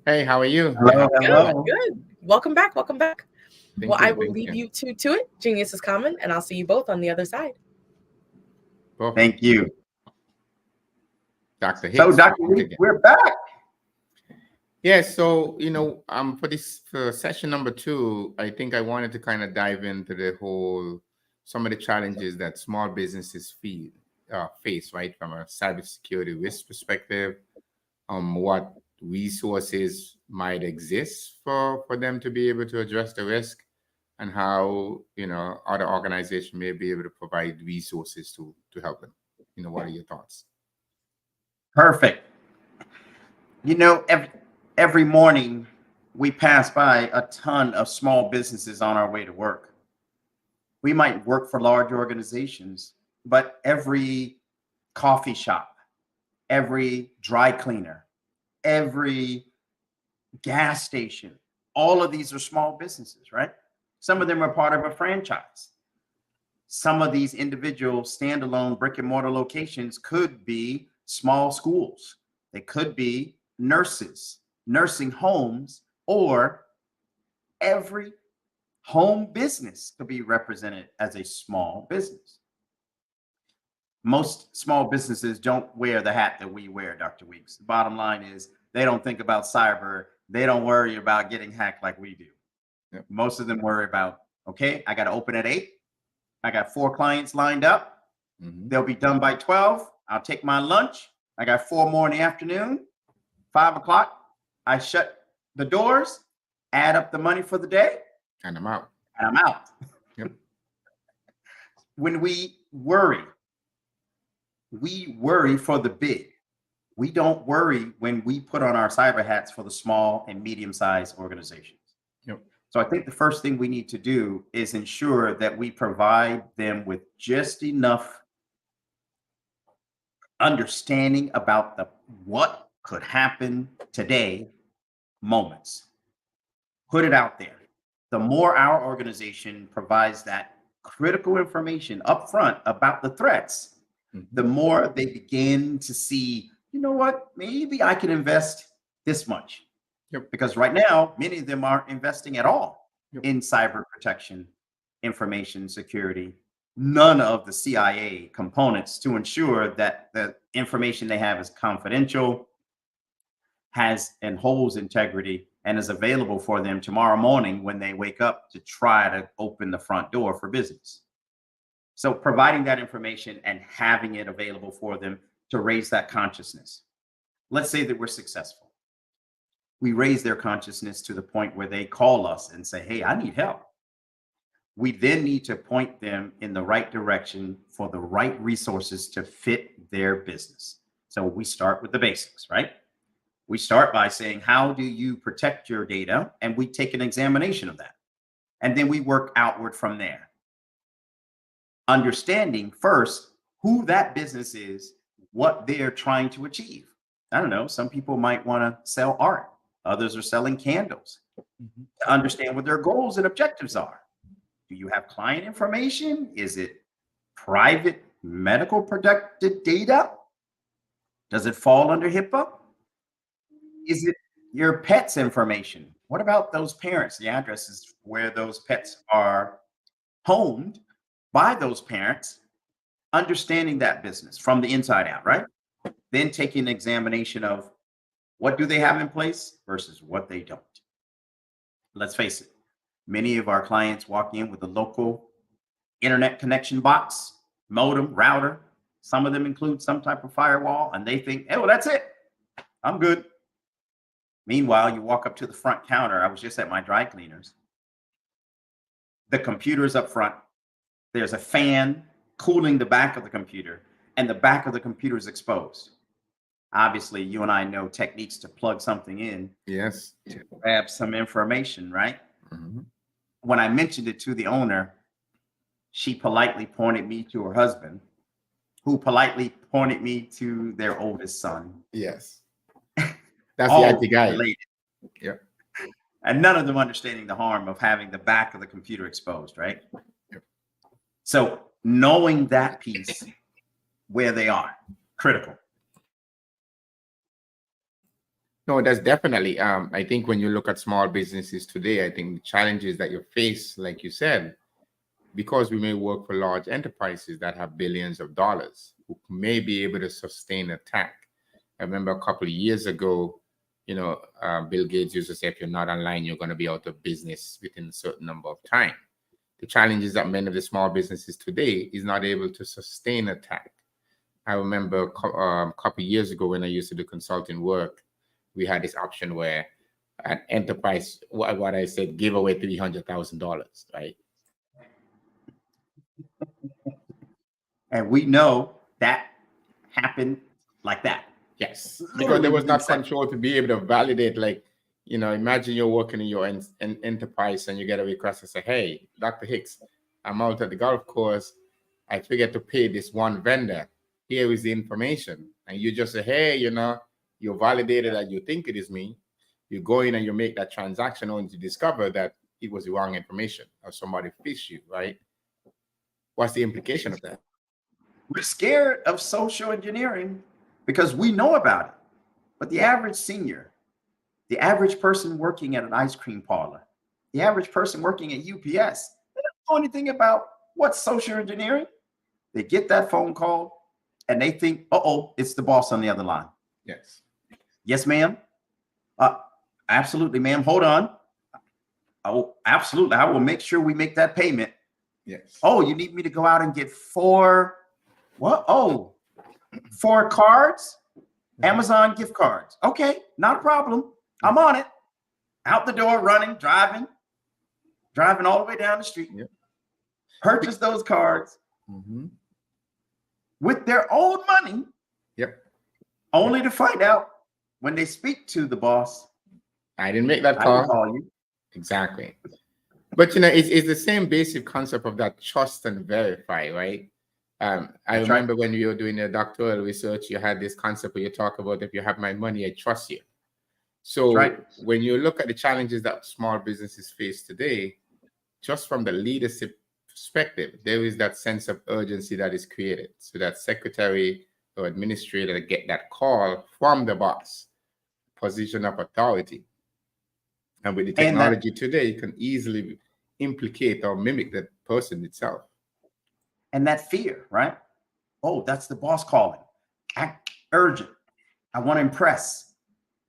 Hey, how are you? Good, good. Welcome back, welcome back. I will leave you to it. Genius is coming, and I'll see you both on the other side. Thank you. Dr. Hicks. So, Dr. Weeks, we're back. Yeah, so, for session number 2, I think I wanted to kind of dive into some of the challenges that small businesses face, right, from a cybersecurity risk perspective, what resources might exist for them to be able to address the risk, and how, other organizations may be able to provide resources to help them. What are your thoughts? Perfect. Every morning we pass by a ton of small businesses on our way to work. We might work for large organizations, but every coffee shop, every dry cleaner, every gas station, all of these are small businesses, right? Some of them are part of a franchise. Some of these individual standalone brick and mortar locations could be small schools. They could be nurses, nursing homes, or every home business could be represented as a small business. Most small businesses don't wear the hat that we wear, Dr. Weeks. The bottom line is they don't think about cyber. They don't worry about getting hacked like we do. Yep. Most of them worry about, okay, I got to open at 8. I got 4 clients lined up. Mm-hmm. They'll be done by 12. I'll take my lunch. I got 4 more in the afternoon. 5 o'clock. I shut the doors, add up the money for the day, and I'm out. Yep. When we worry for the big. We don't worry when we put on our cyber hats for the small and medium-sized organizations. Yep. So I think the first thing we need to do is ensure that we provide them with just enough understanding about what could happen today moments. Put it out there. The more our organization provides that critical information up front about the threats, the more they begin to see, you know what, maybe I can invest this much. Yep. Because right now, many of them aren't investing at all in cyber protection, information security, none of the CIA components to ensure that the information they have is confidential, has and holds integrity, and is available for them tomorrow morning when they wake up to try to open the front door for business. So providing that information and having it available for them to raise that consciousness. Let's say that we're successful. We raise their consciousness to the point where they call us and say, hey, I need help. We then need to point them in the right direction for the right resources to fit their business. So we start with the basics, right? We start by saying, how do you protect your data? And we take an examination of that. And then we work outward from there. Understanding first who that business is, what they're trying to achieve. I don't know, some people might want to sell art. Others are selling candles. To understand what their goals and objectives are. Do you have client information? Is it private medical protected data? Does it fall under HIPAA? Is it your pet's information? What about those parents, the addresses where those pets are homed by those parents? Understanding that business from the inside out, right? Then taking an examination of what do they have in place versus what they don't. Let's face it, many of our clients walk in with a local internet connection box, modem, router. Some of them include some type of firewall, and they think, oh, that's it. I'm good. Meanwhile, you walk up to the front counter. I was just at my dry cleaners. The computer's up front. There's a fan cooling the back of the computer, and the back of the computer is exposed. Obviously, you and I know techniques to plug something in. Yes. To grab some information, right? When I mentioned it to the owner, she politely pointed me to her husband, who politely pointed me to their oldest son. Yes. That's the IT guy. Related. Yeah. And none of them understanding the harm of having the back of the computer exposed, right? Yep. So knowing that piece, where they are, critical. No, that's definitely. I think when you look at small businesses today, I think the challenges that you face, like you said, because we may work for large enterprises that have billions of dollars, who may be able to sustain attack. I remember a couple of years ago, Bill Gates used to say, if you're not online, you're going to be out of business within a certain number of time. The challenge is that many of the small businesses today is not able to sustain attack. I remember a couple of years ago when I used to do consulting work, we had this option where an enterprise, what I said, give away $300,000, right? And we know that happened like that. Yes, because there was not control to be able to validate. Like, imagine you're working in your enterprise and you get a request to say, hey, Dr. Hicks, I'm out at the golf course. I forget to pay this one vendor. Here is the information. And you just say, hey, you validated that you think it is me. You go in and you make that transaction only to discover that it was the wrong information or somebody fished you, right? What's the implication of that? We're scared of social engineering because we know about it. But the average senior, the average person working at an ice cream parlor, the average person working at UPS, they don't know anything about what's social engineering. They get that phone call and they think, uh-oh, it's the boss on the other line. Yes. Yes, ma'am. Absolutely, ma'am. Hold on. Oh, absolutely. I will make sure we make that payment. Yes. Oh, you need me to go out and get 4 cards? Amazon gift cards. Okay, not a problem. I'm on it. Out the door, running, driving all the way down the street. Yep. Purchase those cards with their own money. Yep. only to find out when they speak to the boss, I didn't make that I call. didn't call you. Exactly. But, you know, it's the same basic concept of that trust and verify, right? I remember when you were doing your doctoral research, you had this concept where you talk about, if you have my money, I trust you. So when you look at the challenges that small businesses face today, just from the leadership perspective, there is that sense of urgency that is created. So that secretary or administrator get that call from the boss, position of authority. And with the technology today, you can easily implicate or mimic the person itself. And that fear, right? Oh, that's the boss calling. Act urgent. I want to impress.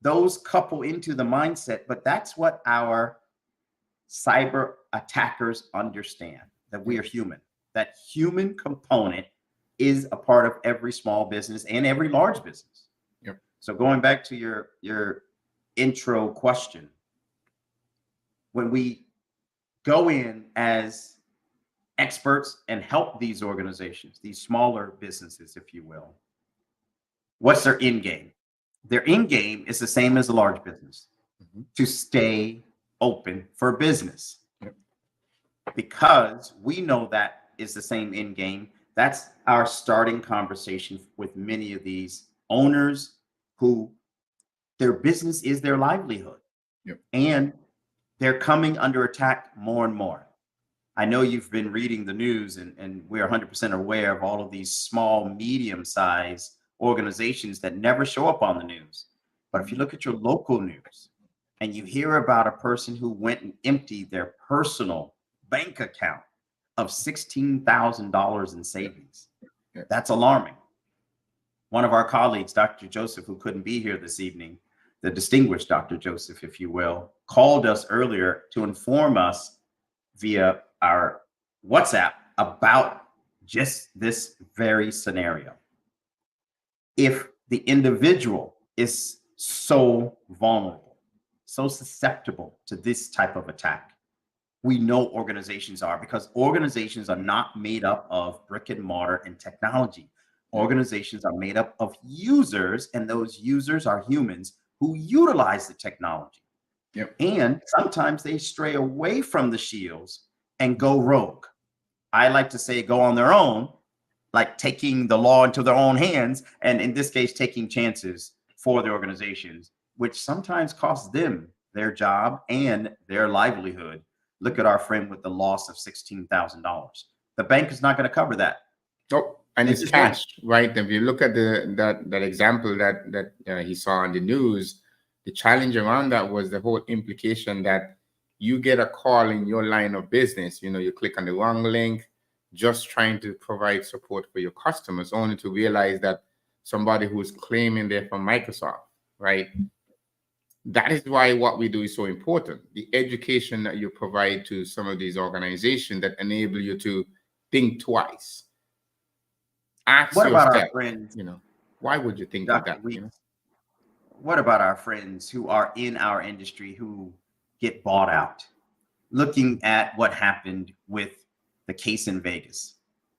Those couple into the mindset, but that's what our cyber attackers understand, that we are human. That human component is a part of every small business and every large business. Yep. So going back to your intro question, when we go in as experts and help these organizations, these smaller businesses, if you will, what's their end game? Their end game is the same as a large business, to stay open for business. Yep. Because we know that is the same end game. That's our starting conversation with many of these owners who their business is their livelihood. Yep. And they're coming under attack more and more. I know you've been reading the news, and we're 100% aware of all of these small, medium-sized organizations that never show up on the news. But if you look at your local news and you hear about a person who went and emptied their personal bank account of $16,000 in savings, that's alarming. One of our colleagues, Dr. Joseph, who couldn't be here this evening, the distinguished Dr. Joseph, if you will, called us earlier to inform us via our WhatsApp about just this very scenario. If the individual is so vulnerable, so susceptible to this type of attack, we know organizations are, because organizations are not made up of brick and mortar and technology. Organizations are made up of users, and those users are humans who utilize the technology. Yep. And sometimes they stray away from the shields and go rogue. I like to say go on their own, like taking the law into their own hands, and in this case, taking chances for the organizations, which sometimes costs them their job and their livelihood. Look at our friend with the loss of $16,000. The bank is not going to cover that. Oh, and it's cash, right? If you look at that example that he saw on the news, the challenge around that was the whole implication that you get a call in your line of business, you click on the wrong link, just trying to provide support for your customers, only to realize that somebody who's claiming they're from Microsoft, right? That is why what we do is so important. The education that you provide to some of these organizations that enable you to think twice. Ask what yourself, about our friends? Why would you think of that? What about our friends who are in our industry who get bought out? Looking at what happened with the case in Vegas.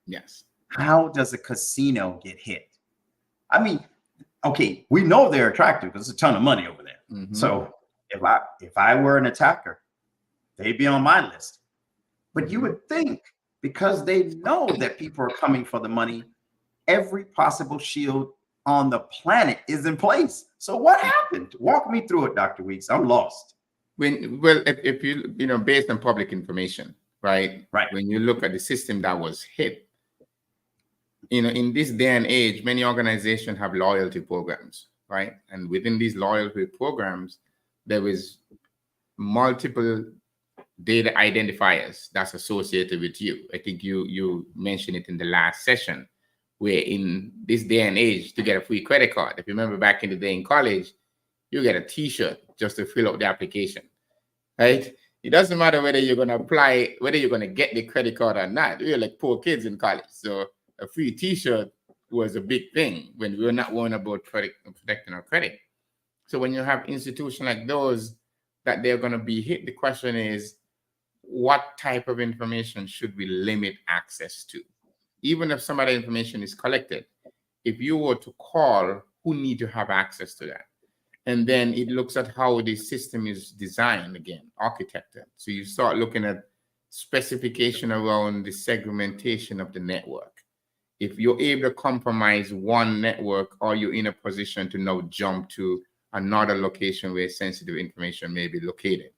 Yes. How does a casino get hit? I mean, okay, we know they're attractive because there's a ton of money over there. Mm-hmm. So if I were an attacker, they'd be on my list. But you would think, because they know that people are coming for the money, every possible shield on the planet is in place. So what happened? Walk me through it, Dr. Weeks. I'm lost. If you based on public information, right? When you look at the system that was hit, in this day and age, many organizations have loyalty programs, right? And within these loyalty programs, there is multiple data identifiers that's associated with you. I think you mentioned it in the last session, where in this day and age, to get a free credit card, if you remember back in the day in college, you get a t-shirt just to fill out the application, right? It doesn't matter whether you're going to apply, whether you're going to get the credit card or not. We were like poor kids in college. So a free t-shirt was a big thing when we were not worrying about protecting our credit. So when you have institutions like those that they're going to be hit, the question is, what type of information should we limit access to? Even if some of the information is collected, if you were to call who need to have access to that. And then it looks at how the system is designed, again, architected. So you start looking at specification around the segmentation of the network. If you're able to compromise one network, or you're in a position to now jump to another location where sensitive information may be located,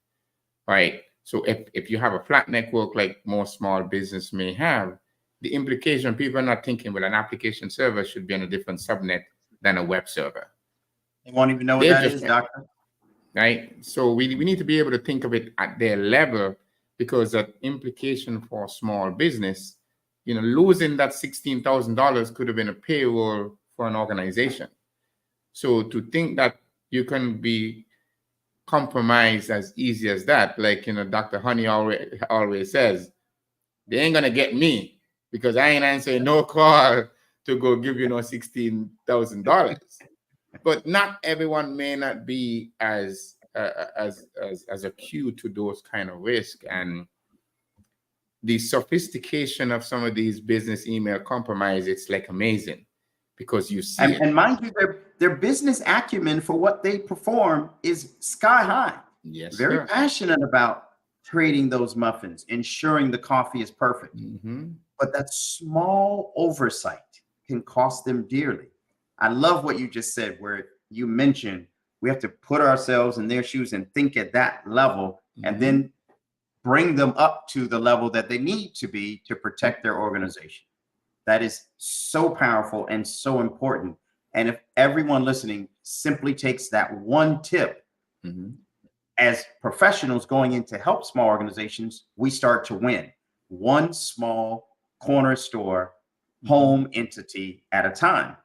right? So if you have a flat network like most small business may have, the implication, people are not thinking, well, an application server should be on a different subnet than a web server. They won't even know what that is, doctor. Right? So we need to be able to think of it at their level, because that implication for a small business, you know, losing that $16,000 could have been a payroll for an organization. So to think that you can be compromised as easy as that, like, you know, Dr. Honey always says, they ain't gonna get me because I ain't answering no call to go give you no $16,000. But not everyone may not be as acute to those kind of risk, and the sophistication of some of these business email compromise, it's like amazing, because you see and mind you, their business acumen for what they perform is sky high. Yes, very sir. passionate about trading those muffins, ensuring the coffee is perfect. But that small oversight can cost them dearly. I love what you just said, where you mentioned we have to put ourselves in their shoes and think at that level, and then bring them up to the level that they need to be to protect their organization. That is so powerful and so important. And if everyone listening simply takes that one tip, as professionals going in to help small organizations, we start to win one small corner store, home entity at a time.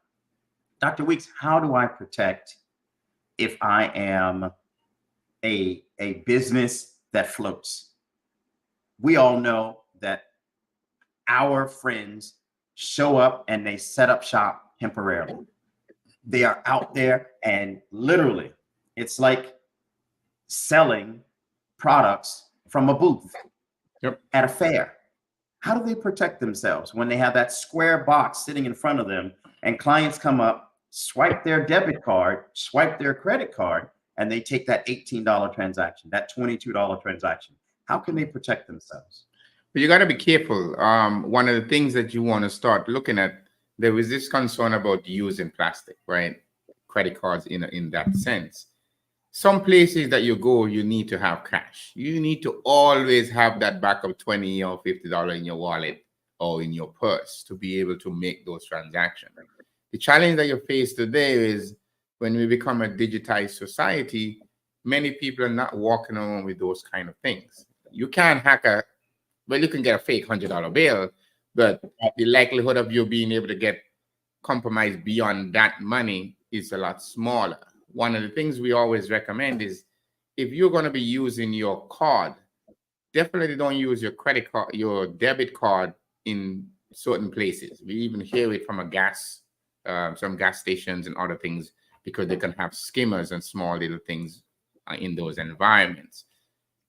Dr. Weeks, how do I protect if I am a business that floats? We all know that our friends show up and they set up shop temporarily. They are out there, and literally it's like selling products from a booth at a fair. How do they protect themselves when they have that square box sitting in front of them and clients come up, swipe their debit card, swipe their credit card, and they take that $18 transaction, that $22 transaction? How can they protect themselves? But you got to be careful. One of the things that you want to start looking at, there was this concern about using plastic, right? Credit cards in that sense. Some places that you go, you need to have cash. You need to always have that backup $20 or $50 in your wallet or in your purse to be able to make those transactions. The challenge that you face today is when we become a digitized society, many people are not walking around with those kind of things. You can't hack you can get a fake $100 bill, but the likelihood of you being able to get compromised beyond that money is a lot smaller. One of the things we always recommend is, if you're going to be using your card, definitely don't use your credit card, your debit card in certain places. We even hear it from some gas stations and other things, because they can have skimmers and small little things in those environments.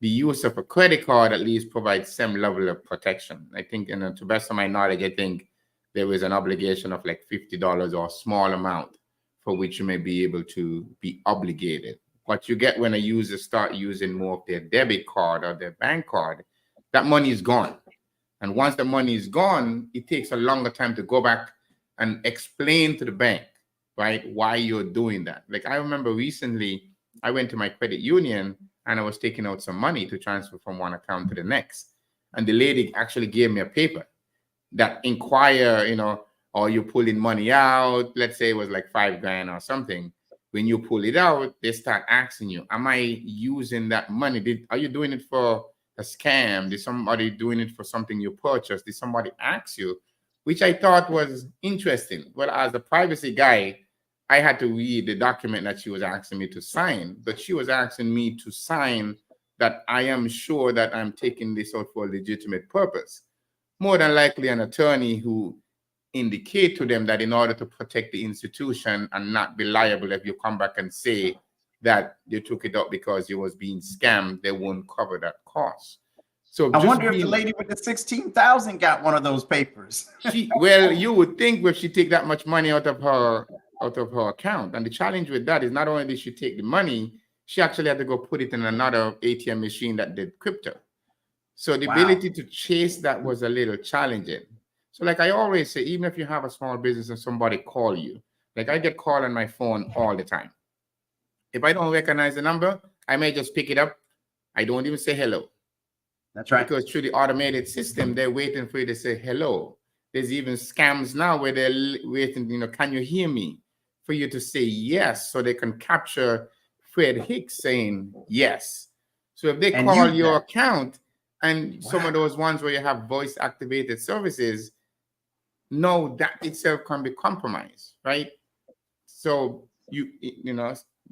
The use of a credit card at least provides some level of protection. I think, to the best of my knowledge, I think there is an obligation of like $50 or a small amount for which you may be able to be obligated. What you get when a user start using more of their debit card or their bank card, that money is gone. And once the money is gone, it takes a longer time to go back and explain to the bank, right, why you're doing that. Like, I remember recently, I went to my credit union and I was taking out some money to transfer from one account to the next. And the lady actually gave me a paper that inquire, or you pulling money out, let's say it was like $5,000 or something. When you pull it out, they start asking you, am I using that money? Are you doing it for a scam? Did somebody doing it for something you purchased? Did somebody ask you? Which I thought was interesting. Well, as a privacy guy, I had to read the document that she was asking me to sign, but she was asking me to sign that I am sure that I'm taking this out for a legitimate purpose. More than likely an attorney who indicate to them that in order to protect the institution and not be liable, if you come back and say that you took it out because you was being scammed, they won't cover that cost. So I wonder if the lady with the 16,000 got one of those papers. Well, you would think if she take that much money out of her out of her account. And the challenge with that is not only did she take the money, she actually had to go put it in another ATM machine that did crypto. So the ability to chase that was a little challenging. So like I always say, even if you have a small business and somebody call you, like I get called on my phone all the time. If I don't recognize the number, I may just pick it up. I don't even say hello. That's right. Because through the automated system, they're waiting for you to say hello. There's even scams now where they're waiting, can you hear me? For you to say yes, so they can capture Fred Hicks saying yes. So if they call your account and some of those ones where you have voice activated services, no, that itself can be compromised, right? So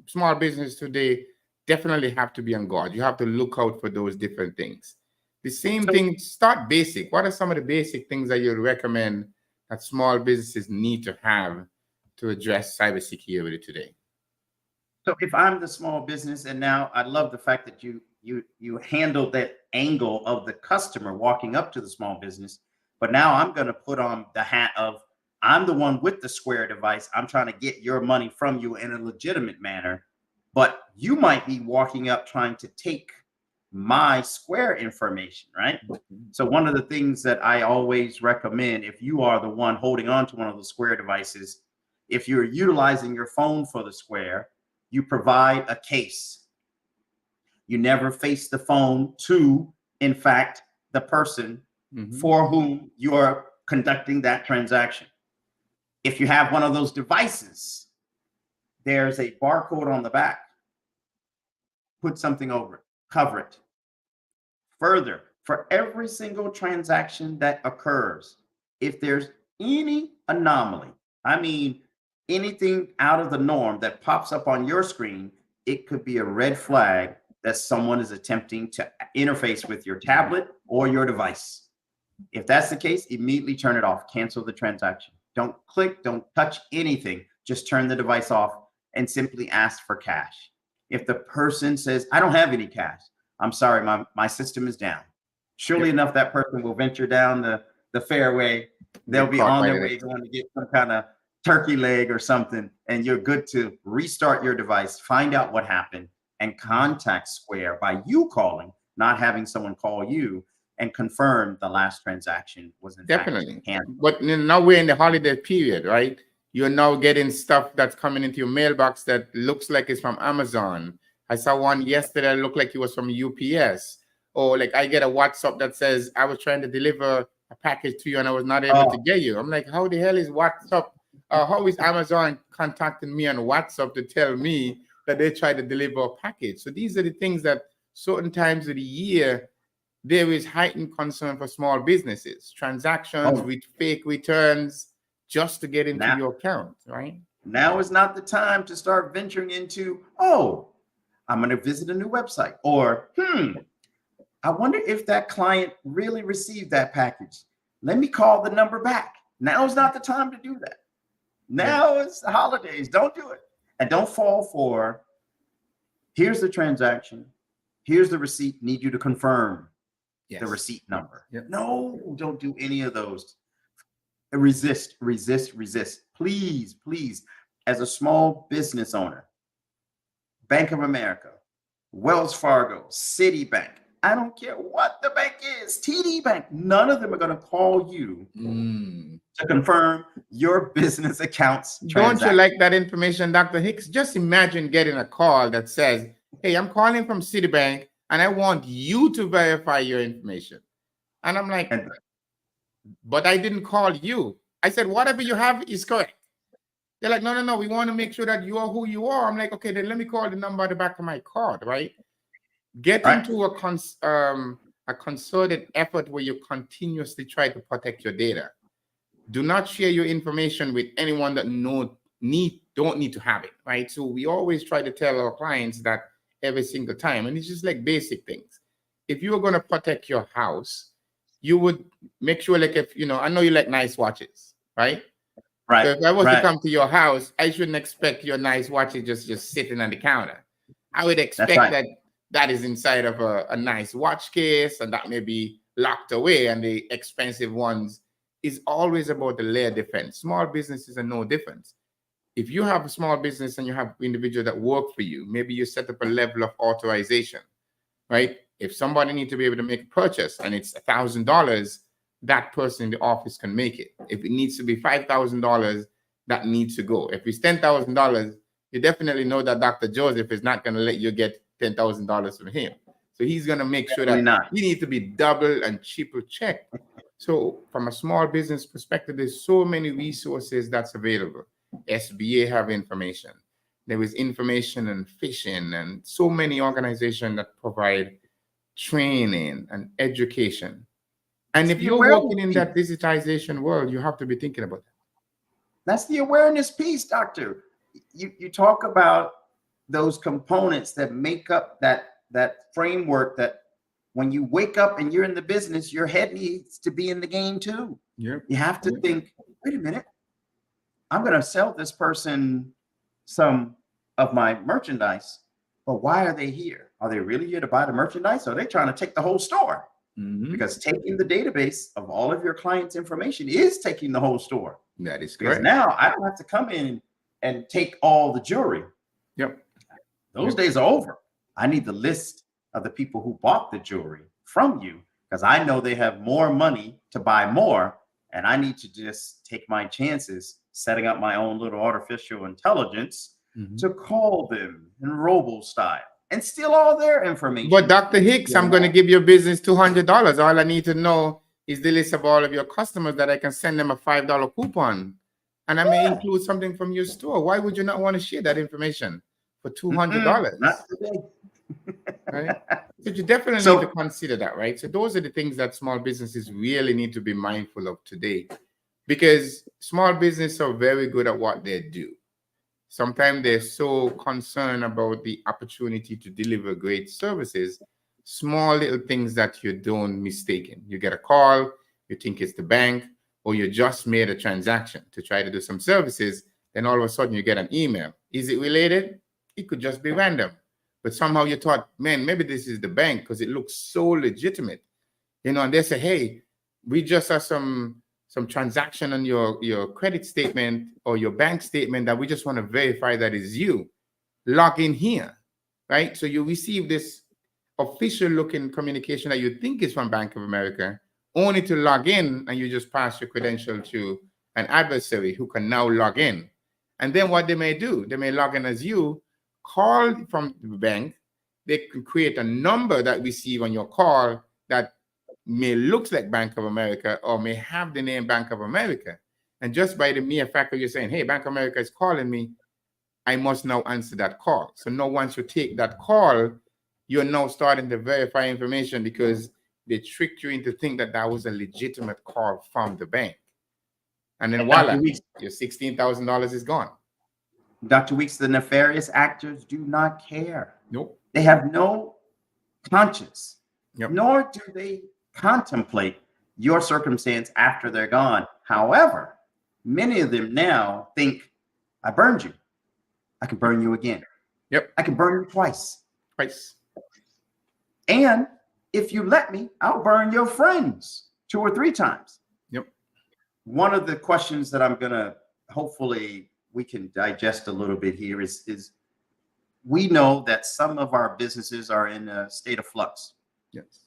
small business today definitely have to be on guard. You have to look out for those different things. The same thing, start basic. What are some of the basic things that you'd recommend that small businesses need to have to address cybersecurity today? So if I'm the small business, and now I love the fact that you handled that angle of the customer walking up to the small business, but now I'm going to put on the hat of I'm the one with the Square device. I'm trying to get your money from you in a legitimate manner, but you might be walking up trying to take my Square information, right? So one of the things that I always recommend, if you are the one holding on to one of the Square devices, if you're utilizing your phone for the Square, you provide a case. You never face the phone to, in fact, the person for whom you are conducting that transaction. If you have one of those devices, there's a barcode on the back. Put something over it, cover it. Further, for every single transaction that occurs, if there's any anomaly, I mean, anything out of the norm that pops up on your screen, it could be a red flag that someone is attempting to interface with your tablet or your device. If that's the case, immediately turn it off, cancel the transaction. Don't click, don't touch anything. Just turn the device off and simply ask for cash. If the person says, I don't have any cash, I'm sorry, my system is down. Surely enough, that person will venture down the fairway. They'll be on their way going to get some kind of turkey leg or something, and you're good to restart your device, find out what happened, and contact Square by you calling, not having someone call you, and confirm the last transaction was in fact handled. But now we're in the holiday period, right? You're now getting stuff that's coming into your mailbox that looks like it's from Amazon. I saw one yesterday that looked like it was from UPS. Or like I get a WhatsApp that says, I was trying to deliver a package to you and I was not able to get you. I'm like, how the hell is WhatsApp? How is Amazon contacting me on WhatsApp to tell me that they tried to deliver a package? So these are the things that certain times of the year, there is heightened concern for small businesses, transactions with fake returns just to get into your account, right? Now is not the time to start venturing into, I'm going to visit a new website, or, I wonder if that client really received that package. Let me call the number back. Now is not the time to do that. Now it's the holidays. Don't do it. And don't fall for, here's the transaction. Here's the receipt. Need you to confirm the receipt number. No, don't do any of those. Resist, resist, resist. Please, please, as a small business owner, Bank of America, Wells Fargo, Citibank, I don't care what the bank is, TD Bank, none of them are going to call you to confirm your business accounts transaction. Don't you like that information, Dr. Hicks? Just imagine getting a call that says, hey, I'm calling from Citibank and I want you to verify your information. And I'm like, but I didn't call you. I said, whatever you have is correct. They're like, no, we want to make sure that you are who you are. I'm like, okay, then let me call the number at the back of my card, right? Get into a concerted effort where you continuously try to protect your data. Do not share your information with anyone that don't need to have it, right? So we always try to tell our clients that every single time, and it's just like basic things. If you were going to protect your house, you would make sure, like, if I know you like nice watches, right? Right. So if I was to come to your house, I shouldn't expect your nice watches just sitting on the counter. I would expect that is inside of a nice watch case, and that may be locked away, and the expensive ones is always about the layer defense. Small businesses are no different. if you have a small business and you have individuals that work for you, maybe you set up a level of authorization, right? If somebody needs to be able to make a purchase and it's $1,000, that person in the office can make it. If it needs to be $5,000, that needs to go. If it's $10,000, you definitely know that Dr. Joseph is not going to let you get $10,000 from him. So he's going to make sure that you need to be double and triple checked. So from a small business perspective, there's so many resources that's available. SBA have information. There is information and fishing and so many organizations that provide training and education. And if you're working in that digitization world, you have to be thinking about that. That's the awareness piece, doctor. You talk about those components that make up that framework that when you wake up and you're in the business, your head needs to be in the game too. Yep. You have to think, wait a minute, I'm going to sell this person some of my merchandise, but why are they here? Are they really here to buy the merchandise? Or are they trying to take the whole store? Because taking the database of all of your clients' information is taking the whole store. That is because correct. now I don't have to come in and take all the jewelry. Yep. Those days are over. I need the list of the people who bought the jewelry from you because I know they have more money to buy more, and I need to just take my chances setting up my own little artificial intelligence to call them in robo style and steal all their information. But Dr. Hicks, I'm going to give your business $200. All I need to know is the list of all of your customers that I can send them a $5 coupon. And I may include something from your store. Why would you not want to share that information for $200? Not today. Right? But you definitely need to consider that, right? So those are the things that small businesses really need to be mindful of today, because small businesses are very good at what they do. Sometimes they're so concerned about the opportunity to deliver great services, small little things that you don't mistaken. You get a call, you think it's the bank, or you just made a transaction to try to do some services, then all of a sudden you get an email. Is it related? It could just be random. But somehow you thought, man, maybe this is the bank because it looks so legitimate. You know, and they say, hey, we just saw some transaction on your credit statement or your bank statement that we just want to verify that is you. Log in here, right? So you receive this official looking communication that you think is from Bank of America, only to log in and you just pass your credential to an adversary who can now log in. And then what they may do, they may log in as you, call from the bank, they can create a number that receive on your call that may look like Bank of America or may have the name Bank of America. And just by the mere fact of you saying, hey, Bank of America is calling me, I must now answer that call. So now once you take that call, you're now starting to verify information because they tricked you into thinking that that was a legitimate call from the bank. And then voila, your $16,000 is gone. Dr. Weeks, the nefarious actors do not care. Nope. They have no conscience, Yep. nor do they contemplate your circumstance after they're gone. However, many of them now think, I burned you. I can burn you again. Yep. I can burn you twice. Twice. And if you let me, I'll burn your friends 2 or 3 times. Yep. One of the questions that I'm going to hopefully we can digest a little bit here is we know that some of our businesses are in a state of flux. Yes.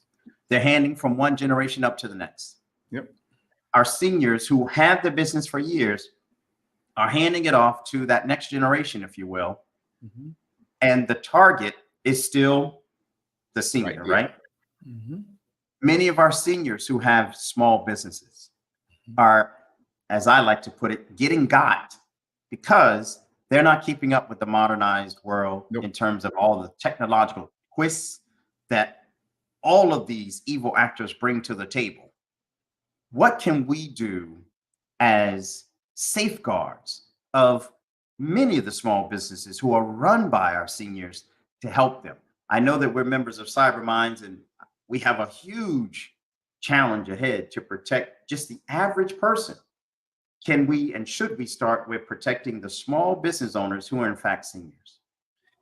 They're handing from one generation up to the next. Yep. Our seniors who had the business for years are handing it off to that next generation, if you will. Mm-hmm. And the target is still the senior, right? Mm-hmm. Many of our seniors who have small businesses are, as I like to put it, getting got because they're not keeping up with the modernized world in terms of all the technological twists that all of these evil actors bring to the table. What can we do as safeguards of many of the small businesses who are run by our seniors to help them? I know that we're members of Cyber Minds and we have a huge challenge ahead to protect just the average person. Can we and should we start with protecting the small business owners who are in fact seniors?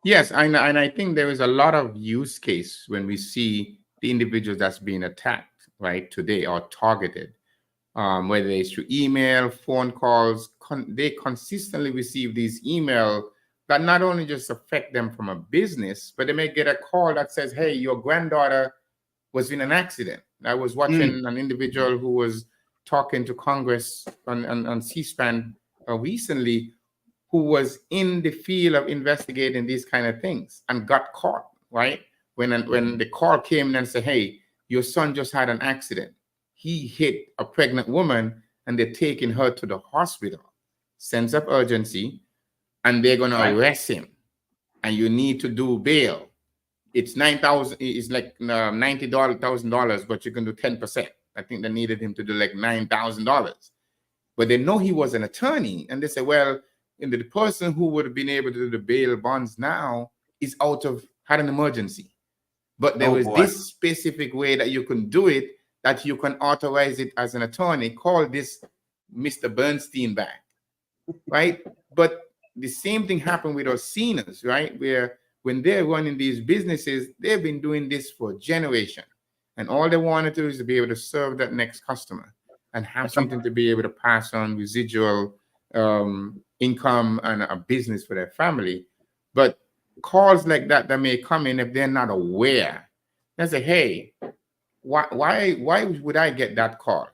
Yes, and I think there is a lot of use case when we see the individuals that's being attacked, right, today or targeted. whether it's through email, phone calls. They consistently receive these emails that not only just affect them from a business, but they may get a call that says, hey, your granddaughter was in an accident. I was watching an individual who was talking to Congress on C-SPAN recently, who was in the field of investigating these kind of things and got caught, right? When the call came and said, hey, your son just had an accident. He hit a pregnant woman and they're taking her to the hospital. Sense of urgency, and they're going to arrest him. And you need to do bail. It's $9,000. It's like $90,000, but you can do 10%. I think they needed him to do like $9,000. But they know he was an attorney, and they say, well, the person who would have been able to do the bail bonds now is had an emergency. But there was this specific way that you can do it, that you can authorize it as an attorney. Call this Mr. Bernstein back, right? But the same thing happened with our seniors, right? Where when they're running these businesses, they've been doing this for a generation. And all they want to do is to be able to serve that next customer and have something to be able to pass on residual income and a business for their family. But calls like that may come in if they're not aware. They say, hey, why would I get that call?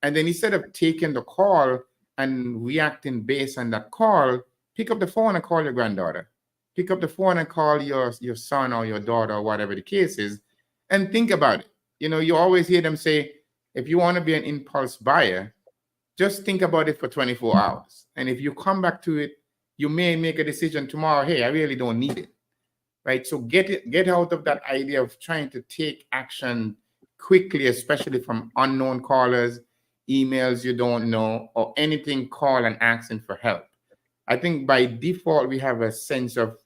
And then instead of taking the call and reacting based on that call, pick up the phone and call your granddaughter. Pick up the phone and call your son or your daughter or whatever the case is, and think about it. You know, you always hear them say, if you want to be an impulse buyer, just think about it for 24 hours. And if you come back to it, you may make a decision tomorrow, hey, I really don't need it, right? So get out of that idea of trying to take action quickly, especially from unknown callers, emails you don't know, or anything call and asking for help. I think by default, we have a sense of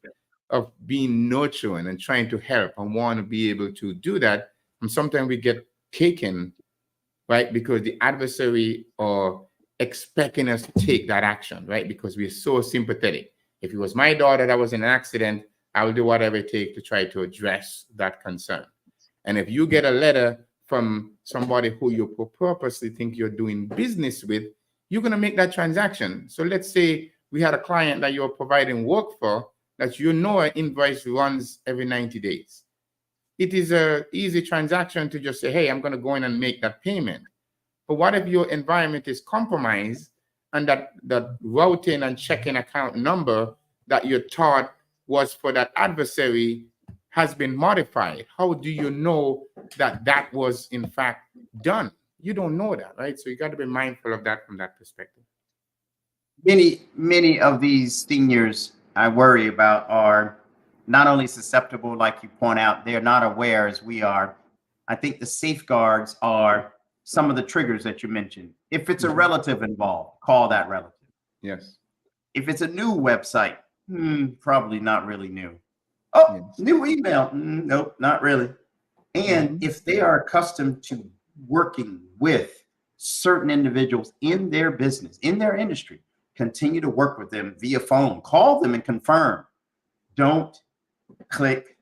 being nurturing and trying to help and want to be able to do that. And sometimes we get taken, right? Because the adversary are expecting us to take that action, right? Because we're so sympathetic. If it was my daughter that was in an accident, I will do whatever it takes to try to address that concern. And if you get a letter from somebody who you purposely think you're doing business with, you're going to make that transaction. So let's say we had a client that you're providing work for, that you know an invoice runs every 90 days. It is an easy transaction to just say, hey, I'm going to go in and make that payment. But what if your environment is compromised and that routing and checking account number that you thought was for that adversary has been modified? How do you know that that was in fact done? You don't know that, right? So you got to be mindful of that from that perspective. Many of these seniors I worry about are not only susceptible, like you point out, they're not aware as we are. I think the safeguards are some of the triggers that you mentioned. If it's a relative involved, call that relative. Yes. If it's a new website, probably not really new. Oh, yes. New email, nope, not really. And if they are accustomed to working with certain individuals in their business, in their industry, continue to work with them via phone, call them and confirm. Don't click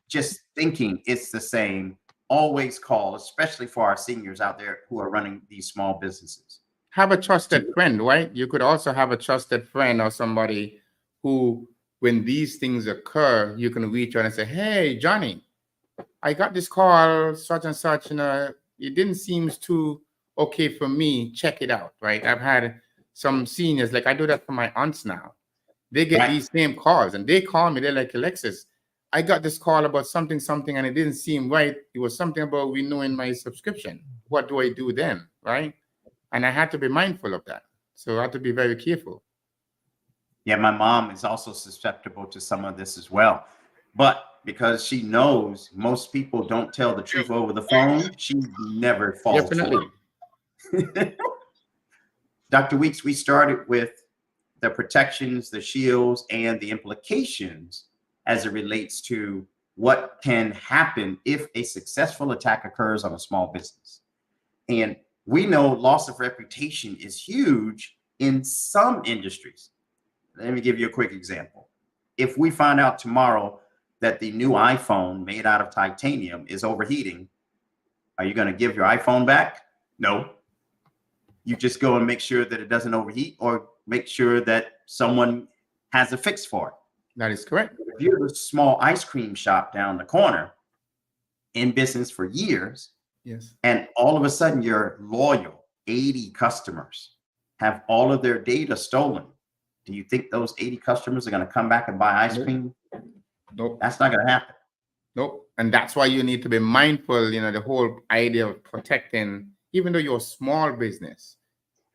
just thinking it's the same. Always call, especially for our seniors out there who are running these small businesses. Have a trusted friend, right? You could also have a trusted friend or somebody who, when these things occur, you can reach out and say, hey, Johnny, I got this call, such and such, and it didn't seem too okay for me. Check it out, right? I've had some seniors, like I do that for my aunts now. They get these same calls and they call me. They're like, Alexis, I got this call about something, and it didn't seem right. It was something about renewing my subscription. What do I do then, right? And I had to be mindful of that. So I had to be very careful. Yeah, my mom is also susceptible to some of this as well. But because she knows most people don't tell the truth over the phone, she never falls for it. Dr. Weeks, we started with the protections, the shields, and the implications as it relates to what can happen if a successful attack occurs on a small business. And we know loss of reputation is huge in some industries. Let me give you a quick example. If we find out tomorrow that the new iPhone made out of titanium is overheating, are you going to give your iPhone back? No. You just go and make sure that it doesn't overheat, or make sure that someone has a fix for it. That is correct. If you're a small ice cream shop down the corner in business for years, yes, and all of a sudden your loyal 80 customers have all of their data stolen, do you think those 80 customers are going to come back and buy ice cream? Nope. That's not going to happen. Nope. And that's why you need to be mindful, the whole idea of protecting, even though you're a small business,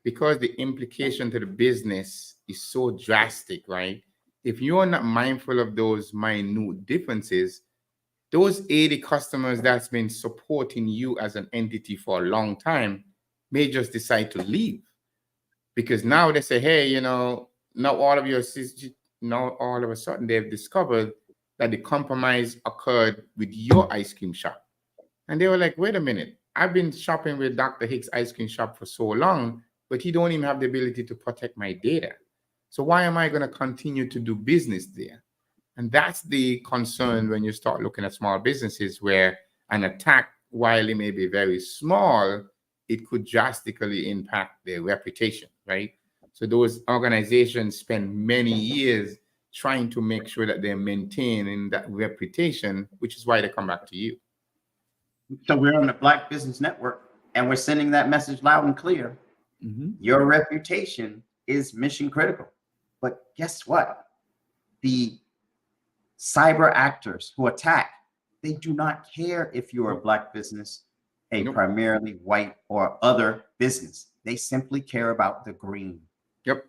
because the implication to the business is so drastic, right? If you're not mindful of those minute differences, those 80 customers that's been supporting you as an entity for a long time may just decide to leave. Because now they say, hey, now all of a sudden they've discovered that the compromise occurred with your ice cream shop. And they were like, wait a minute, I've been shopping with Dr. Hicks ice cream shop for so long, but he don't even have the ability to protect my data. So why am I going to continue to do business there? And that's the concern when you start looking at small businesses, where an attack, while it may be very small, it could drastically impact their reputation, right? So those organizations spend many years trying to make sure that they're maintaining that reputation, which is why they come back to you. So we're on the Black Business Network, and we're sending that message loud and clear. Mm-hmm. Your reputation is mission critical. But guess what? The cyber actors who attack, they do not care if you're a Black business, a primarily white or other business. They simply care about the green. Yep.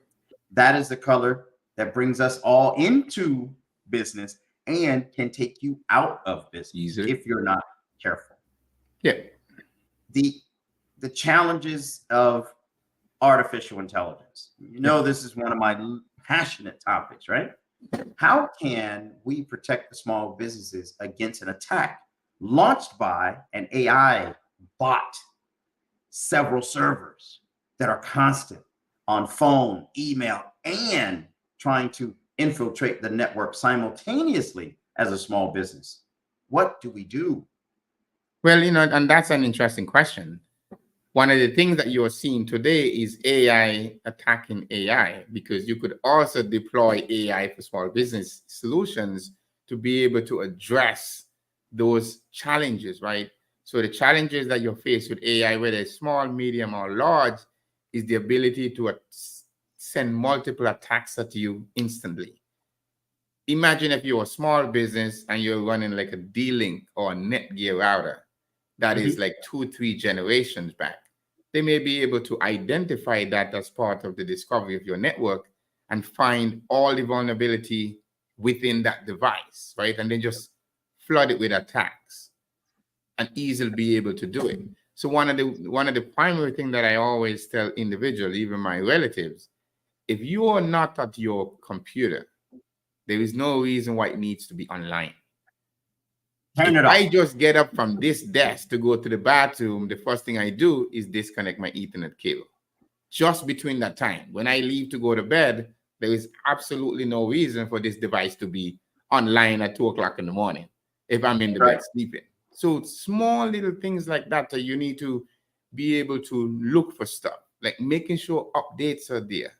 That is the color that brings us all into business and can take you out of business if you're not careful. Yeah. The challenges of artificial intelligence. This is one of my passionate topics, right? How can we protect the small businesses against an attack launched by an AI bot, several servers that are constant on phone, email, and trying to infiltrate the network simultaneously as a small business? What do we do? Well, and that's an interesting question. One of the things that you're seeing today is AI attacking AI, because you could also deploy AI for small business solutions to be able to address those challenges, right? So the challenges that you're faced with AI, whether it's small, medium, or large, is the ability to send multiple attacks at you instantly. Imagine if you're a small business and you're running like a D-Link or a Netgear router that is like 2-3 generations back. They may be able to identify that as part of the discovery of your network and find all the vulnerability within that device, right? And then just flood it with attacks and easily be able to do it. So one of the primary things that I always tell individuals, even my relatives, if you are not at your computer, there is no reason why it needs to be online. If I just get up from this desk to go to the bathroom, the first thing I do is disconnect my Ethernet cable. Just between that time, when I leave to go to bed, there is absolutely no reason for this device to be online at 2 o'clock in the morning if I'm in the bed sleeping. So small little things like that you need to be able to look for stuff, like making sure updates are there,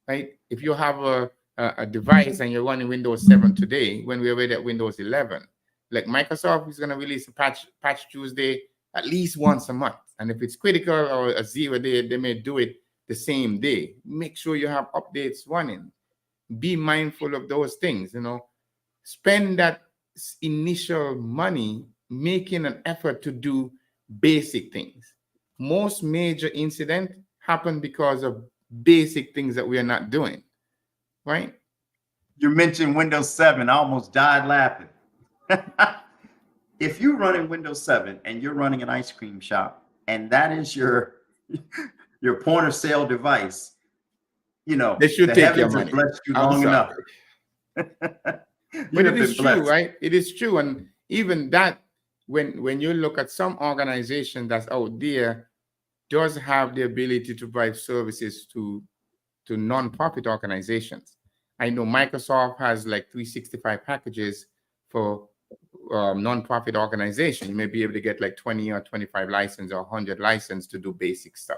right? If you have a device and you're running Windows 7 today, when we're ready at Windows 11, like Microsoft is going to release a patch Tuesday at least once a month. And if it's critical or a 0 day, they may do it the same day. Make sure you have updates running. Be mindful of those things, Spend that initial money making an effort to do basic things. Most major incidents happen because of basic things that we are not doing, right? You mentioned Windows 7. I almost died laughing. If you're running Windows 7 and you're running an ice cream shop, and that is your point of sale device, they should the take your heavens money. have blessed you long enough. But it is true, right? It is true. And even that, when you look at some organization that's out there, does have the ability to provide services to non-profit organizations. I know Microsoft has like 365 packages for non-profit organization. You may be able to get like 20 or 25 license or 100 license to do basic stuff.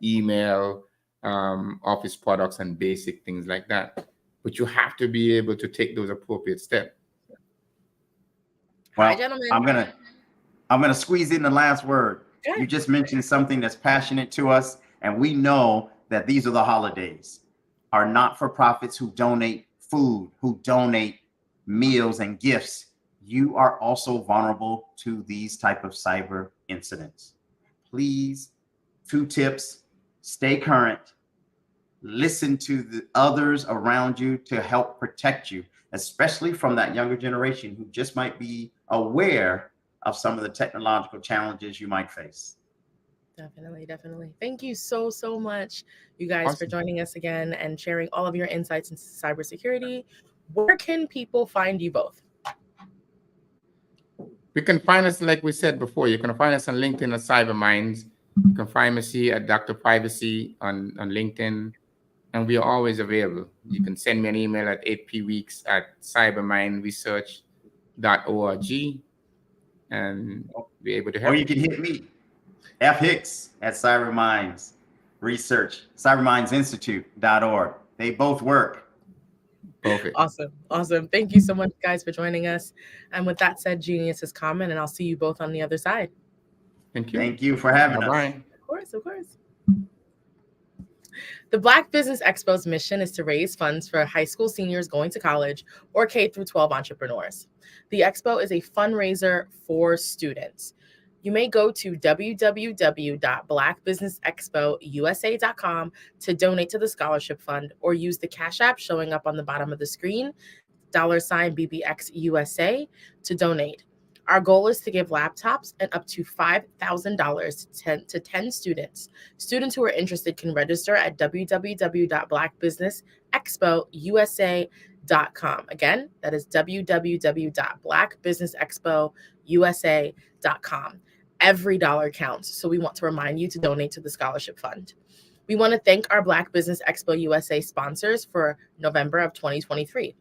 email, office products, and basic things like that. But you have to be able to take those appropriate steps. Well, Hi, gentlemen. I'm gonna squeeze in the last word. Okay. You just mentioned something that's passionate to us, and we know that these are the holidays. Our not-for-profits who donate food, who donate meals and gifts, you are also vulnerable to these type of cyber incidents. Please, 2 tips: stay current, listen to the others around you to help protect you, especially from that younger generation who just might be aware of some of the technological challenges you might face. Definitely, definitely. Thank you so much, you guys, for Awesome. joining us again and sharing all of your insights into cybersecurity. Where can people find you both? You can find us, like we said before, you can find us on LinkedIn at CyberMinds. You can find me at Dr. Privacy on LinkedIn, and we are always available. You can send me an email at 8pweeks@cybermindresearch.org and be able to help. Or you can hit me, F. Hicks at CyberMinds Research, cybermindsinstitute.org. They both work. Perfect. Awesome. Thank you so much, guys, for joining us. And with that said, genius is common, and I'll see you both on the other side. Thank you. Thank you for having us. Of course. The Black Business Expo's mission is to raise funds for high school seniors going to college or K-12 entrepreneurs. The Expo is a fundraiser for students. You may go to www.blackbusinessexpousa.com to donate to the scholarship fund, or use the Cash App showing up on the bottom of the screen, $BBXUSA, to donate. Our goal is to give laptops and up to $5,000 to 10 students. Students who are interested can register at www.blackbusinessexpousa.com. Again, that is www.blackbusinessexpousa.com. Every dollar counts, so we want to remind you to donate to the scholarship fund. We want to thank our Black Business Expo USA sponsors for November of 2023.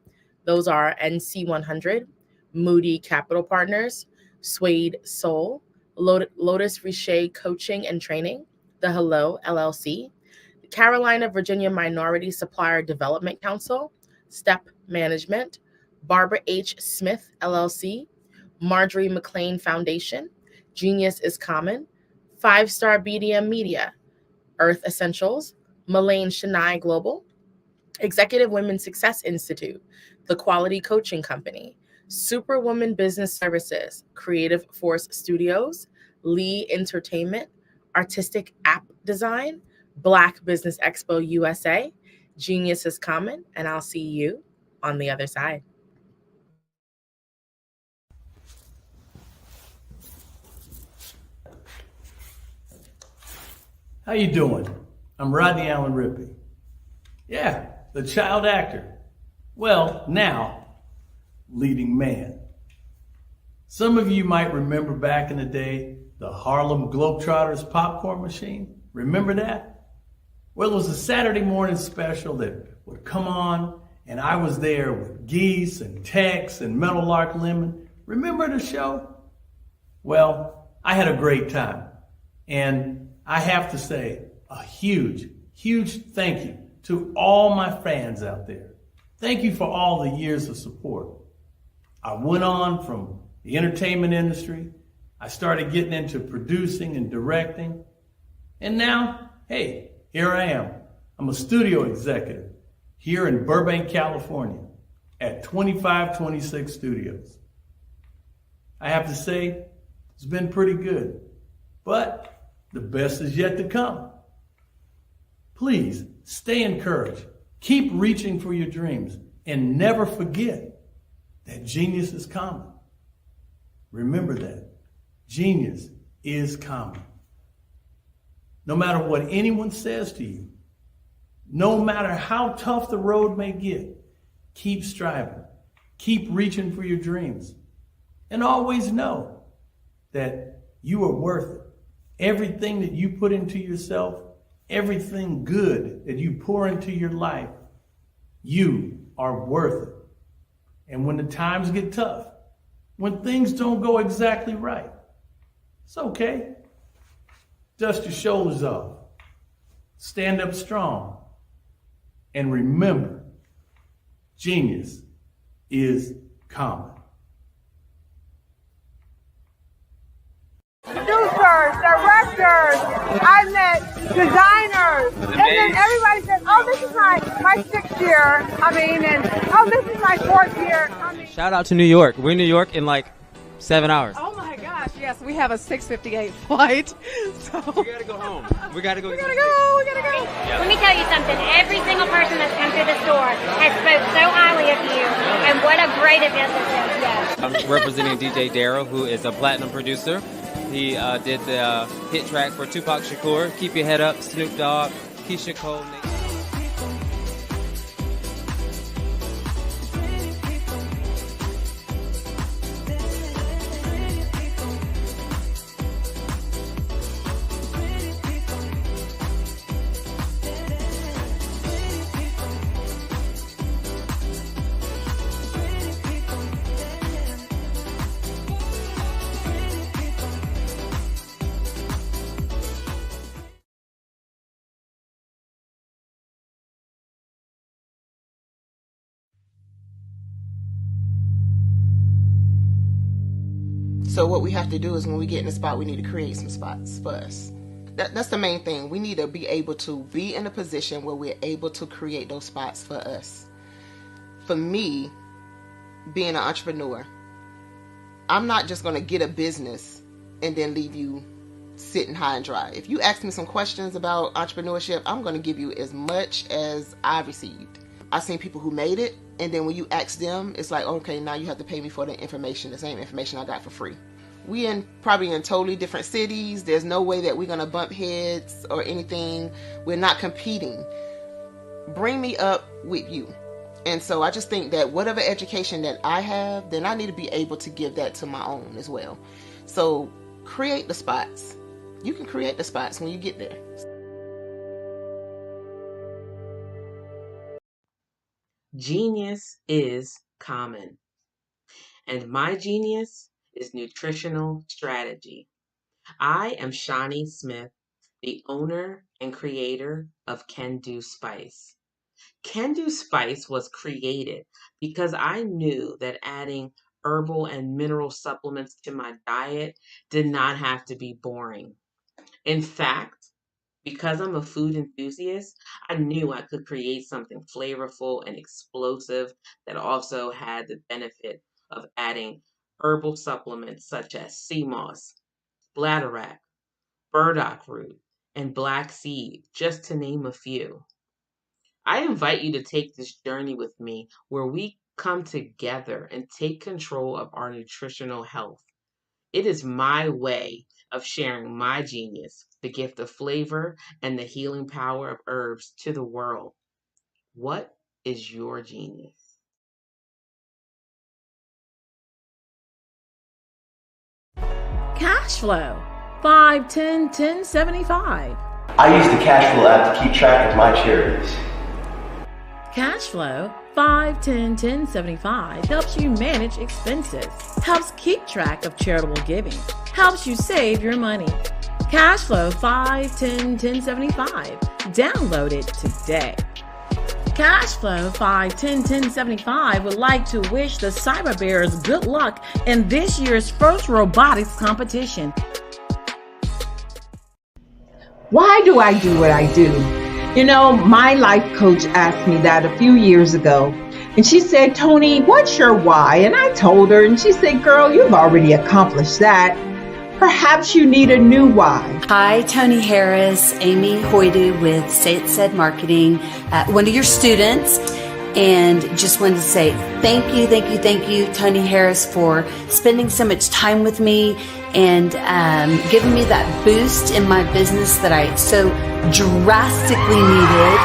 Those are NC100, Moody Capital Partners, Suede Soul, Lotus Riche Coaching and Training, The Hello LLC, the Carolina Virginia Minority Supplier Development Council, Step Management, Barbara H. Smith LLC, Marjorie McLean Foundation, Genius is Common, 5-Star BDM Media, Earth Essentials, Mullane Shania Global, Executive Women's Success Institute, The Quality Coaching Company, Superwoman Business Services, Creative Force Studios, Lee Entertainment, Artistic App Design, Black Business Expo USA, Genius is Common, and I'll see you on the other side. How you doing? I'm Rodney Allen Rippey. Yeah, the child actor. Well, now, leading man. Some of you might remember back in the day, the Harlem Globetrotters popcorn machine. Remember that? Well, it was a Saturday morning special that would come on, and I was there with Geese and Tex and Meadowlark Lemon. Remember the show? Well, I had a great time. And I have to say a huge thank you to all my fans out there. Thank you for all the years of support. I went on from the entertainment industry. I started getting into producing and directing. And now, hey, here I am. I'm a studio executive here in Burbank, California at 2526 Studios. I have to say, it's been pretty good, but the best is yet to come. Please stay encouraged. Keep reaching for your dreams and never forget that genius is common. Remember that. Genius is common. No matter what anyone says to you, no matter how tough the road may get, keep striving. Keep reaching for your dreams. And always know that you are worth it. Everything that you put into yourself, everything good that you pour into your life, you are worth it. And when the times get tough, when things don't go exactly right, it's okay. Dust your shoulders off. stand up strong, and remember, genius is common. Producers, directors, I met designers, and then everybody says, oh, this is my 6th year, and oh, this is my 4th year. Shout out to New York. We're in New York in like 7 hours. Oh my gosh, yes, we have a 6:58 flight, so. We gotta go home. We gotta go. We gotta go. Let me tell you something. Every single person that's come through the store has spoke so highly of you, and what a great event this is. Yes. I'm representing DJ Darryl, who is a platinum producer. He did the hit track for Tupac Shakur, Keep Your Head Up, Snoop Dogg, Keisha Cole. So what we have to do is when we get in the spot, we need to create some spots for us. That's the main thing. We need to be able to be in a position where we're able to create those spots for us. For me, being an entrepreneur, I'm not just going to get a business and then leave you sitting high and dry. If you ask me some questions about entrepreneurship, I'm going to give you as much as I received. I've seen people who made it, and then when you ask them, it's like, okay, now you have to pay me for the information, the same information I got for free. We probably in totally different cities. There's no way that we're going to bump heads or anything. We're not competing. Bring me up with you. And so I just think that whatever education that I have, then I need to be able to give that to my own as well. So create the spots. You can create the spots when you get there. Genius is common. And my genius is nutritional strategy. I am Shawnee Smith, the owner and creator of Can Do Spice. Can Do Spice was created because I knew that adding herbal and mineral supplements to my diet did not have to be boring. In fact, because I'm a food enthusiast, I knew I could create something flavorful and explosive that also had the benefit of adding herbal supplements such as sea moss, bladderwrack, burdock root, and black seed, just to name a few. I invite you to take this journey with me where we come together and take control of our nutritional health. It is my way of sharing my genius, the gift of flavor and the healing power of herbs to the world. What is your genius? Cash flow 5, 10, 10, 75. I use the cash flow app to keep track of my charities. Cash flow 5, 10, 10, 75 helps you manage expenses, helps keep track of charitable giving, helps you save your money. Cash flow 5, 10, 10, 75. Download it today. Cash flow 5, 10, 10, 75 would like to wish the Cyber Bears good luck in this year's first robotics competition. Why do I do what I do? You know, my life coach asked me that a few years ago, and she said, Tony, what's your why? And I told her, and she said, girl, you've already accomplished that. Perhaps you need a new why. Hi, Tony Harris, Amy Hoydu with Say It Said Marketing, one of your students, and just wanted to say thank you, Tony Harris, for spending so much time with me and giving me that boost in my business that I so drastically needed.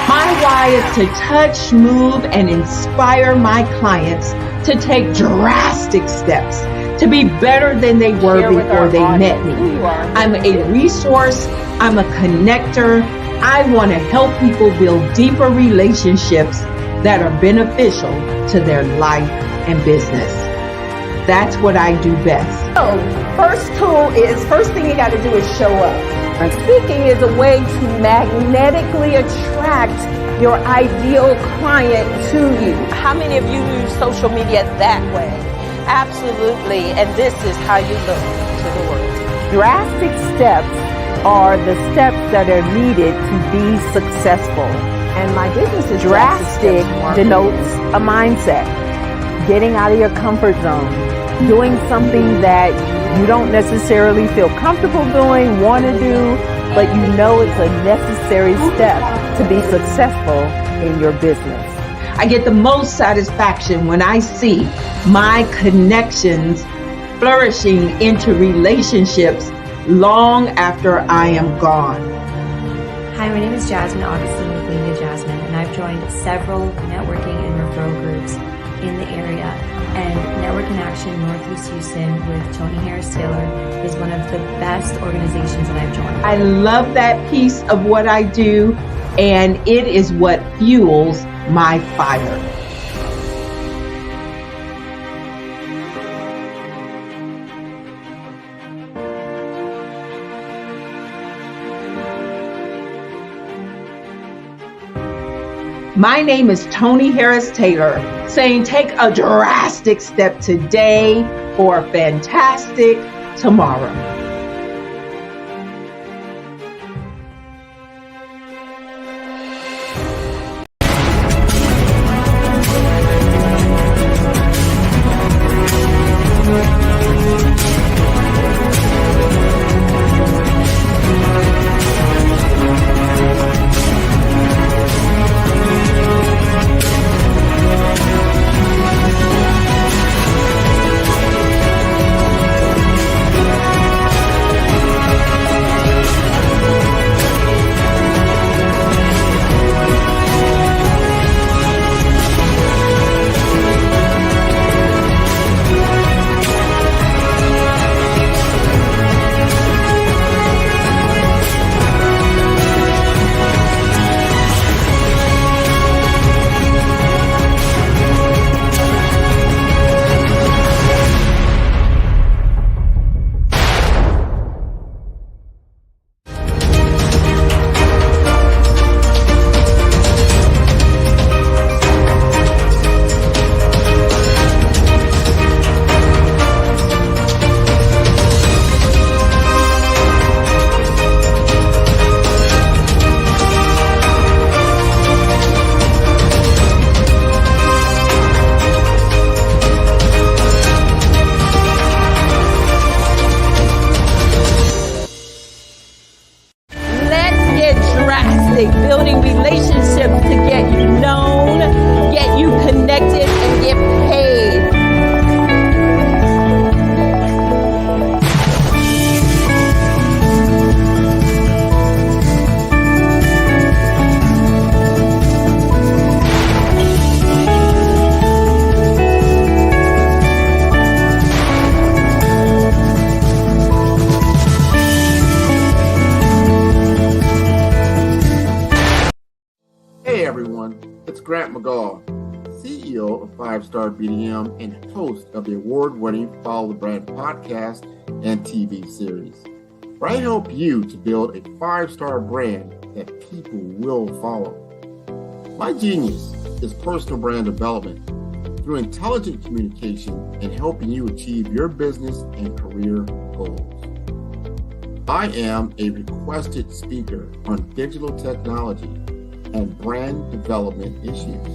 My why is to touch, move, and inspire my clients to take drastic steps to be better than they were before they met me. I'm a resource. I'm a connector. I want to help people build deeper relationships that are beneficial to their life and business. That's what I do best. So, first thing you got to do is show up. And speaking is a way to magnetically attract your ideal client to you. How many of you use social media that way? Absolutely. And this is how you look to the world. Drastic steps are the steps that are needed to be successful. And my business is drastic denotes a mindset. Getting out of your comfort zone. Doing something that you don't necessarily feel comfortable doing, want to do, but you know it's a necessary step to be successful in your business. I get the most satisfaction when I see my connections flourishing into relationships long after I am gone. Hi, my name is Jasmine Augustine with Media Jasmine, and I've joined several networking and referral groups in the area. And Network in Action Northeast Houston with Tony Harris Taylor is one of the best organizations that I've joined. I love that piece of what I do, and it is what fuels my fire. My name is Tony Harris Taylor, saying take a drastic step today for a fantastic tomorrow. Building relationships to get you known, get you connected, and get paid. Hey everyone, it's Grant McGaw, CEO of 5-Star BDM and host of the award-winning Follow the Brand podcast and TV series, where I help you to build a 5-star brand that people will follow. My genius is personal brand development through intelligent communication and helping you achieve your business and career goals. I am a requested speaker on digital technology and brand development issues.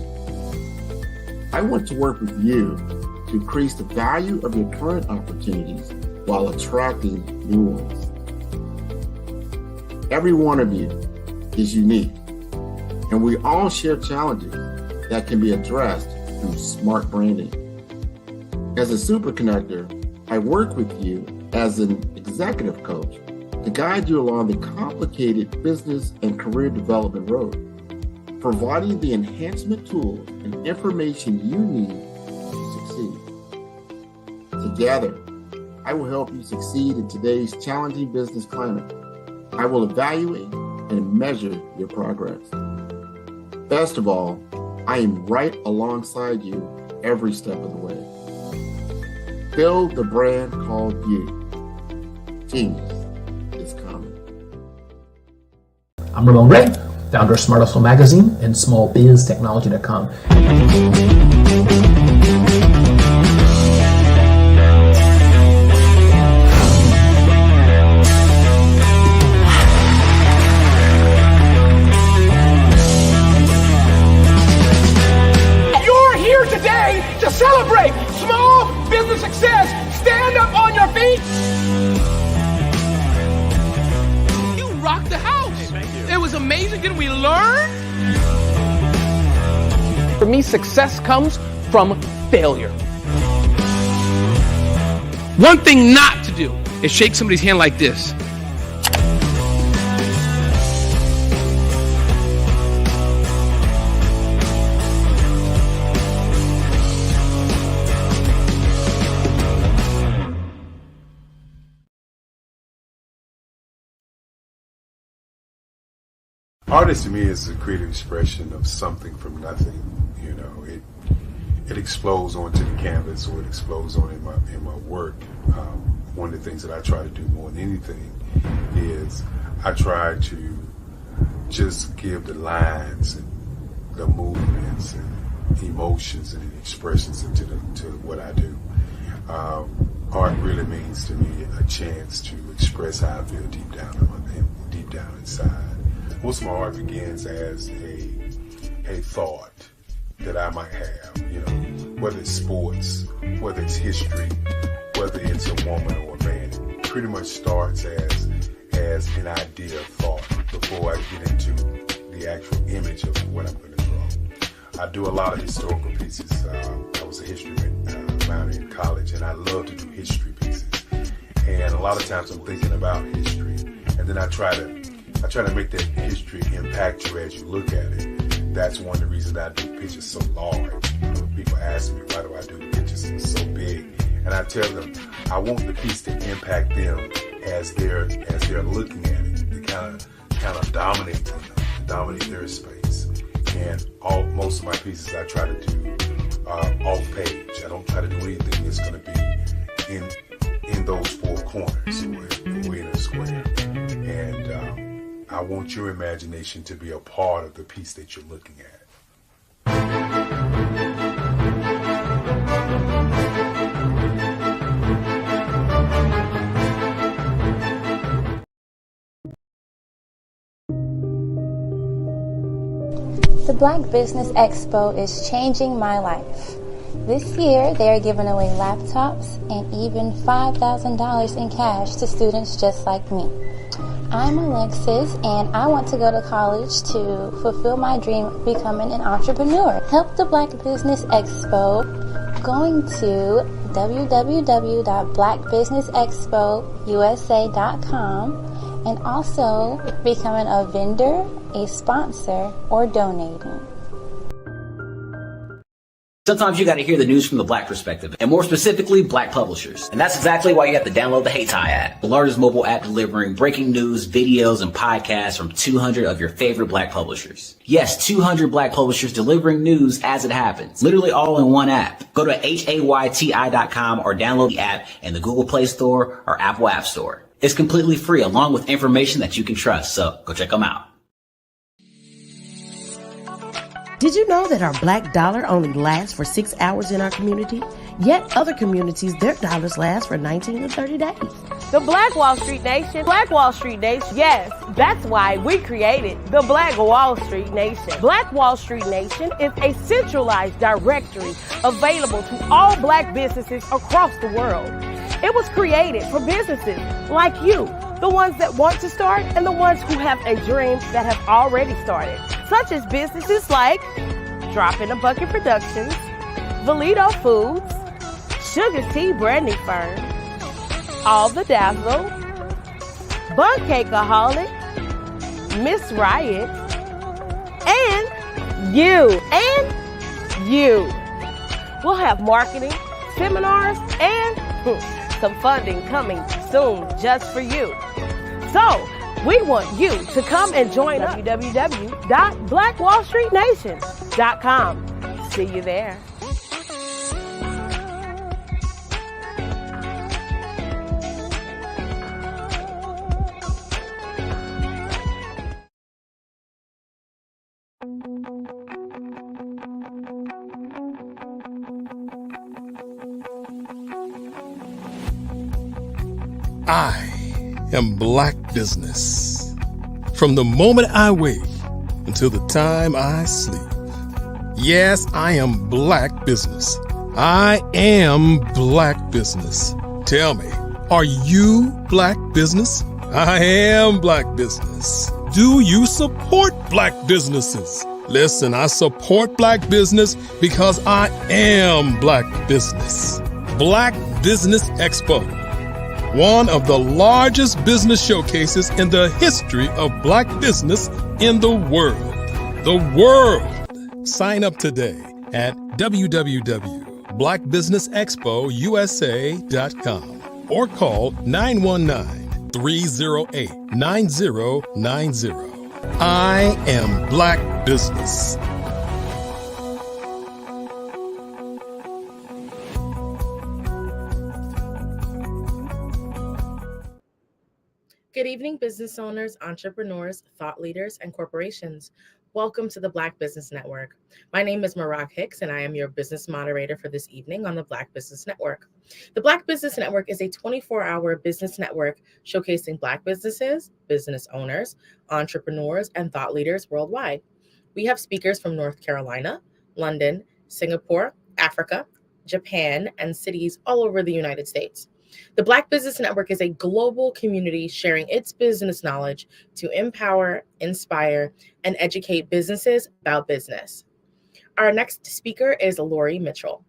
I want to work with you to increase the value of your current opportunities while attracting new ones. Every one of you is unique, and we all share challenges that can be addressed through smart branding. As a super connector, I work with you as an executive coach to guide you along the complicated business and career development road, providing the enhancement tools and information you need to succeed. Together, I will help you succeed in today's challenging business climate. I will evaluate and measure your progress. Best of all, I am right alongside you every step of the way. build the brand called you. Genius is coming. I'm Ramon Ray, founder of Smart Hustle Magazine and smallbiztechnology.com. You're here today to celebrate small business success. Stand up on your feet. You rocked the house. Hey, thank you. It was amazing. Didn't we learn? For me, success comes from failure. One thing not to do is shake somebody's hand like this. Artist to me is a creative expression of something from nothing. You know, it explodes onto the canvas, or it explodes on in my work. One of the things that I try to do more than anything is I try to just give the lines and the movements and emotions and expressions into what I do. Art really means to me a chance to express how I feel deep down inside. Most of my art begins as a thought that I might have, you know, whether it's sports, whether it's history, whether it's a woman or a man. It pretty much starts as an idea of thought before I get into the actual image of what I'm going to draw. I do a lot of historical pieces. I was a history minor in college, and I love to do history pieces. And a lot of times I'm thinking about history, and then I try to make that history impact you as you look at it. That's one of the reasons I do pictures so large. People ask me, why do I do pictures so big? And I tell them, I want the piece to impact them as they're looking at it, to kind of dominate them, dominate their space. And most of my pieces I try to do off page. I don't try to do anything that's going to be in those four corners or in a square. And I want your imagination to be a part of the piece that you're looking at. The Black Business Expo is changing my life. This year, they are giving away laptops and even $5,000 in cash to students just like me. I'm Alexis, and I want to go to college to fulfill my dream of becoming an entrepreneur. Help the Black Business Expo going to www.blackbusinessexpousa.com and also becoming a vendor, a sponsor, or donating. Sometimes you got to hear the news from the Black perspective, and more specifically, Black publishers. And that's exactly why you have to download the HeyTie app, the largest mobile app delivering breaking news, videos, and podcasts from 200 of your favorite Black publishers. Yes, 200 Black publishers delivering news as it happens, literally all in one app. Go to HAYTI.com or download the app in the Google Play Store or Apple App Store. It's completely free, along with information that you can trust, so go check them out. Did you know that our Black dollar only lasts for 6 hours in our community? Yet other communities, their dollars last for 19 to 30 days. The Black Wall Street Nation. Black Wall Street Nation. Yes, that's why we created the Black Wall Street Nation. Black Wall Street Nation is a centralized directory available to all Black businesses across the world. It was created for businesses like you, the ones that want to start and the ones who have a dream that have already started, such as businesses like Drop in a Bucket Productions, Valito Foods, Sugar's Tea Branding Firm, All the Dazzle, Bun Cakeaholic, Miss Riot, and you. We'll have marketing, seminars, and some funding coming soon just for you. So, we want you to come and join us. www.blackwallstreetnation.com. See you there. I am Black business. From the moment I wake until the time I sleep. Yes, I am Black business. I am Black business. Tell me, are you Black business? I am Black business. Do you support Black businesses? Listen, I support Black business because I am Black business. Black Business Expo, one of the largest business showcases in the history of Black business in the world. The world! Sign up today at www.blackbusinessexpousa.com or call 919-308-9090. I am Black business. Good evening, business owners, entrepreneurs, thought leaders, and corporations. Welcome to the Black Business Network. My name is Marag Hicks, and I am your business moderator for this evening on the Black Business Network. The Black Business Network is a 24-hour business network showcasing Black businesses, business owners, entrepreneurs, and thought leaders worldwide. We have speakers from North Carolina, London, Singapore, Africa, Japan, and cities all over the United States. The Black Business Network is a global community sharing its business knowledge to empower, inspire, and educate businesses about business. Our next speaker is Lori Mitchell.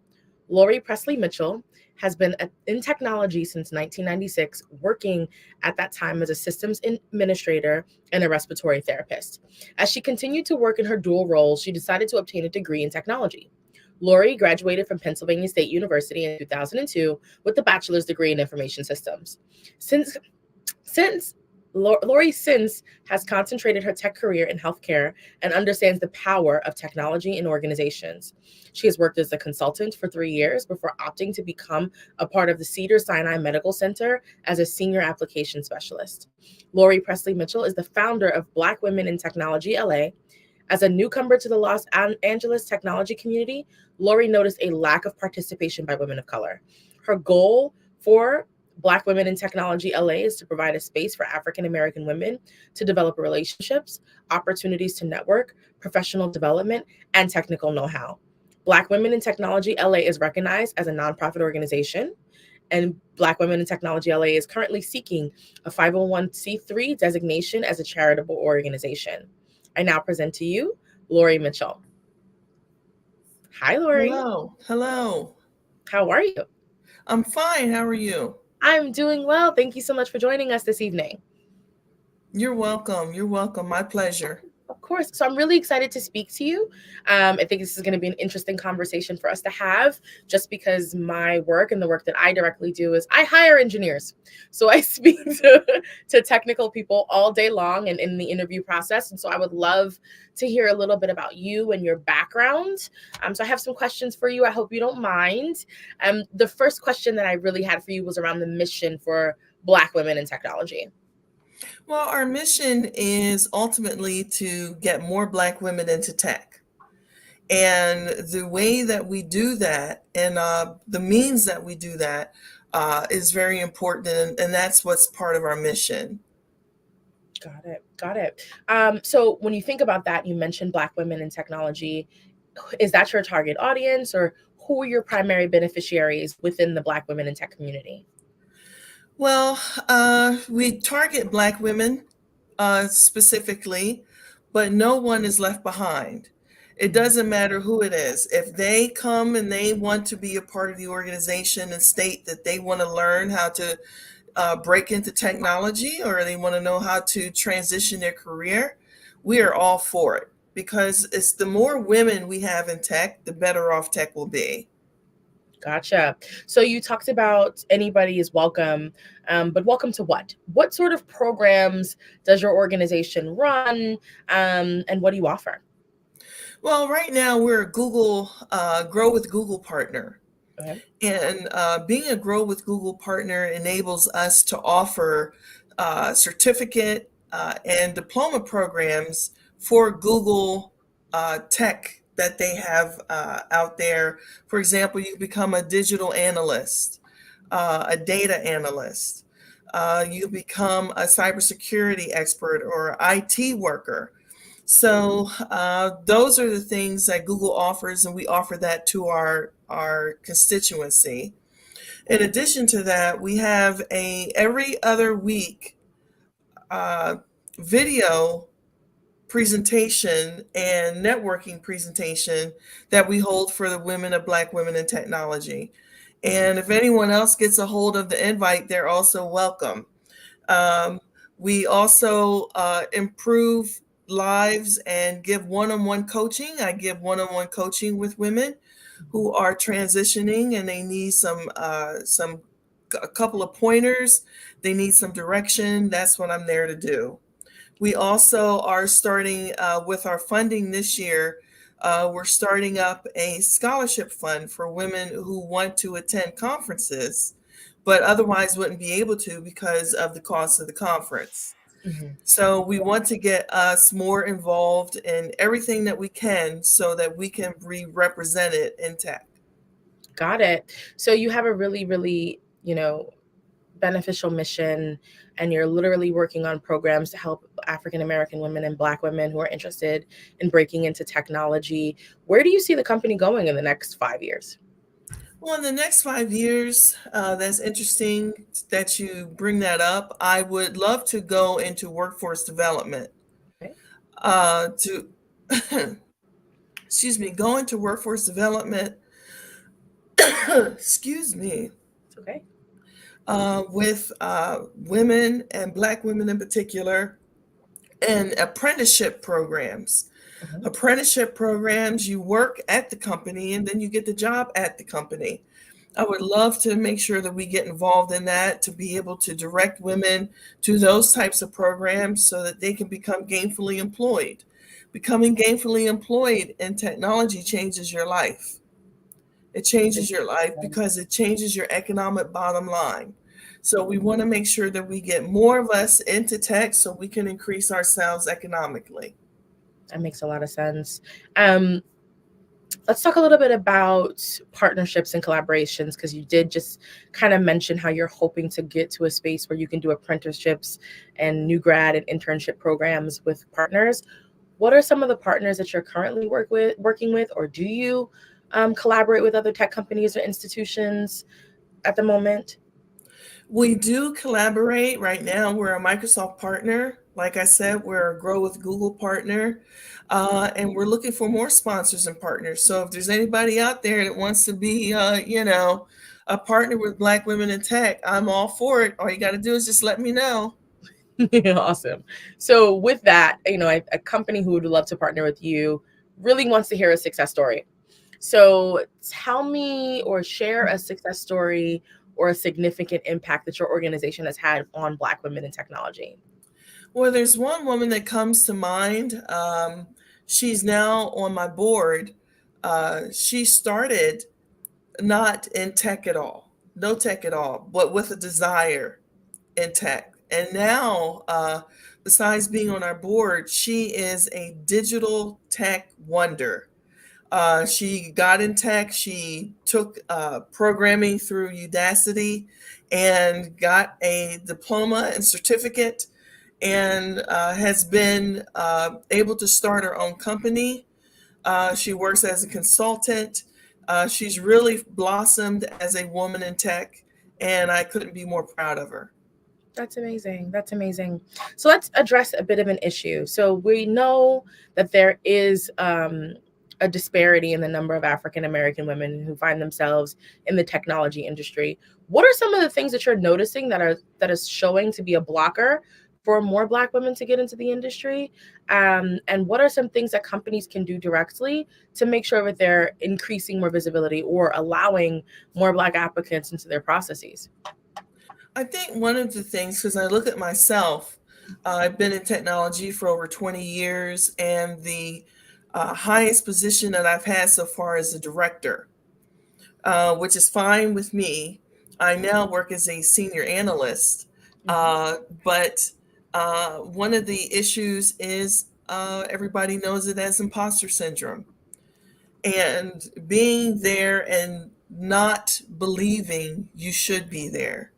Lori Presley Mitchell has been in technology since 1996, working at that time as a systems administrator and a respiratory therapist. As she continued to work in her dual roles, she decided to obtain a degree in technology. Lori graduated from Pennsylvania State University in 2002 with a bachelor's degree in information systems. Lori since has concentrated her tech career in healthcare and understands the power of technology in organizations. She has worked as a consultant for 3 years before opting to become a part of the Cedars-Sinai Medical Center as a senior application specialist. Lori Presley Mitchell is the founder of Black Women in Technology LA. As a newcomer to the Los Angeles technology community, Lori noticed a lack of participation by women of color. Her goal for Black Women in Technology LA is to provide a space for African American women to develop relationships, opportunities to network, professional development, and technical know-how. Black Women in Technology LA is recognized as a nonprofit organization, and Black Women in Technology LA is currently seeking a 501c3 designation as a charitable organization. I now present to you Lori Mitchell. Hi, Lori. Hello. Hello. How are you? I'm fine. How are you? I'm doing well. Thank you so much for joining us this evening. You're welcome. You're welcome. My pleasure. Of course. So I'm really excited to speak to you. I think this is going to be an interesting conversation for us to have, just because my work and the work that I directly do is I hire engineers. So I speak to technical people all day long and in the interview process. And so I would love to hear a little bit about you and your background. So I have some questions for you. I hope you don't mind. The first question that I really had for you was around the mission for Black women in technology. Well, our mission is ultimately to get more Black women into tech. And the way that we do that and the means that we do that is very important. And that's what's part of our mission. Got it. So when you think about that, you mentioned Black women in technology. Is that your target audience, or who are your primary beneficiaries within the Black women in tech community? Well, we target Black women specifically, but no one is left behind. It doesn't matter who it is. If they come and they want to be a part of the organization and state that they want to learn how to break into technology, or they want to know how to transition their career, we are all for it, because it's the more women we have in tech, the better off tech will be. Gotcha. So you talked about anybody is welcome, but welcome to what? What sort of programs does your organization run, and what do you offer? Well, right now we're a Google Grow with Google partner. Okay. And being a Grow with Google partner enables us to offer certificate and diploma programs for Google tech that they have out there. For example, you become a digital analyst, a data analyst. You become a cybersecurity expert or IT worker. So those are the things that Google offers, and we offer that to our constituency. In addition to that, we have a every other week video presentation and networking presentation that we hold for the women of Black women in technology. And if anyone else gets a hold of the invite, they're also welcome. We also improve lives and give one-on-one coaching. I give one-on-one coaching with women who are transitioning and they need a couple of pointers. They need some direction. That's what I'm there to do. We also are starting with our funding this year. We're starting up a scholarship fund for women who want to attend conferences, but otherwise wouldn't be able to because of the cost of the conference. So we want to get us more involved in everything that we can so that we can be represented in tech. Got it. So you have a really, really, beneficial mission, and you're literally working on programs to help African American women and Black women who are interested in breaking into technology. Where do you see the company going in the next 5 years? Well, in the next 5 years, that's interesting that you bring that up. I would love to go into workforce development. Go into workforce development. Excuse me. It's okay. With women and Black women in particular, and apprenticeship programs. Apprenticeship programs, you work at the company and then you get the job at the company. I would love to make sure that we get involved in that, to be able to direct women to those types of programs so that they can become gainfully employed. Becoming gainfully employed in technology changes your life. It changes your life because it changes your economic bottom line. So we want to make sure that we get more of us into tech so we can increase ourselves economically. That makes a lot of sense. Let's talk a little bit about partnerships and collaborations, because you did just kind of mention how you're hoping to get to a space where you can do apprenticeships and new grad and internship programs with partners. What are some of the partners that you're currently working with, or do you collaborate with other tech companies or institutions at the moment? We do collaborate. Right now, we're a Microsoft partner. Like I said, we're a Grow with Google partner, and we're looking for more sponsors and partners. So if there's anybody out there that wants to be, a partner with Black women in tech, I'm all for it. All you got to do is just let me know. Awesome. So with that, a company who would love to partner with you really wants to hear a success story. So tell me or share a success story or a significant impact that your organization has had on Black women in technology. Well, there's one woman that comes to mind. She's now on my board. She started not in tech at all, no tech at all, but with a desire in tech. And now, besides being on our board, she is a digital tech wonder. She got in tech. She took programming through Udacity and got a diploma and certificate, and has been able to start her own company. She works as a consultant. She's really blossomed as a woman in tech, and I couldn't be more proud of her. That's amazing. That's amazing. So let's address a bit of an issue. So we know that there is a disparity in the number of African American women who find themselves in the technology industry. What are some of the things that you're noticing that is showing to be a blocker for more Black women to get into the industry? And what are some things that companies can do directly to make sure that they're increasing more visibility or allowing more Black applicants into their processes? I think one of the things, because I look at myself, I've been in technology for over 20 years, and the highest position that I've had so far is a director, which is fine with me. I now work as a senior analyst, but one of the issues is everybody knows it as imposter syndrome. And being there and not believing you should be there.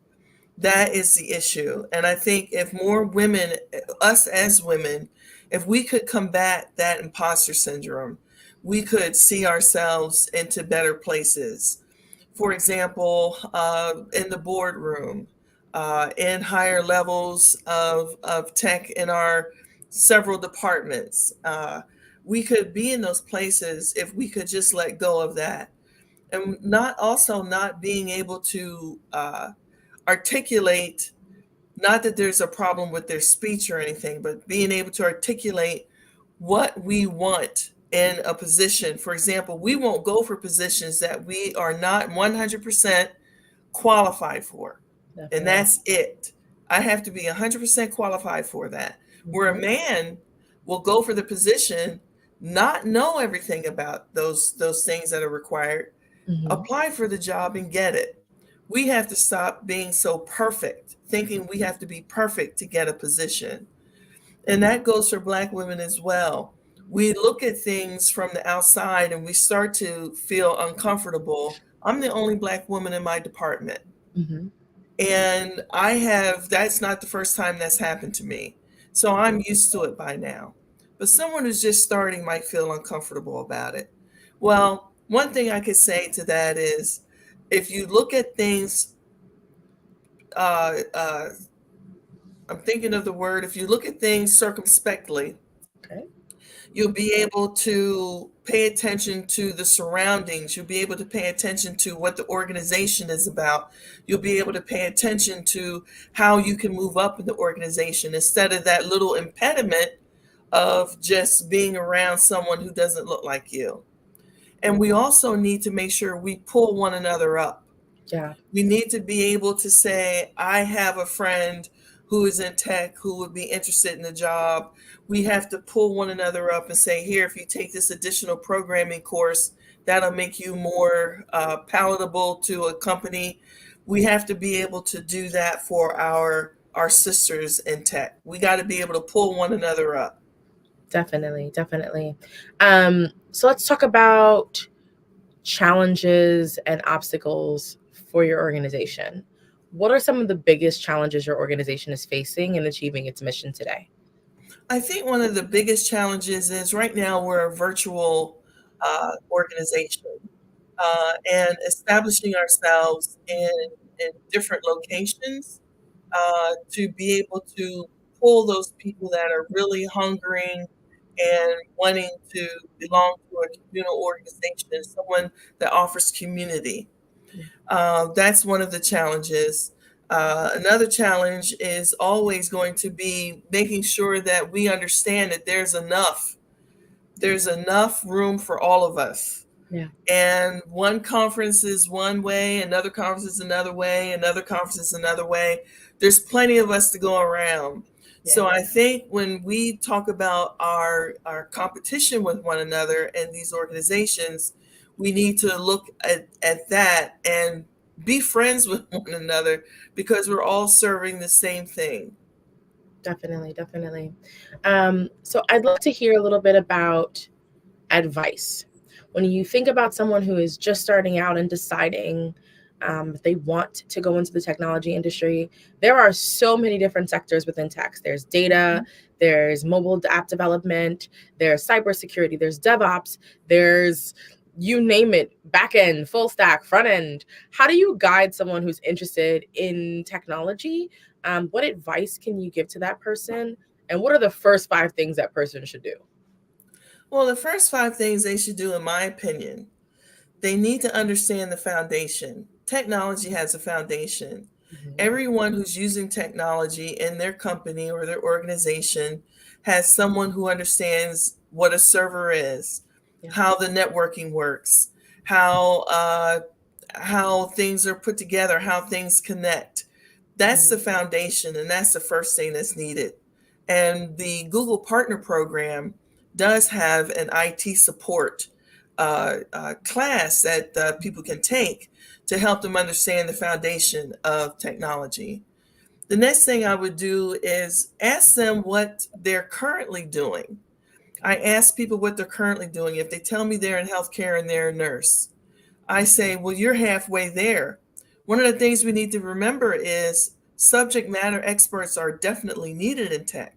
That is the issue. And I think if more women, us as women, if we could combat that imposter syndrome, we could see ourselves into better places. For example, in the boardroom, in higher levels of tech in our several departments. We could be in those places if we could just let go of that. And not being able to articulate, not that there's a problem with their speech or anything, but being able to articulate what we want in a position. For example, we won't go for positions that we are not 100% qualified for. Definitely. And that's it. I have to be 100% qualified for that. Where a man will go for the position, not know everything about those things that are required, apply for the job and get it. We have to stop being so perfect, thinking we have to be perfect to get a position. And that goes for Black women as well. We look at things from the outside and we start to feel uncomfortable. I'm the only Black woman in my department. And that's not the first time that's happened to me. So I'm used to it by now. But someone who's just starting might feel uncomfortable about it. Well, one thing I could say to that is, if you look at things, I'm thinking of the word, if you look at things circumspectly, you'll be able to pay attention to the surroundings. You'll be able to pay attention to what the organization is about. You'll be able to pay attention to how you can move up in the organization instead of that little impediment of just being around someone who doesn't look like you. And we also need to make sure we pull one another up. Yeah. We need to be able to say, I have a friend who is in tech who would be interested in the job. We have to pull one another up and say, here, if you take this additional programming course, that'll make you more palatable to a company. We have to be able to do that for our sisters in tech. We got to be able to pull one another up. Definitely. So let's talk about challenges and obstacles for your organization. What are some of the biggest challenges your organization is facing in achieving its mission today? I think one of the biggest challenges is right now we're a virtual organization, and establishing ourselves in different locations to be able to pull those people that are really hungering and wanting to belong to a communal organization, someone that offers community. That's one of the challenges. Another challenge is always going to be making sure that we understand that there's enough room for all of us. Yeah. And one conference is one way, another conference is another way, another conference is another way. There's plenty of us to go around. Yeah. So I think when we talk about our competition with one another and these organizations, we need to look at that and be friends with one another because we're all serving the same thing. Definitely. So I'd love to hear a little bit about advice. When you think about someone who is just starting out and deciding if they want to go into the technology industry, there are so many different sectors within tech. There's data, there's mobile app development, there's cybersecurity, there's DevOps, there's you name it, back end, full stack, front end. How do you guide someone who's interested in technology? What advice can you give to that person? And what are the first 5 things that person should do? Well, the first 5 things they should do, in my opinion, they need to understand the foundation. Technology has a foundation. Everyone who's using technology in their company or their organization has someone who understands what a server is, how the networking works, how things are put together, how things connect. That's the foundation, and that's the first thing that's needed. And the Google Partner Program does have an IT support class that people can take to help them understand the foundation of technology. The next thing I would do is ask them what they're currently doing. I ask people what they're currently doing. If they tell me they're in healthcare and they're a nurse, I say, well, you're halfway there. One of the things we need to remember is subject matter experts are definitely needed in tech.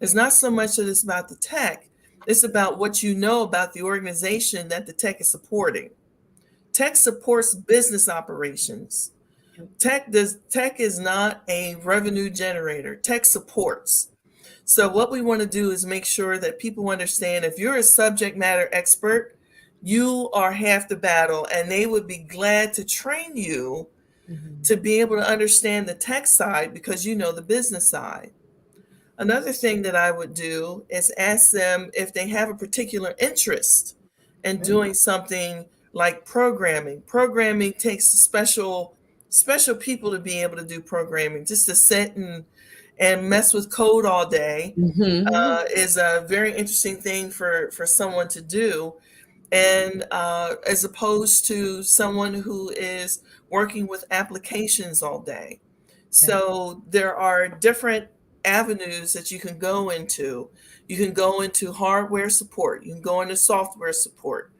It's not so much that it's about the tech, it's about what you know about the organization that the tech is supporting. Tech supports business operations. Tech is not a revenue generator. Tech supports. So what we want to do is make sure that people understand if you're a subject matter expert, you are half the battle, and they would be glad to train you to be able to understand the tech side because you know the business side. Another thing that I would do is ask them if they have a particular interest in doing something like programming. Programming takes special people to be able to do programming. Just to sit and mess with code all day is a very interesting thing for someone to do. And as opposed to someone who is working with applications all day. So there are different avenues that you can go into. You can go into hardware support. You can go into software support.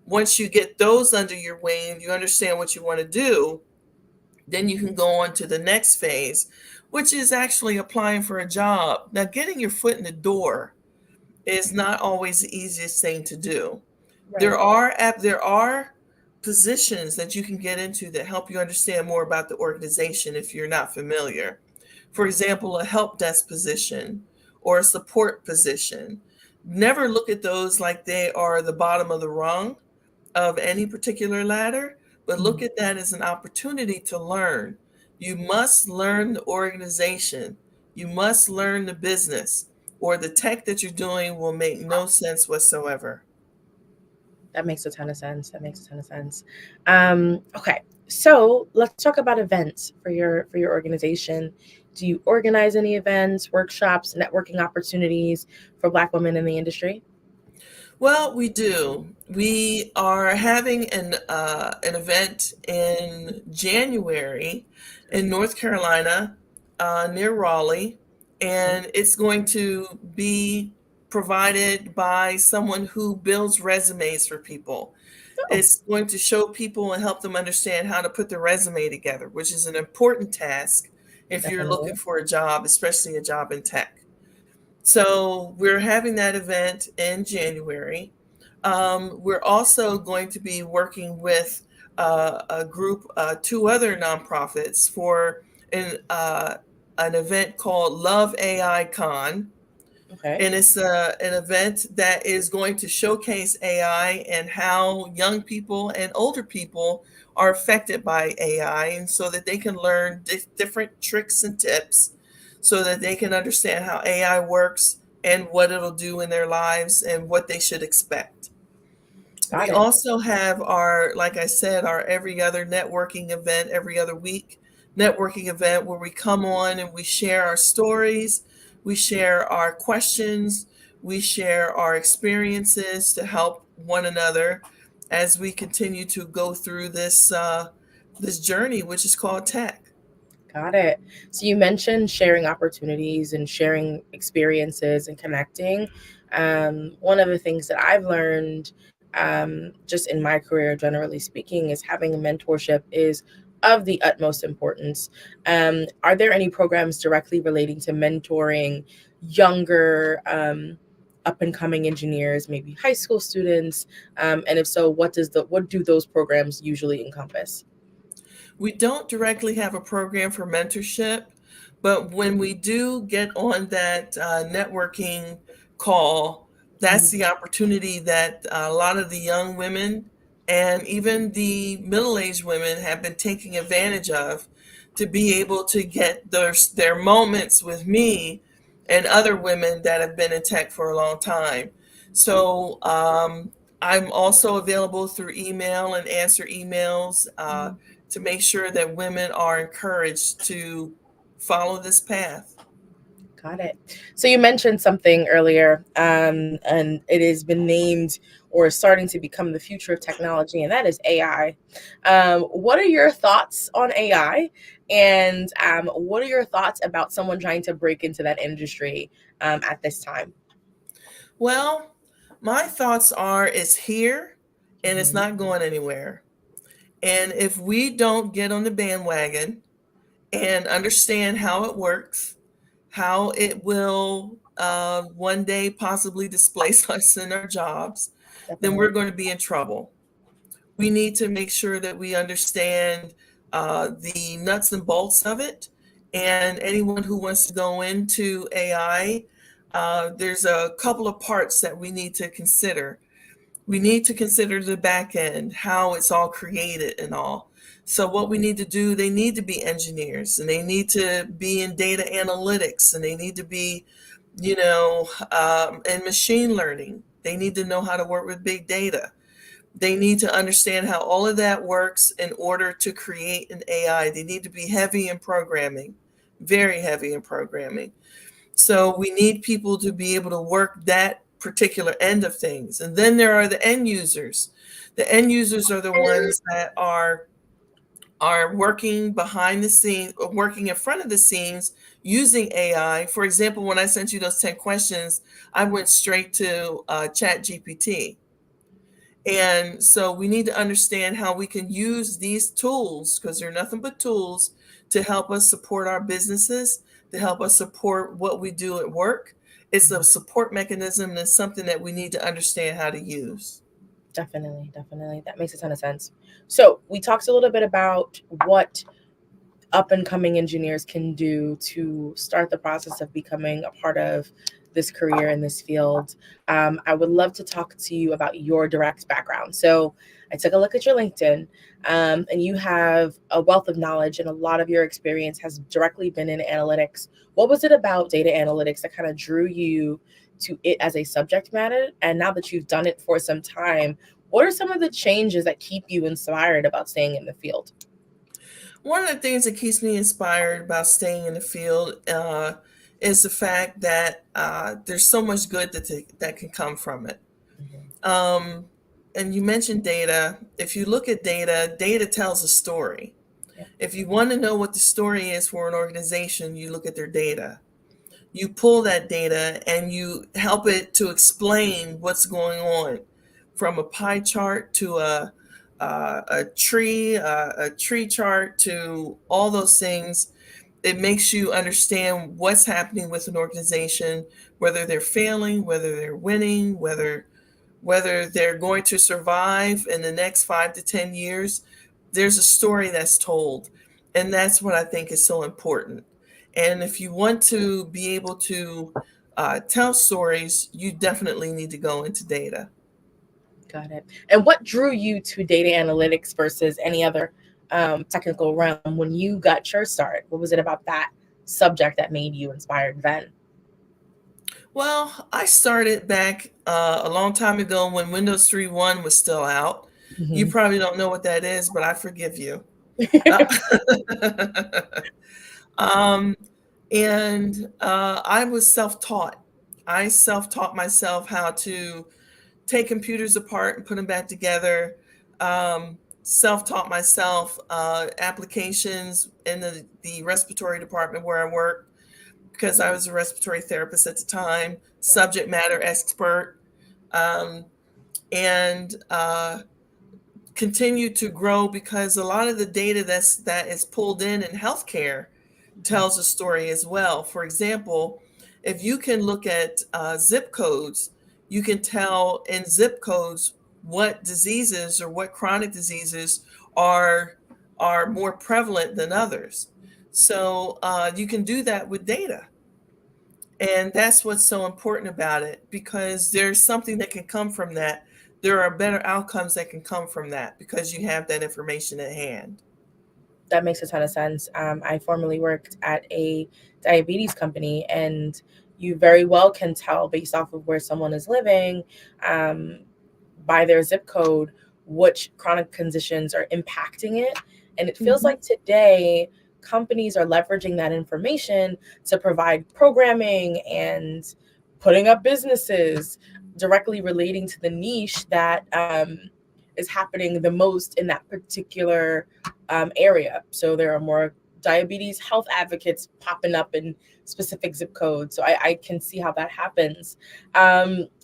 Once you get those under your wing and you understand what you want to do, then you can go on to the next phase, which is actually applying for a job. Now, getting your foot in the door is not always the easiest thing to do. There are positions that you can get into that help you understand more about the organization if you're not familiar. For example, a help desk position or a support position. Never look at those like they are the bottom of the rung of any particular ladder, but look at that as an opportunity to learn. You must learn the organization. You must learn the business, or the tech that you're doing will make no sense whatsoever. That makes a ton of sense. Okay, so let's talk about events for your organization. Do you organize any events, workshops, networking opportunities for Black women in the industry? Well, we do. We are having an event in January in North Carolina, near Raleigh, and it's going to be provided by someone who builds resumes for people. It's going to show people and help them understand how to put their resume together, which is an important task if you're looking for a job, especially a job in tech. So we're having that event in January. We're also going to be working with a group, two other nonprofits for an event called Love AI Con. Okay. And it's an event that is going to showcase AI and how young people and older people are affected by AI, and so that they can learn different tricks and tips so that they can understand how AI works and what it'll do in their lives and what they should expect. We also have our, like I said, our every other networking event, every other week networking event where we come on and we share our stories, we share our questions, we share our experiences to help one another as we continue to go through this this journey, which is called tech. Got it. So you mentioned sharing opportunities and sharing experiences and connecting. One of the things that I've learned just in my career, generally speaking, is having a mentorship is of the utmost importance. Are there any programs directly relating to mentoring younger up and coming engineers, maybe high school students? And if so, what do those programs usually encompass? We don't directly have a program for mentorship, but when we do get on that networking call, that's the opportunity that a lot of the young women and even the middle-aged women have been taking advantage of to be able to get their moments with me and other women that have been in tech for a long time. So I'm also available through email and answer emails to make sure that women are encouraged to follow this path. Got it. So you mentioned something earlier, and it has been named or starting to become the future of technology, and that is AI. What are your thoughts on AI? And what are your thoughts about someone trying to break into that industry at this time? Well, my thoughts are it's here and it's not going anywhere. And if we don't get on the bandwagon and understand how it works, how it will one day possibly displace us in our jobs, then we're going to be in trouble. We need to make sure that we understand the nuts and bolts of it. And anyone who wants to go into AI, there's a couple of parts that we need to consider. We need to consider the back end, how it's all created and all. So what we need to do, they need to be engineers and they need to be in data analytics and they need to be, in machine learning. They need to know how to work with big data. They need to understand how all of that works in order to create an AI. They need to be heavy in programming, very heavy in programming. So we need people to be able to work that particular end of things. And then there are the end users. The end users are the ones that are working behind the scenes, working in front of the scenes using AI. For example, when I sent you those 10 questions, I went straight to ChatGPT. And so we need to understand how we can use these tools, because they're nothing but tools, to help us support our businesses, to help us support what we do at work. It's a support mechanism and it's something that we need to understand how to use. Definitely. That makes a ton of sense. So we talked a little bit about what up and coming engineers can do to start the process of becoming a part of this career in this field. I would love to talk to you about your direct background. So I took a look at your LinkedIn, and you have a wealth of knowledge, and a lot of your experience has directly been in analytics. What was it about data analytics that kind of drew you to it as a subject matter? And now that you've done it for some time, what are some of the changes that keep you inspired about staying in the field? One of the things that keeps me inspired about staying in the field is the fact that there's so much good that can come from it. And you mentioned data. If you look at data, data tells a story. If you want to know what the story is for an organization, you look at their data. You pull that data and you help it to explain what's going on, from a pie chart to a tree chart, to all those things. It makes you understand what's happening with an organization, whether they're failing, whether they're winning, whether they're going to survive in the next 5 to 10 years. There's a story that's told. And that's what I think is so important. And if you want to be able to tell stories, you definitely need to go into data. Got it. And what drew you to data analytics versus any other technical realm when you got your start? What was it about that subject that made you inspired then? Well, I started back a long time ago when Windows 3.1 was still out. Mm-hmm. You probably don't know what that is, but I forgive you. And I was self-taught. I self-taught myself how to take computers apart and put them back together. Self-taught myself applications in the respiratory department where I worked, because I was a respiratory therapist at the time, subject matter expert, and continue to grow, because a lot of the data that is pulled in healthcare tells a story as well. For example, if you can look at zip codes, you can tell in zip codes what diseases or what chronic diseases are more prevalent than others. So you can do that with data. And that's what's so important about it, because there's something that can come from that. There are better outcomes that can come from that because you have that information at hand. That makes a ton of sense. I formerly worked at a diabetes company, and you very well can tell based off of where someone is living by their zip code which chronic conditions are impacting it. And it feels like today companies are leveraging that information to provide programming and putting up businesses directly relating to the niche that is happening the most in that particular area. So there are more diabetes health advocates popping up in specific zip codes. So I can see how that happens.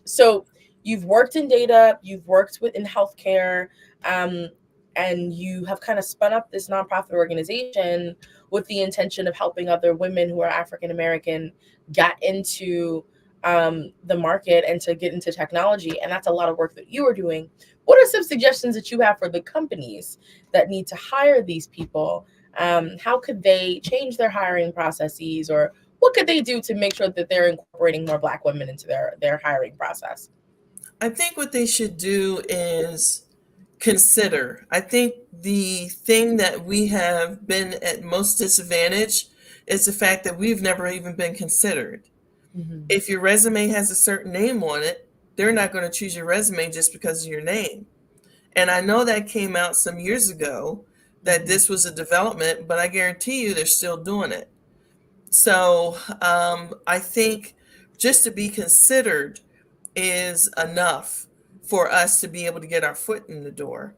So you've worked in data, you've worked in healthcare, and you have kind of spun up this nonprofit organization with the intention of helping other women who are African American get into the market and to get into technology. And that's a lot of work that you are doing. What are some suggestions that you have for the companies that need to hire these people? How could they change their hiring processes, or what could they do to make sure that they're incorporating more Black women into their hiring process? I think what they should do is consider. I think the thing that we have been at most disadvantage is the fact that we've never even been considered. If your resume has a certain name on it, they're not going to choose your resume just because of your name. And I know that came out some years ago that this was a development, but I guarantee you they're still doing it. So I think just to be considered is enough for us to be able to get our foot in the door.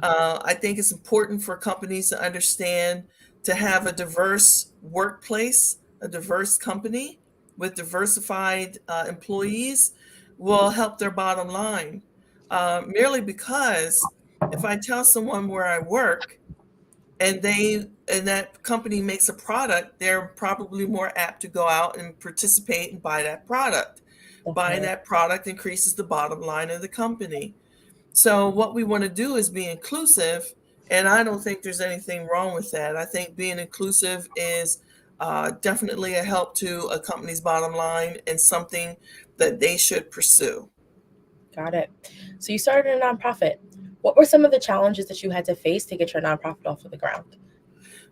I think it's important for companies to understand to have a diverse workplace, a diverse company with diversified employees will help their bottom line. Merely because if I tell someone where I work and that company makes a product, they're probably more apt to go out and participate and buy that product. Buying that product increases the bottom line of the company. So what we want to do is be inclusive, and I don't think there's anything wrong with that. I think being inclusive is definitely a help to a company's bottom line and something that they should pursue. Got it. So you started a nonprofit. What were some of the challenges that you had to face to get your nonprofit off of the ground?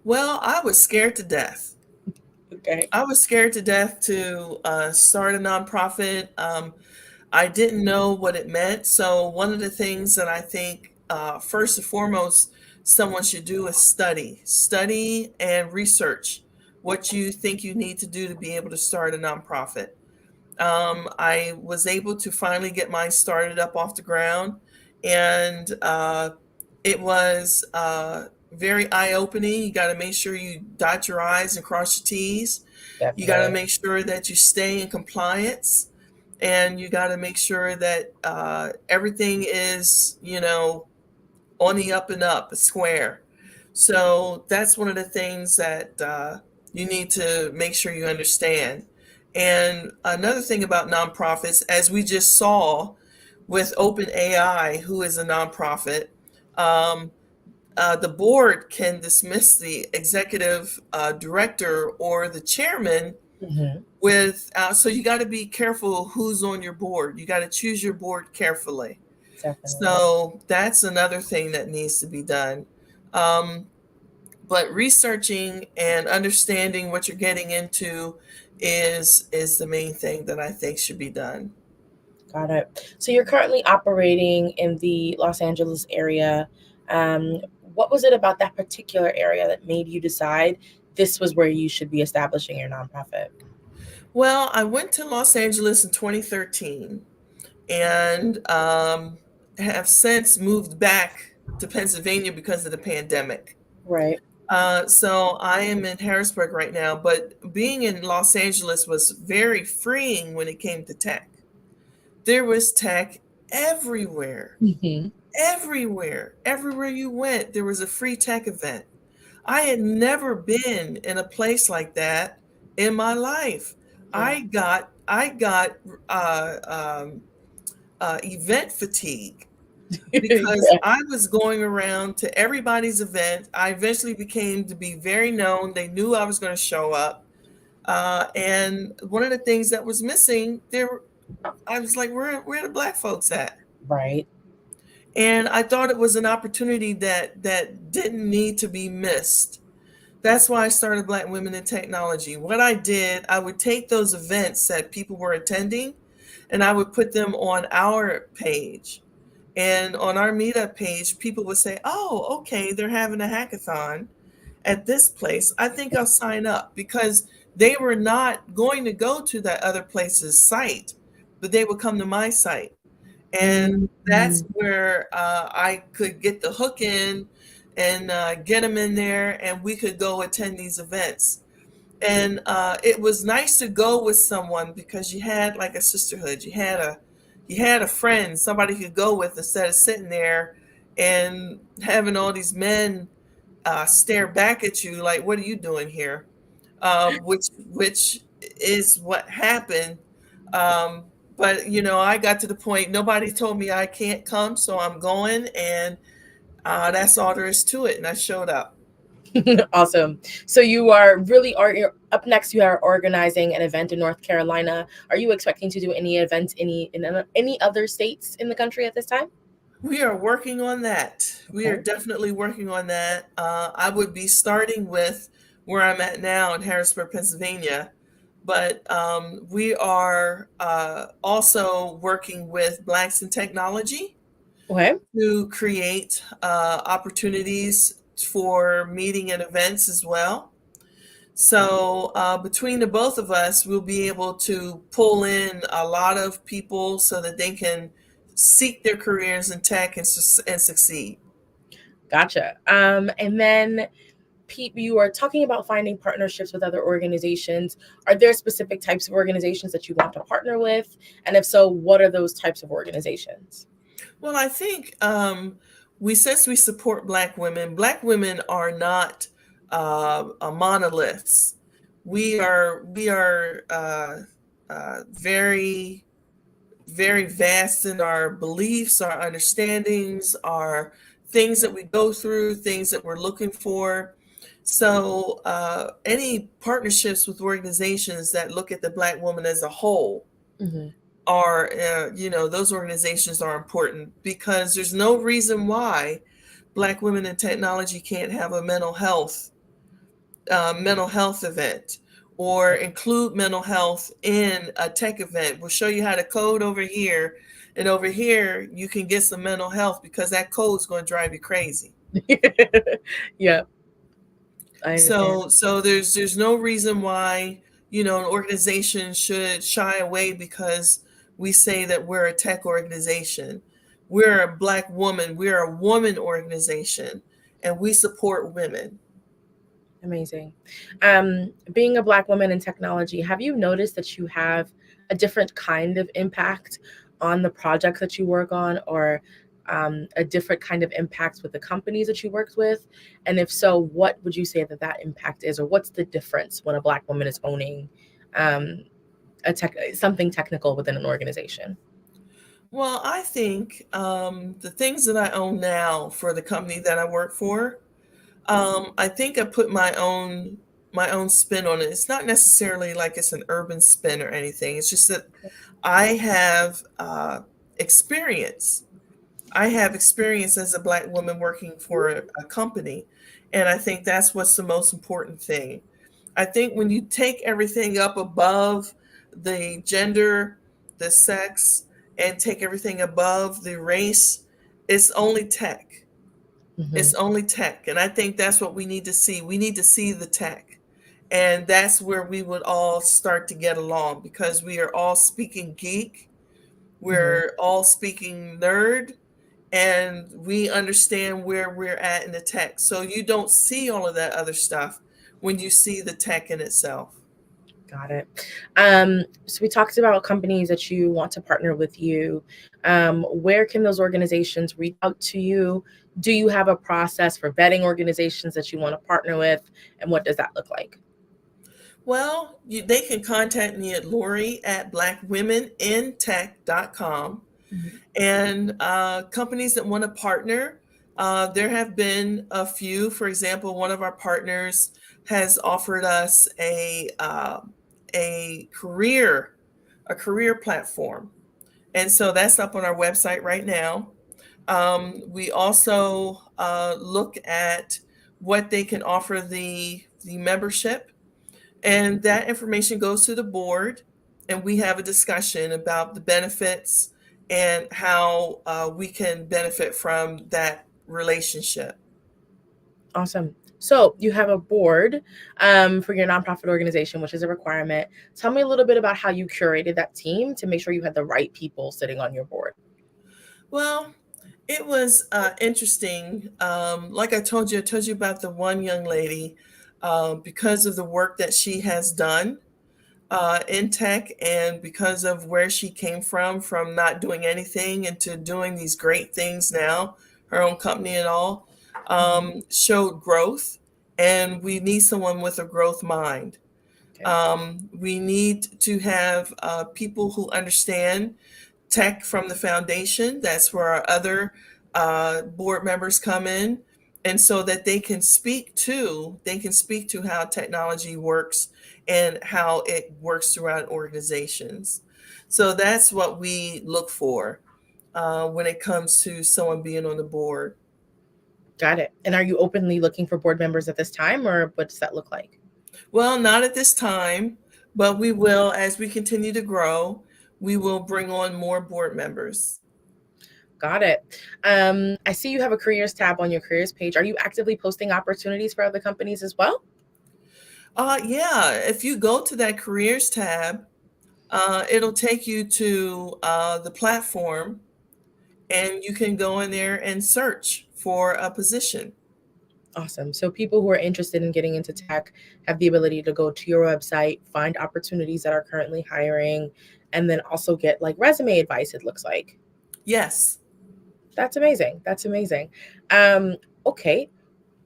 Well, I was scared to death. Okay. I was scared to death to start a nonprofit. I didn't know what it meant. So one of the things that I think first and foremost someone should do is study and research what you think you need to do to be able to start a nonprofit. I was able to finally get mine started up off the ground, and it was very eye-opening. You got to make sure you dot your I's and cross your T's. You got to make sure that you stay in compliance, and you got to make sure that everything is, on the up and up, square. So that's one of the things that you need to make sure you understand. And another thing about nonprofits, as we just saw with OpenAI, who is a nonprofit, the board can dismiss the executive director or the chairman so you got to be careful who's on your board. You got to choose your board carefully. Definitely. So that's another thing that needs to be done. But researching and understanding what you're getting into is the main thing that I think should be done. Got it. So you're currently operating in the Los Angeles area. What was it about that particular area that made you decide this was where you should be establishing your nonprofit? Well, I went to Los Angeles in 2013 and have since moved back to Pennsylvania because of the pandemic. Right. So I am in Harrisburg right now, but being in Los Angeles was very freeing when it came to tech. There was tech everywhere. Everywhere you went, there was a free tech event. I had never been in a place like that in my life. I got event fatigue because I was going around to everybody's event. I eventually became to be very known. They knew I was going to show up. And one of the things that was missing there, I was like, where are the Black folks at? Right. And I thought it was an opportunity that didn't need to be missed. That's why I started Black Women in Technology. What I did, I would take those events that people were attending and I would put them on our page. And on our meetup page, people would say, oh, okay, they're having a hackathon at this place. I think I'll sign up, because they were not going to go to that other place's site, but they would come to my site. And that's where I could get the hook in and get them in there, and we could go attend these events. And it was nice to go with someone because you had like a sisterhood. You had you had a friend, somebody you could go with, instead of sitting there and having all these men stare back at you like, what are you doing here? Which is what happened. But I got to the point, nobody told me I can't come, so I'm going, and that's all there is to it. And I showed up. Awesome. So you're up next. You are organizing an event in North Carolina. Are you expecting to do any events in any other states in the country at this time? We are working on that. We are definitely working on that. I would be starting with where I'm at now in Harrisburg, Pennsylvania, but we are also working with Blacks in Technology to create opportunities for meeting and events as well. So between the both of us, we'll be able to pull in a lot of people so that they can seek their careers in tech and succeed. Gotcha. And then Pete, you are talking about finding partnerships with other organizations. Are there specific types of organizations that you want to partner with? And if so, what are those types of organizations? Well, I think since we support Black women are not monoliths. We are very, very vast in our beliefs, our understandings, our things that we go through, things that we're looking for. So any partnerships with organizations that look at the Black woman as a whole are, those organizations are important, because there's no reason why Black women in technology can't have a mental health event, or include mental health in a tech event. We'll show you how to code over here, and over here you can get some mental health, because that code is going to drive you crazy. Yeah. So there's no reason why an organization should shy away because we say that we're a tech organization. We're a Black woman. We're a woman organization, and we support women. Amazing. Being a Black woman in technology, have you noticed that you have a different kind of impact on the projects that you work on, or a different kind of impact with the companies that you worked with? And if so, what would you say that impact is, or what's the difference when a Black woman is owning something technical within an organization? Well, I think the things that I own now for the company that I work for, I think I put my own spin on it. It's not necessarily like it's an urban spin or anything. It's just that I have experience. I have experience as a Black woman working for a company, and I think that's what's the most important thing. I think when you take everything up above the gender, the sex, and take everything above the race, it's only tech. It's only tech. And I think that's what we need to see. We need to see the tech. And that's where we would all start to get along, because we are all speaking geek. We're all speaking nerd, and we understand where we're at in the tech. So you don't see all of that other stuff when you see the tech in itself. Got it. So we talked about companies that you want to partner with you. Where can those organizations reach out to you? Do you have a process for vetting organizations that you want to partner with? And what does that look like? Well, they can contact me at lori@blackwomenintech.com. And companies that want to partner, there have been a few. For example, one of our partners has offered us a career platform, and so that's up on our website right now. We also look at what they can offer the membership, and that information goes to the board, and we have a discussion about the benefits and how we can benefit from that relationship. Awesome. So you have a board for your nonprofit organization, which is a requirement. Tell me a little bit about how you curated that team to make sure you had the right people sitting on your board. Well, it was interesting. Like I told you about the one young lady, because of the work that she has done. in tech, and because of where she came from not doing anything into doing these great things now, her own company and all, showed growth, and we need someone with a growth mind. We need to have people who understand tech from the foundation. That's where our other board members come in, and so that they can speak to how technology works and how it works throughout organizations. So that's what we look for when it comes to someone being on the board. Got it. And are you openly looking for board members at this time, or what does that look like? Well, not at this time, but we will, as we continue to grow, we will bring on more board members. Got it. I see you have a careers tab on your careers page. Are you actively posting opportunities for other companies as well? Yeah, if you go to that careers tab, it'll take you to the platform, and you can go in there and search for a position. Awesome. So people who are interested in getting into tech have the ability to go to your website, find opportunities that are currently hiring, and then also get like resume advice, it looks like. Yes. That's amazing. That's amazing. Okay.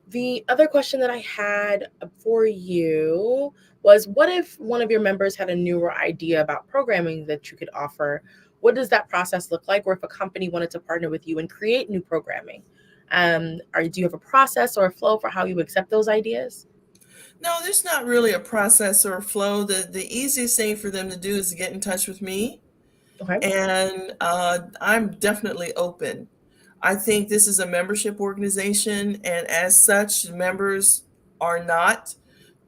The other question that I had for you was, what if one of your members had a newer idea about programming that you could offer? What does that process look like? Or if a company wanted to partner with you and create new programming, do you have a process or a flow for how you accept those ideas? No, there's not really a process or a flow. The easiest thing for them to do is to get in touch with me. Okay. And I'm definitely open. I think this is a membership organization, and as such, members are not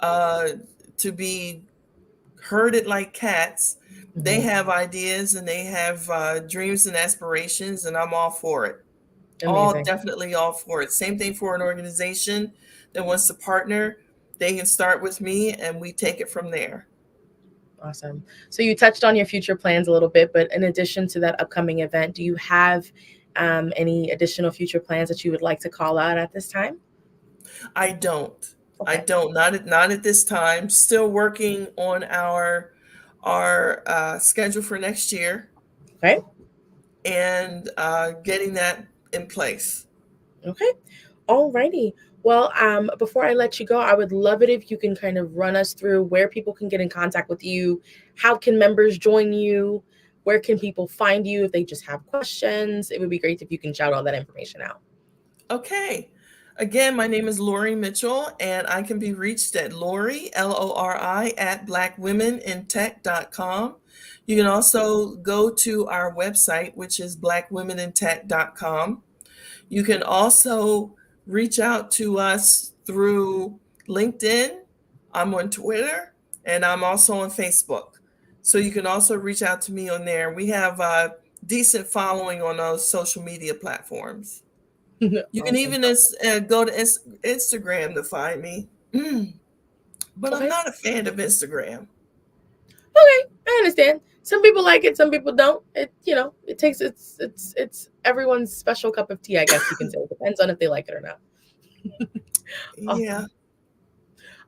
to be herded like cats. They have ideas and they have dreams and aspirations, and I'm all for it. Amazing. Definitely all for it. Same thing for an organization that wants to partner. They can start with me, and we take it from there. Awesome. So you touched on your future plans a little bit, but in addition to that upcoming event, do you have any additional future plans that you would like to call out at this time? I don't. Okay. I don't. Not at this time. Still working on our schedule for next year. Okay. And getting that in place. Okay. Alrighty. Well, before I let you go, I would love it if you can kind of run us through where people can get in contact with you. How can members join you? Where can people find you if they just have questions? It would be great if you can shout all that information out. Okay. Again, my name is Lori Mitchell, and I can be reached at Lori, Lori, at blackwomenintech.com. You can also go to our website, which is blackwomenintech.com. You can also reach out to us through LinkedIn. I'm on Twitter, and I'm also on Facebook. So you can also reach out to me on there. We have a decent following on those social media platforms. You can even go to Instagram to find me. But okay. I'm not a fan of Instagram. Okay, I understand. Some people like it, some people don't. It takes it's everyone's special cup of tea, I guess you can say. It depends on if they like it or not. Awesome. Yeah.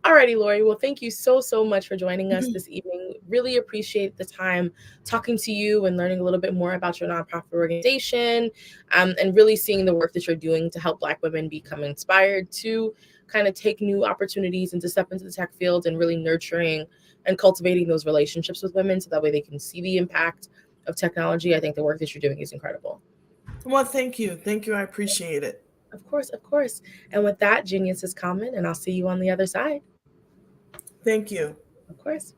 Alrighty, Lori. Well, thank you so much for joining us this evening. Really appreciate the time talking to you and learning a little bit more about your nonprofit organization, and really seeing the work that you're doing to help Black women become inspired to kind of take new opportunities and to step into the tech field, and really nurturing and cultivating those relationships with women so that way they can see the impact of technology. I think the work that you're doing is incredible. Well, thank you. Thank you. I appreciate it. Of course, of course. And with that, genius is common, and I'll see you on the other side. Thank you. Of course.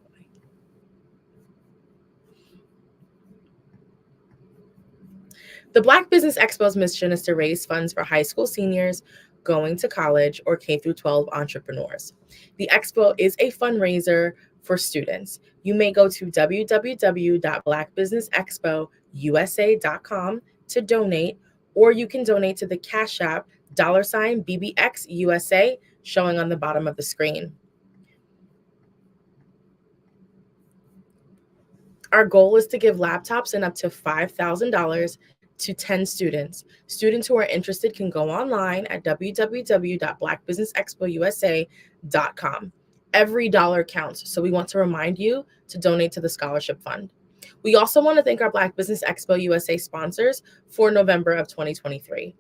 The Black Business Expo's mission is to raise funds for high school seniors going to college or K-12 entrepreneurs. The Expo is a fundraiser for students. You may go to www.blackbusinessexpousa.com to donate, or you can donate to the Cash App $BBXUSA showing on the bottom of the screen. Our goal is to give laptops and up to $5,000 to 10 students. Students who are interested can go online at www.blackbusinessexpousa.com. Every dollar counts, so we want to remind you to donate to the scholarship fund. We also want to thank our Black Business Expo USA sponsors for November of 2023.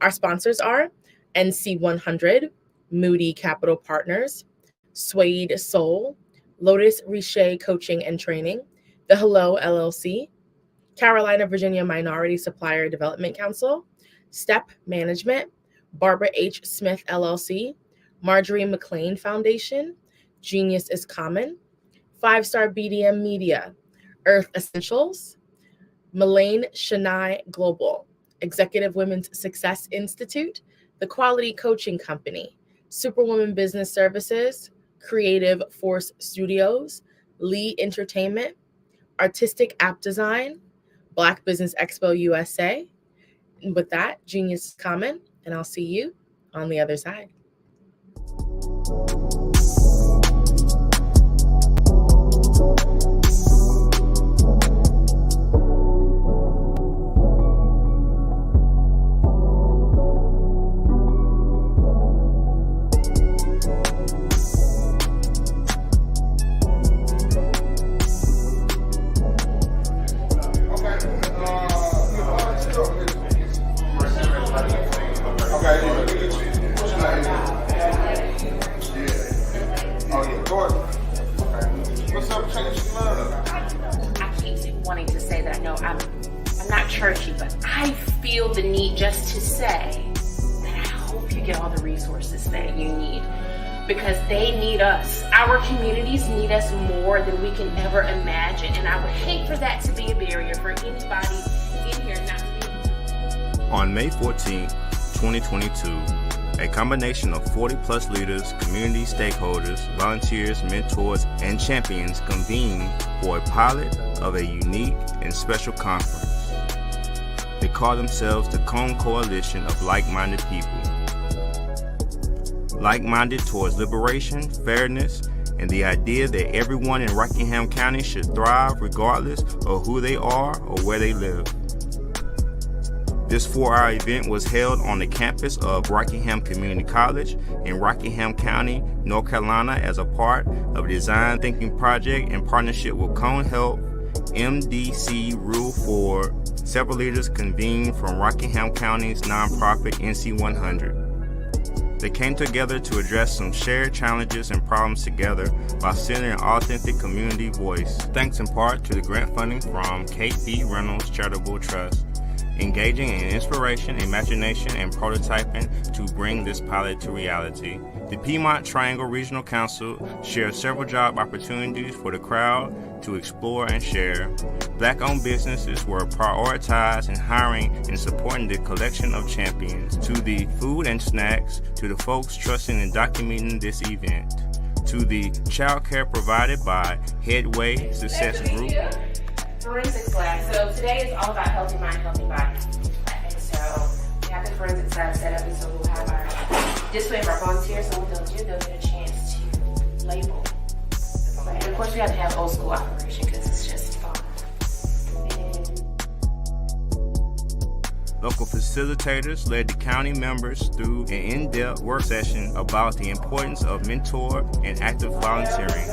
Our sponsors are NC100, Moody Capital Partners, Suede Soul, Lotus Riche Coaching and Training, The Hello LLC, Carolina Virginia Minority Supplier Development Council, Step Management, Barbara H. Smith LLC, Marjorie McLean Foundation, Genius is Common, 5-Star BDM Media, Earth Essentials, Melaine Shania Global, Executive Women's Success Institute, The Quality Coaching Company, Superwoman Business Services, Creative Force Studios, Lee Entertainment, Artistic App Design, Black Business Expo USA. And with that, Genius is Common, and I'll see you on the other side. I keep wanting to say that I know I'm not churchy, but I feel the need just to say that I hope you get all the resources that you need, because they need us. Our communities need us more than we can ever imagine, and I would hate for that to be a barrier for anybody in here not to be able to. On May 14, 2022, a combination of 40-plus leaders, community stakeholders, volunteers, mentors, and champions convened for a pilot of a unique and special conference. They call themselves the Cone Coalition of Like-Minded People. Like-minded towards liberation, fairness, and the idea that everyone in Rockingham County should thrive regardless of who they are or where they live. This 4-hour event was held on the campus of Rockingham Community College in Rockingham County, North Carolina, as a part of a design thinking project in partnership with Cone Health, MDC Rule 4. Several leaders convened from Rockingham County's nonprofit NC100. They came together to address some shared challenges and problems together while sending an authentic community voice, thanks in part to the grant funding from Kate B. Reynolds Charitable Trust, engaging in inspiration, imagination, and prototyping to bring this pilot to reality. The Piedmont Triangle Regional Council shared several job opportunities for the crowd to explore and share. Black-owned businesses were prioritized in hiring and supporting the collection of champions, to the food and snacks, to the folks trusting and documenting this event, to the child care provided by Headway Success Group. Forensics class. So today is all about healthy mind, healthy body. And so we have the forensics lab set up, and so we'll have our display of our volunteers, and what they'll do, they'll get a chance to label. And of course, we have to have old school operation because it's just fun. Local facilitators led the county members through an in-depth work session about the importance of mentor and active volunteering.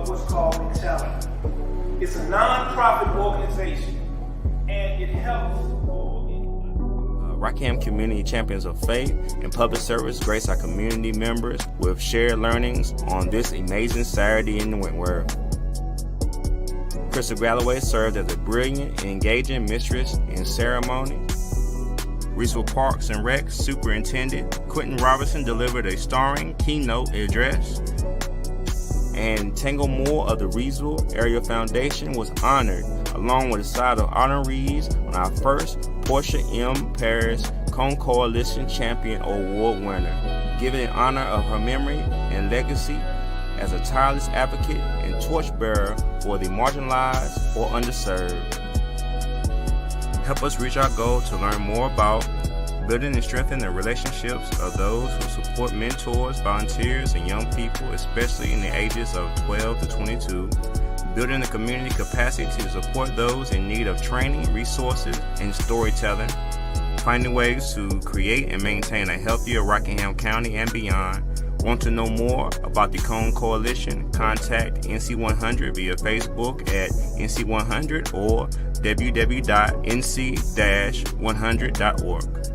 What's called Excelling. It's a non-profit organization, and it helps. Rockingham Community Champions of Faith and Public Service grace our community members with shared learnings on this amazing Saturday in the Wentworth. Crystal Galloway served as a brilliant and engaging mistress in ceremony. Reesville Parks and Rec Superintendent Quentin Robinson delivered a starring keynote address. And Tangle Moore of the Reesville Area Foundation was honored, along with a side of honorees on our first Portia M. Paris Cone Coalition Champion Award winner, given in honor of her memory and legacy as a tireless advocate and torchbearer for the marginalized or underserved. Help us reach our goal to learn more about building and strengthening the relationships of those who support mentors, volunteers, and young people, especially in the ages of 12 to 22, building the community capacity to support those in need of training, resources, and storytelling, finding ways to create and maintain a healthier Rockingham County and beyond, Want to know more about the Cone Coalition? Contact NC100 via Facebook at NC100 or www.nc-100.org.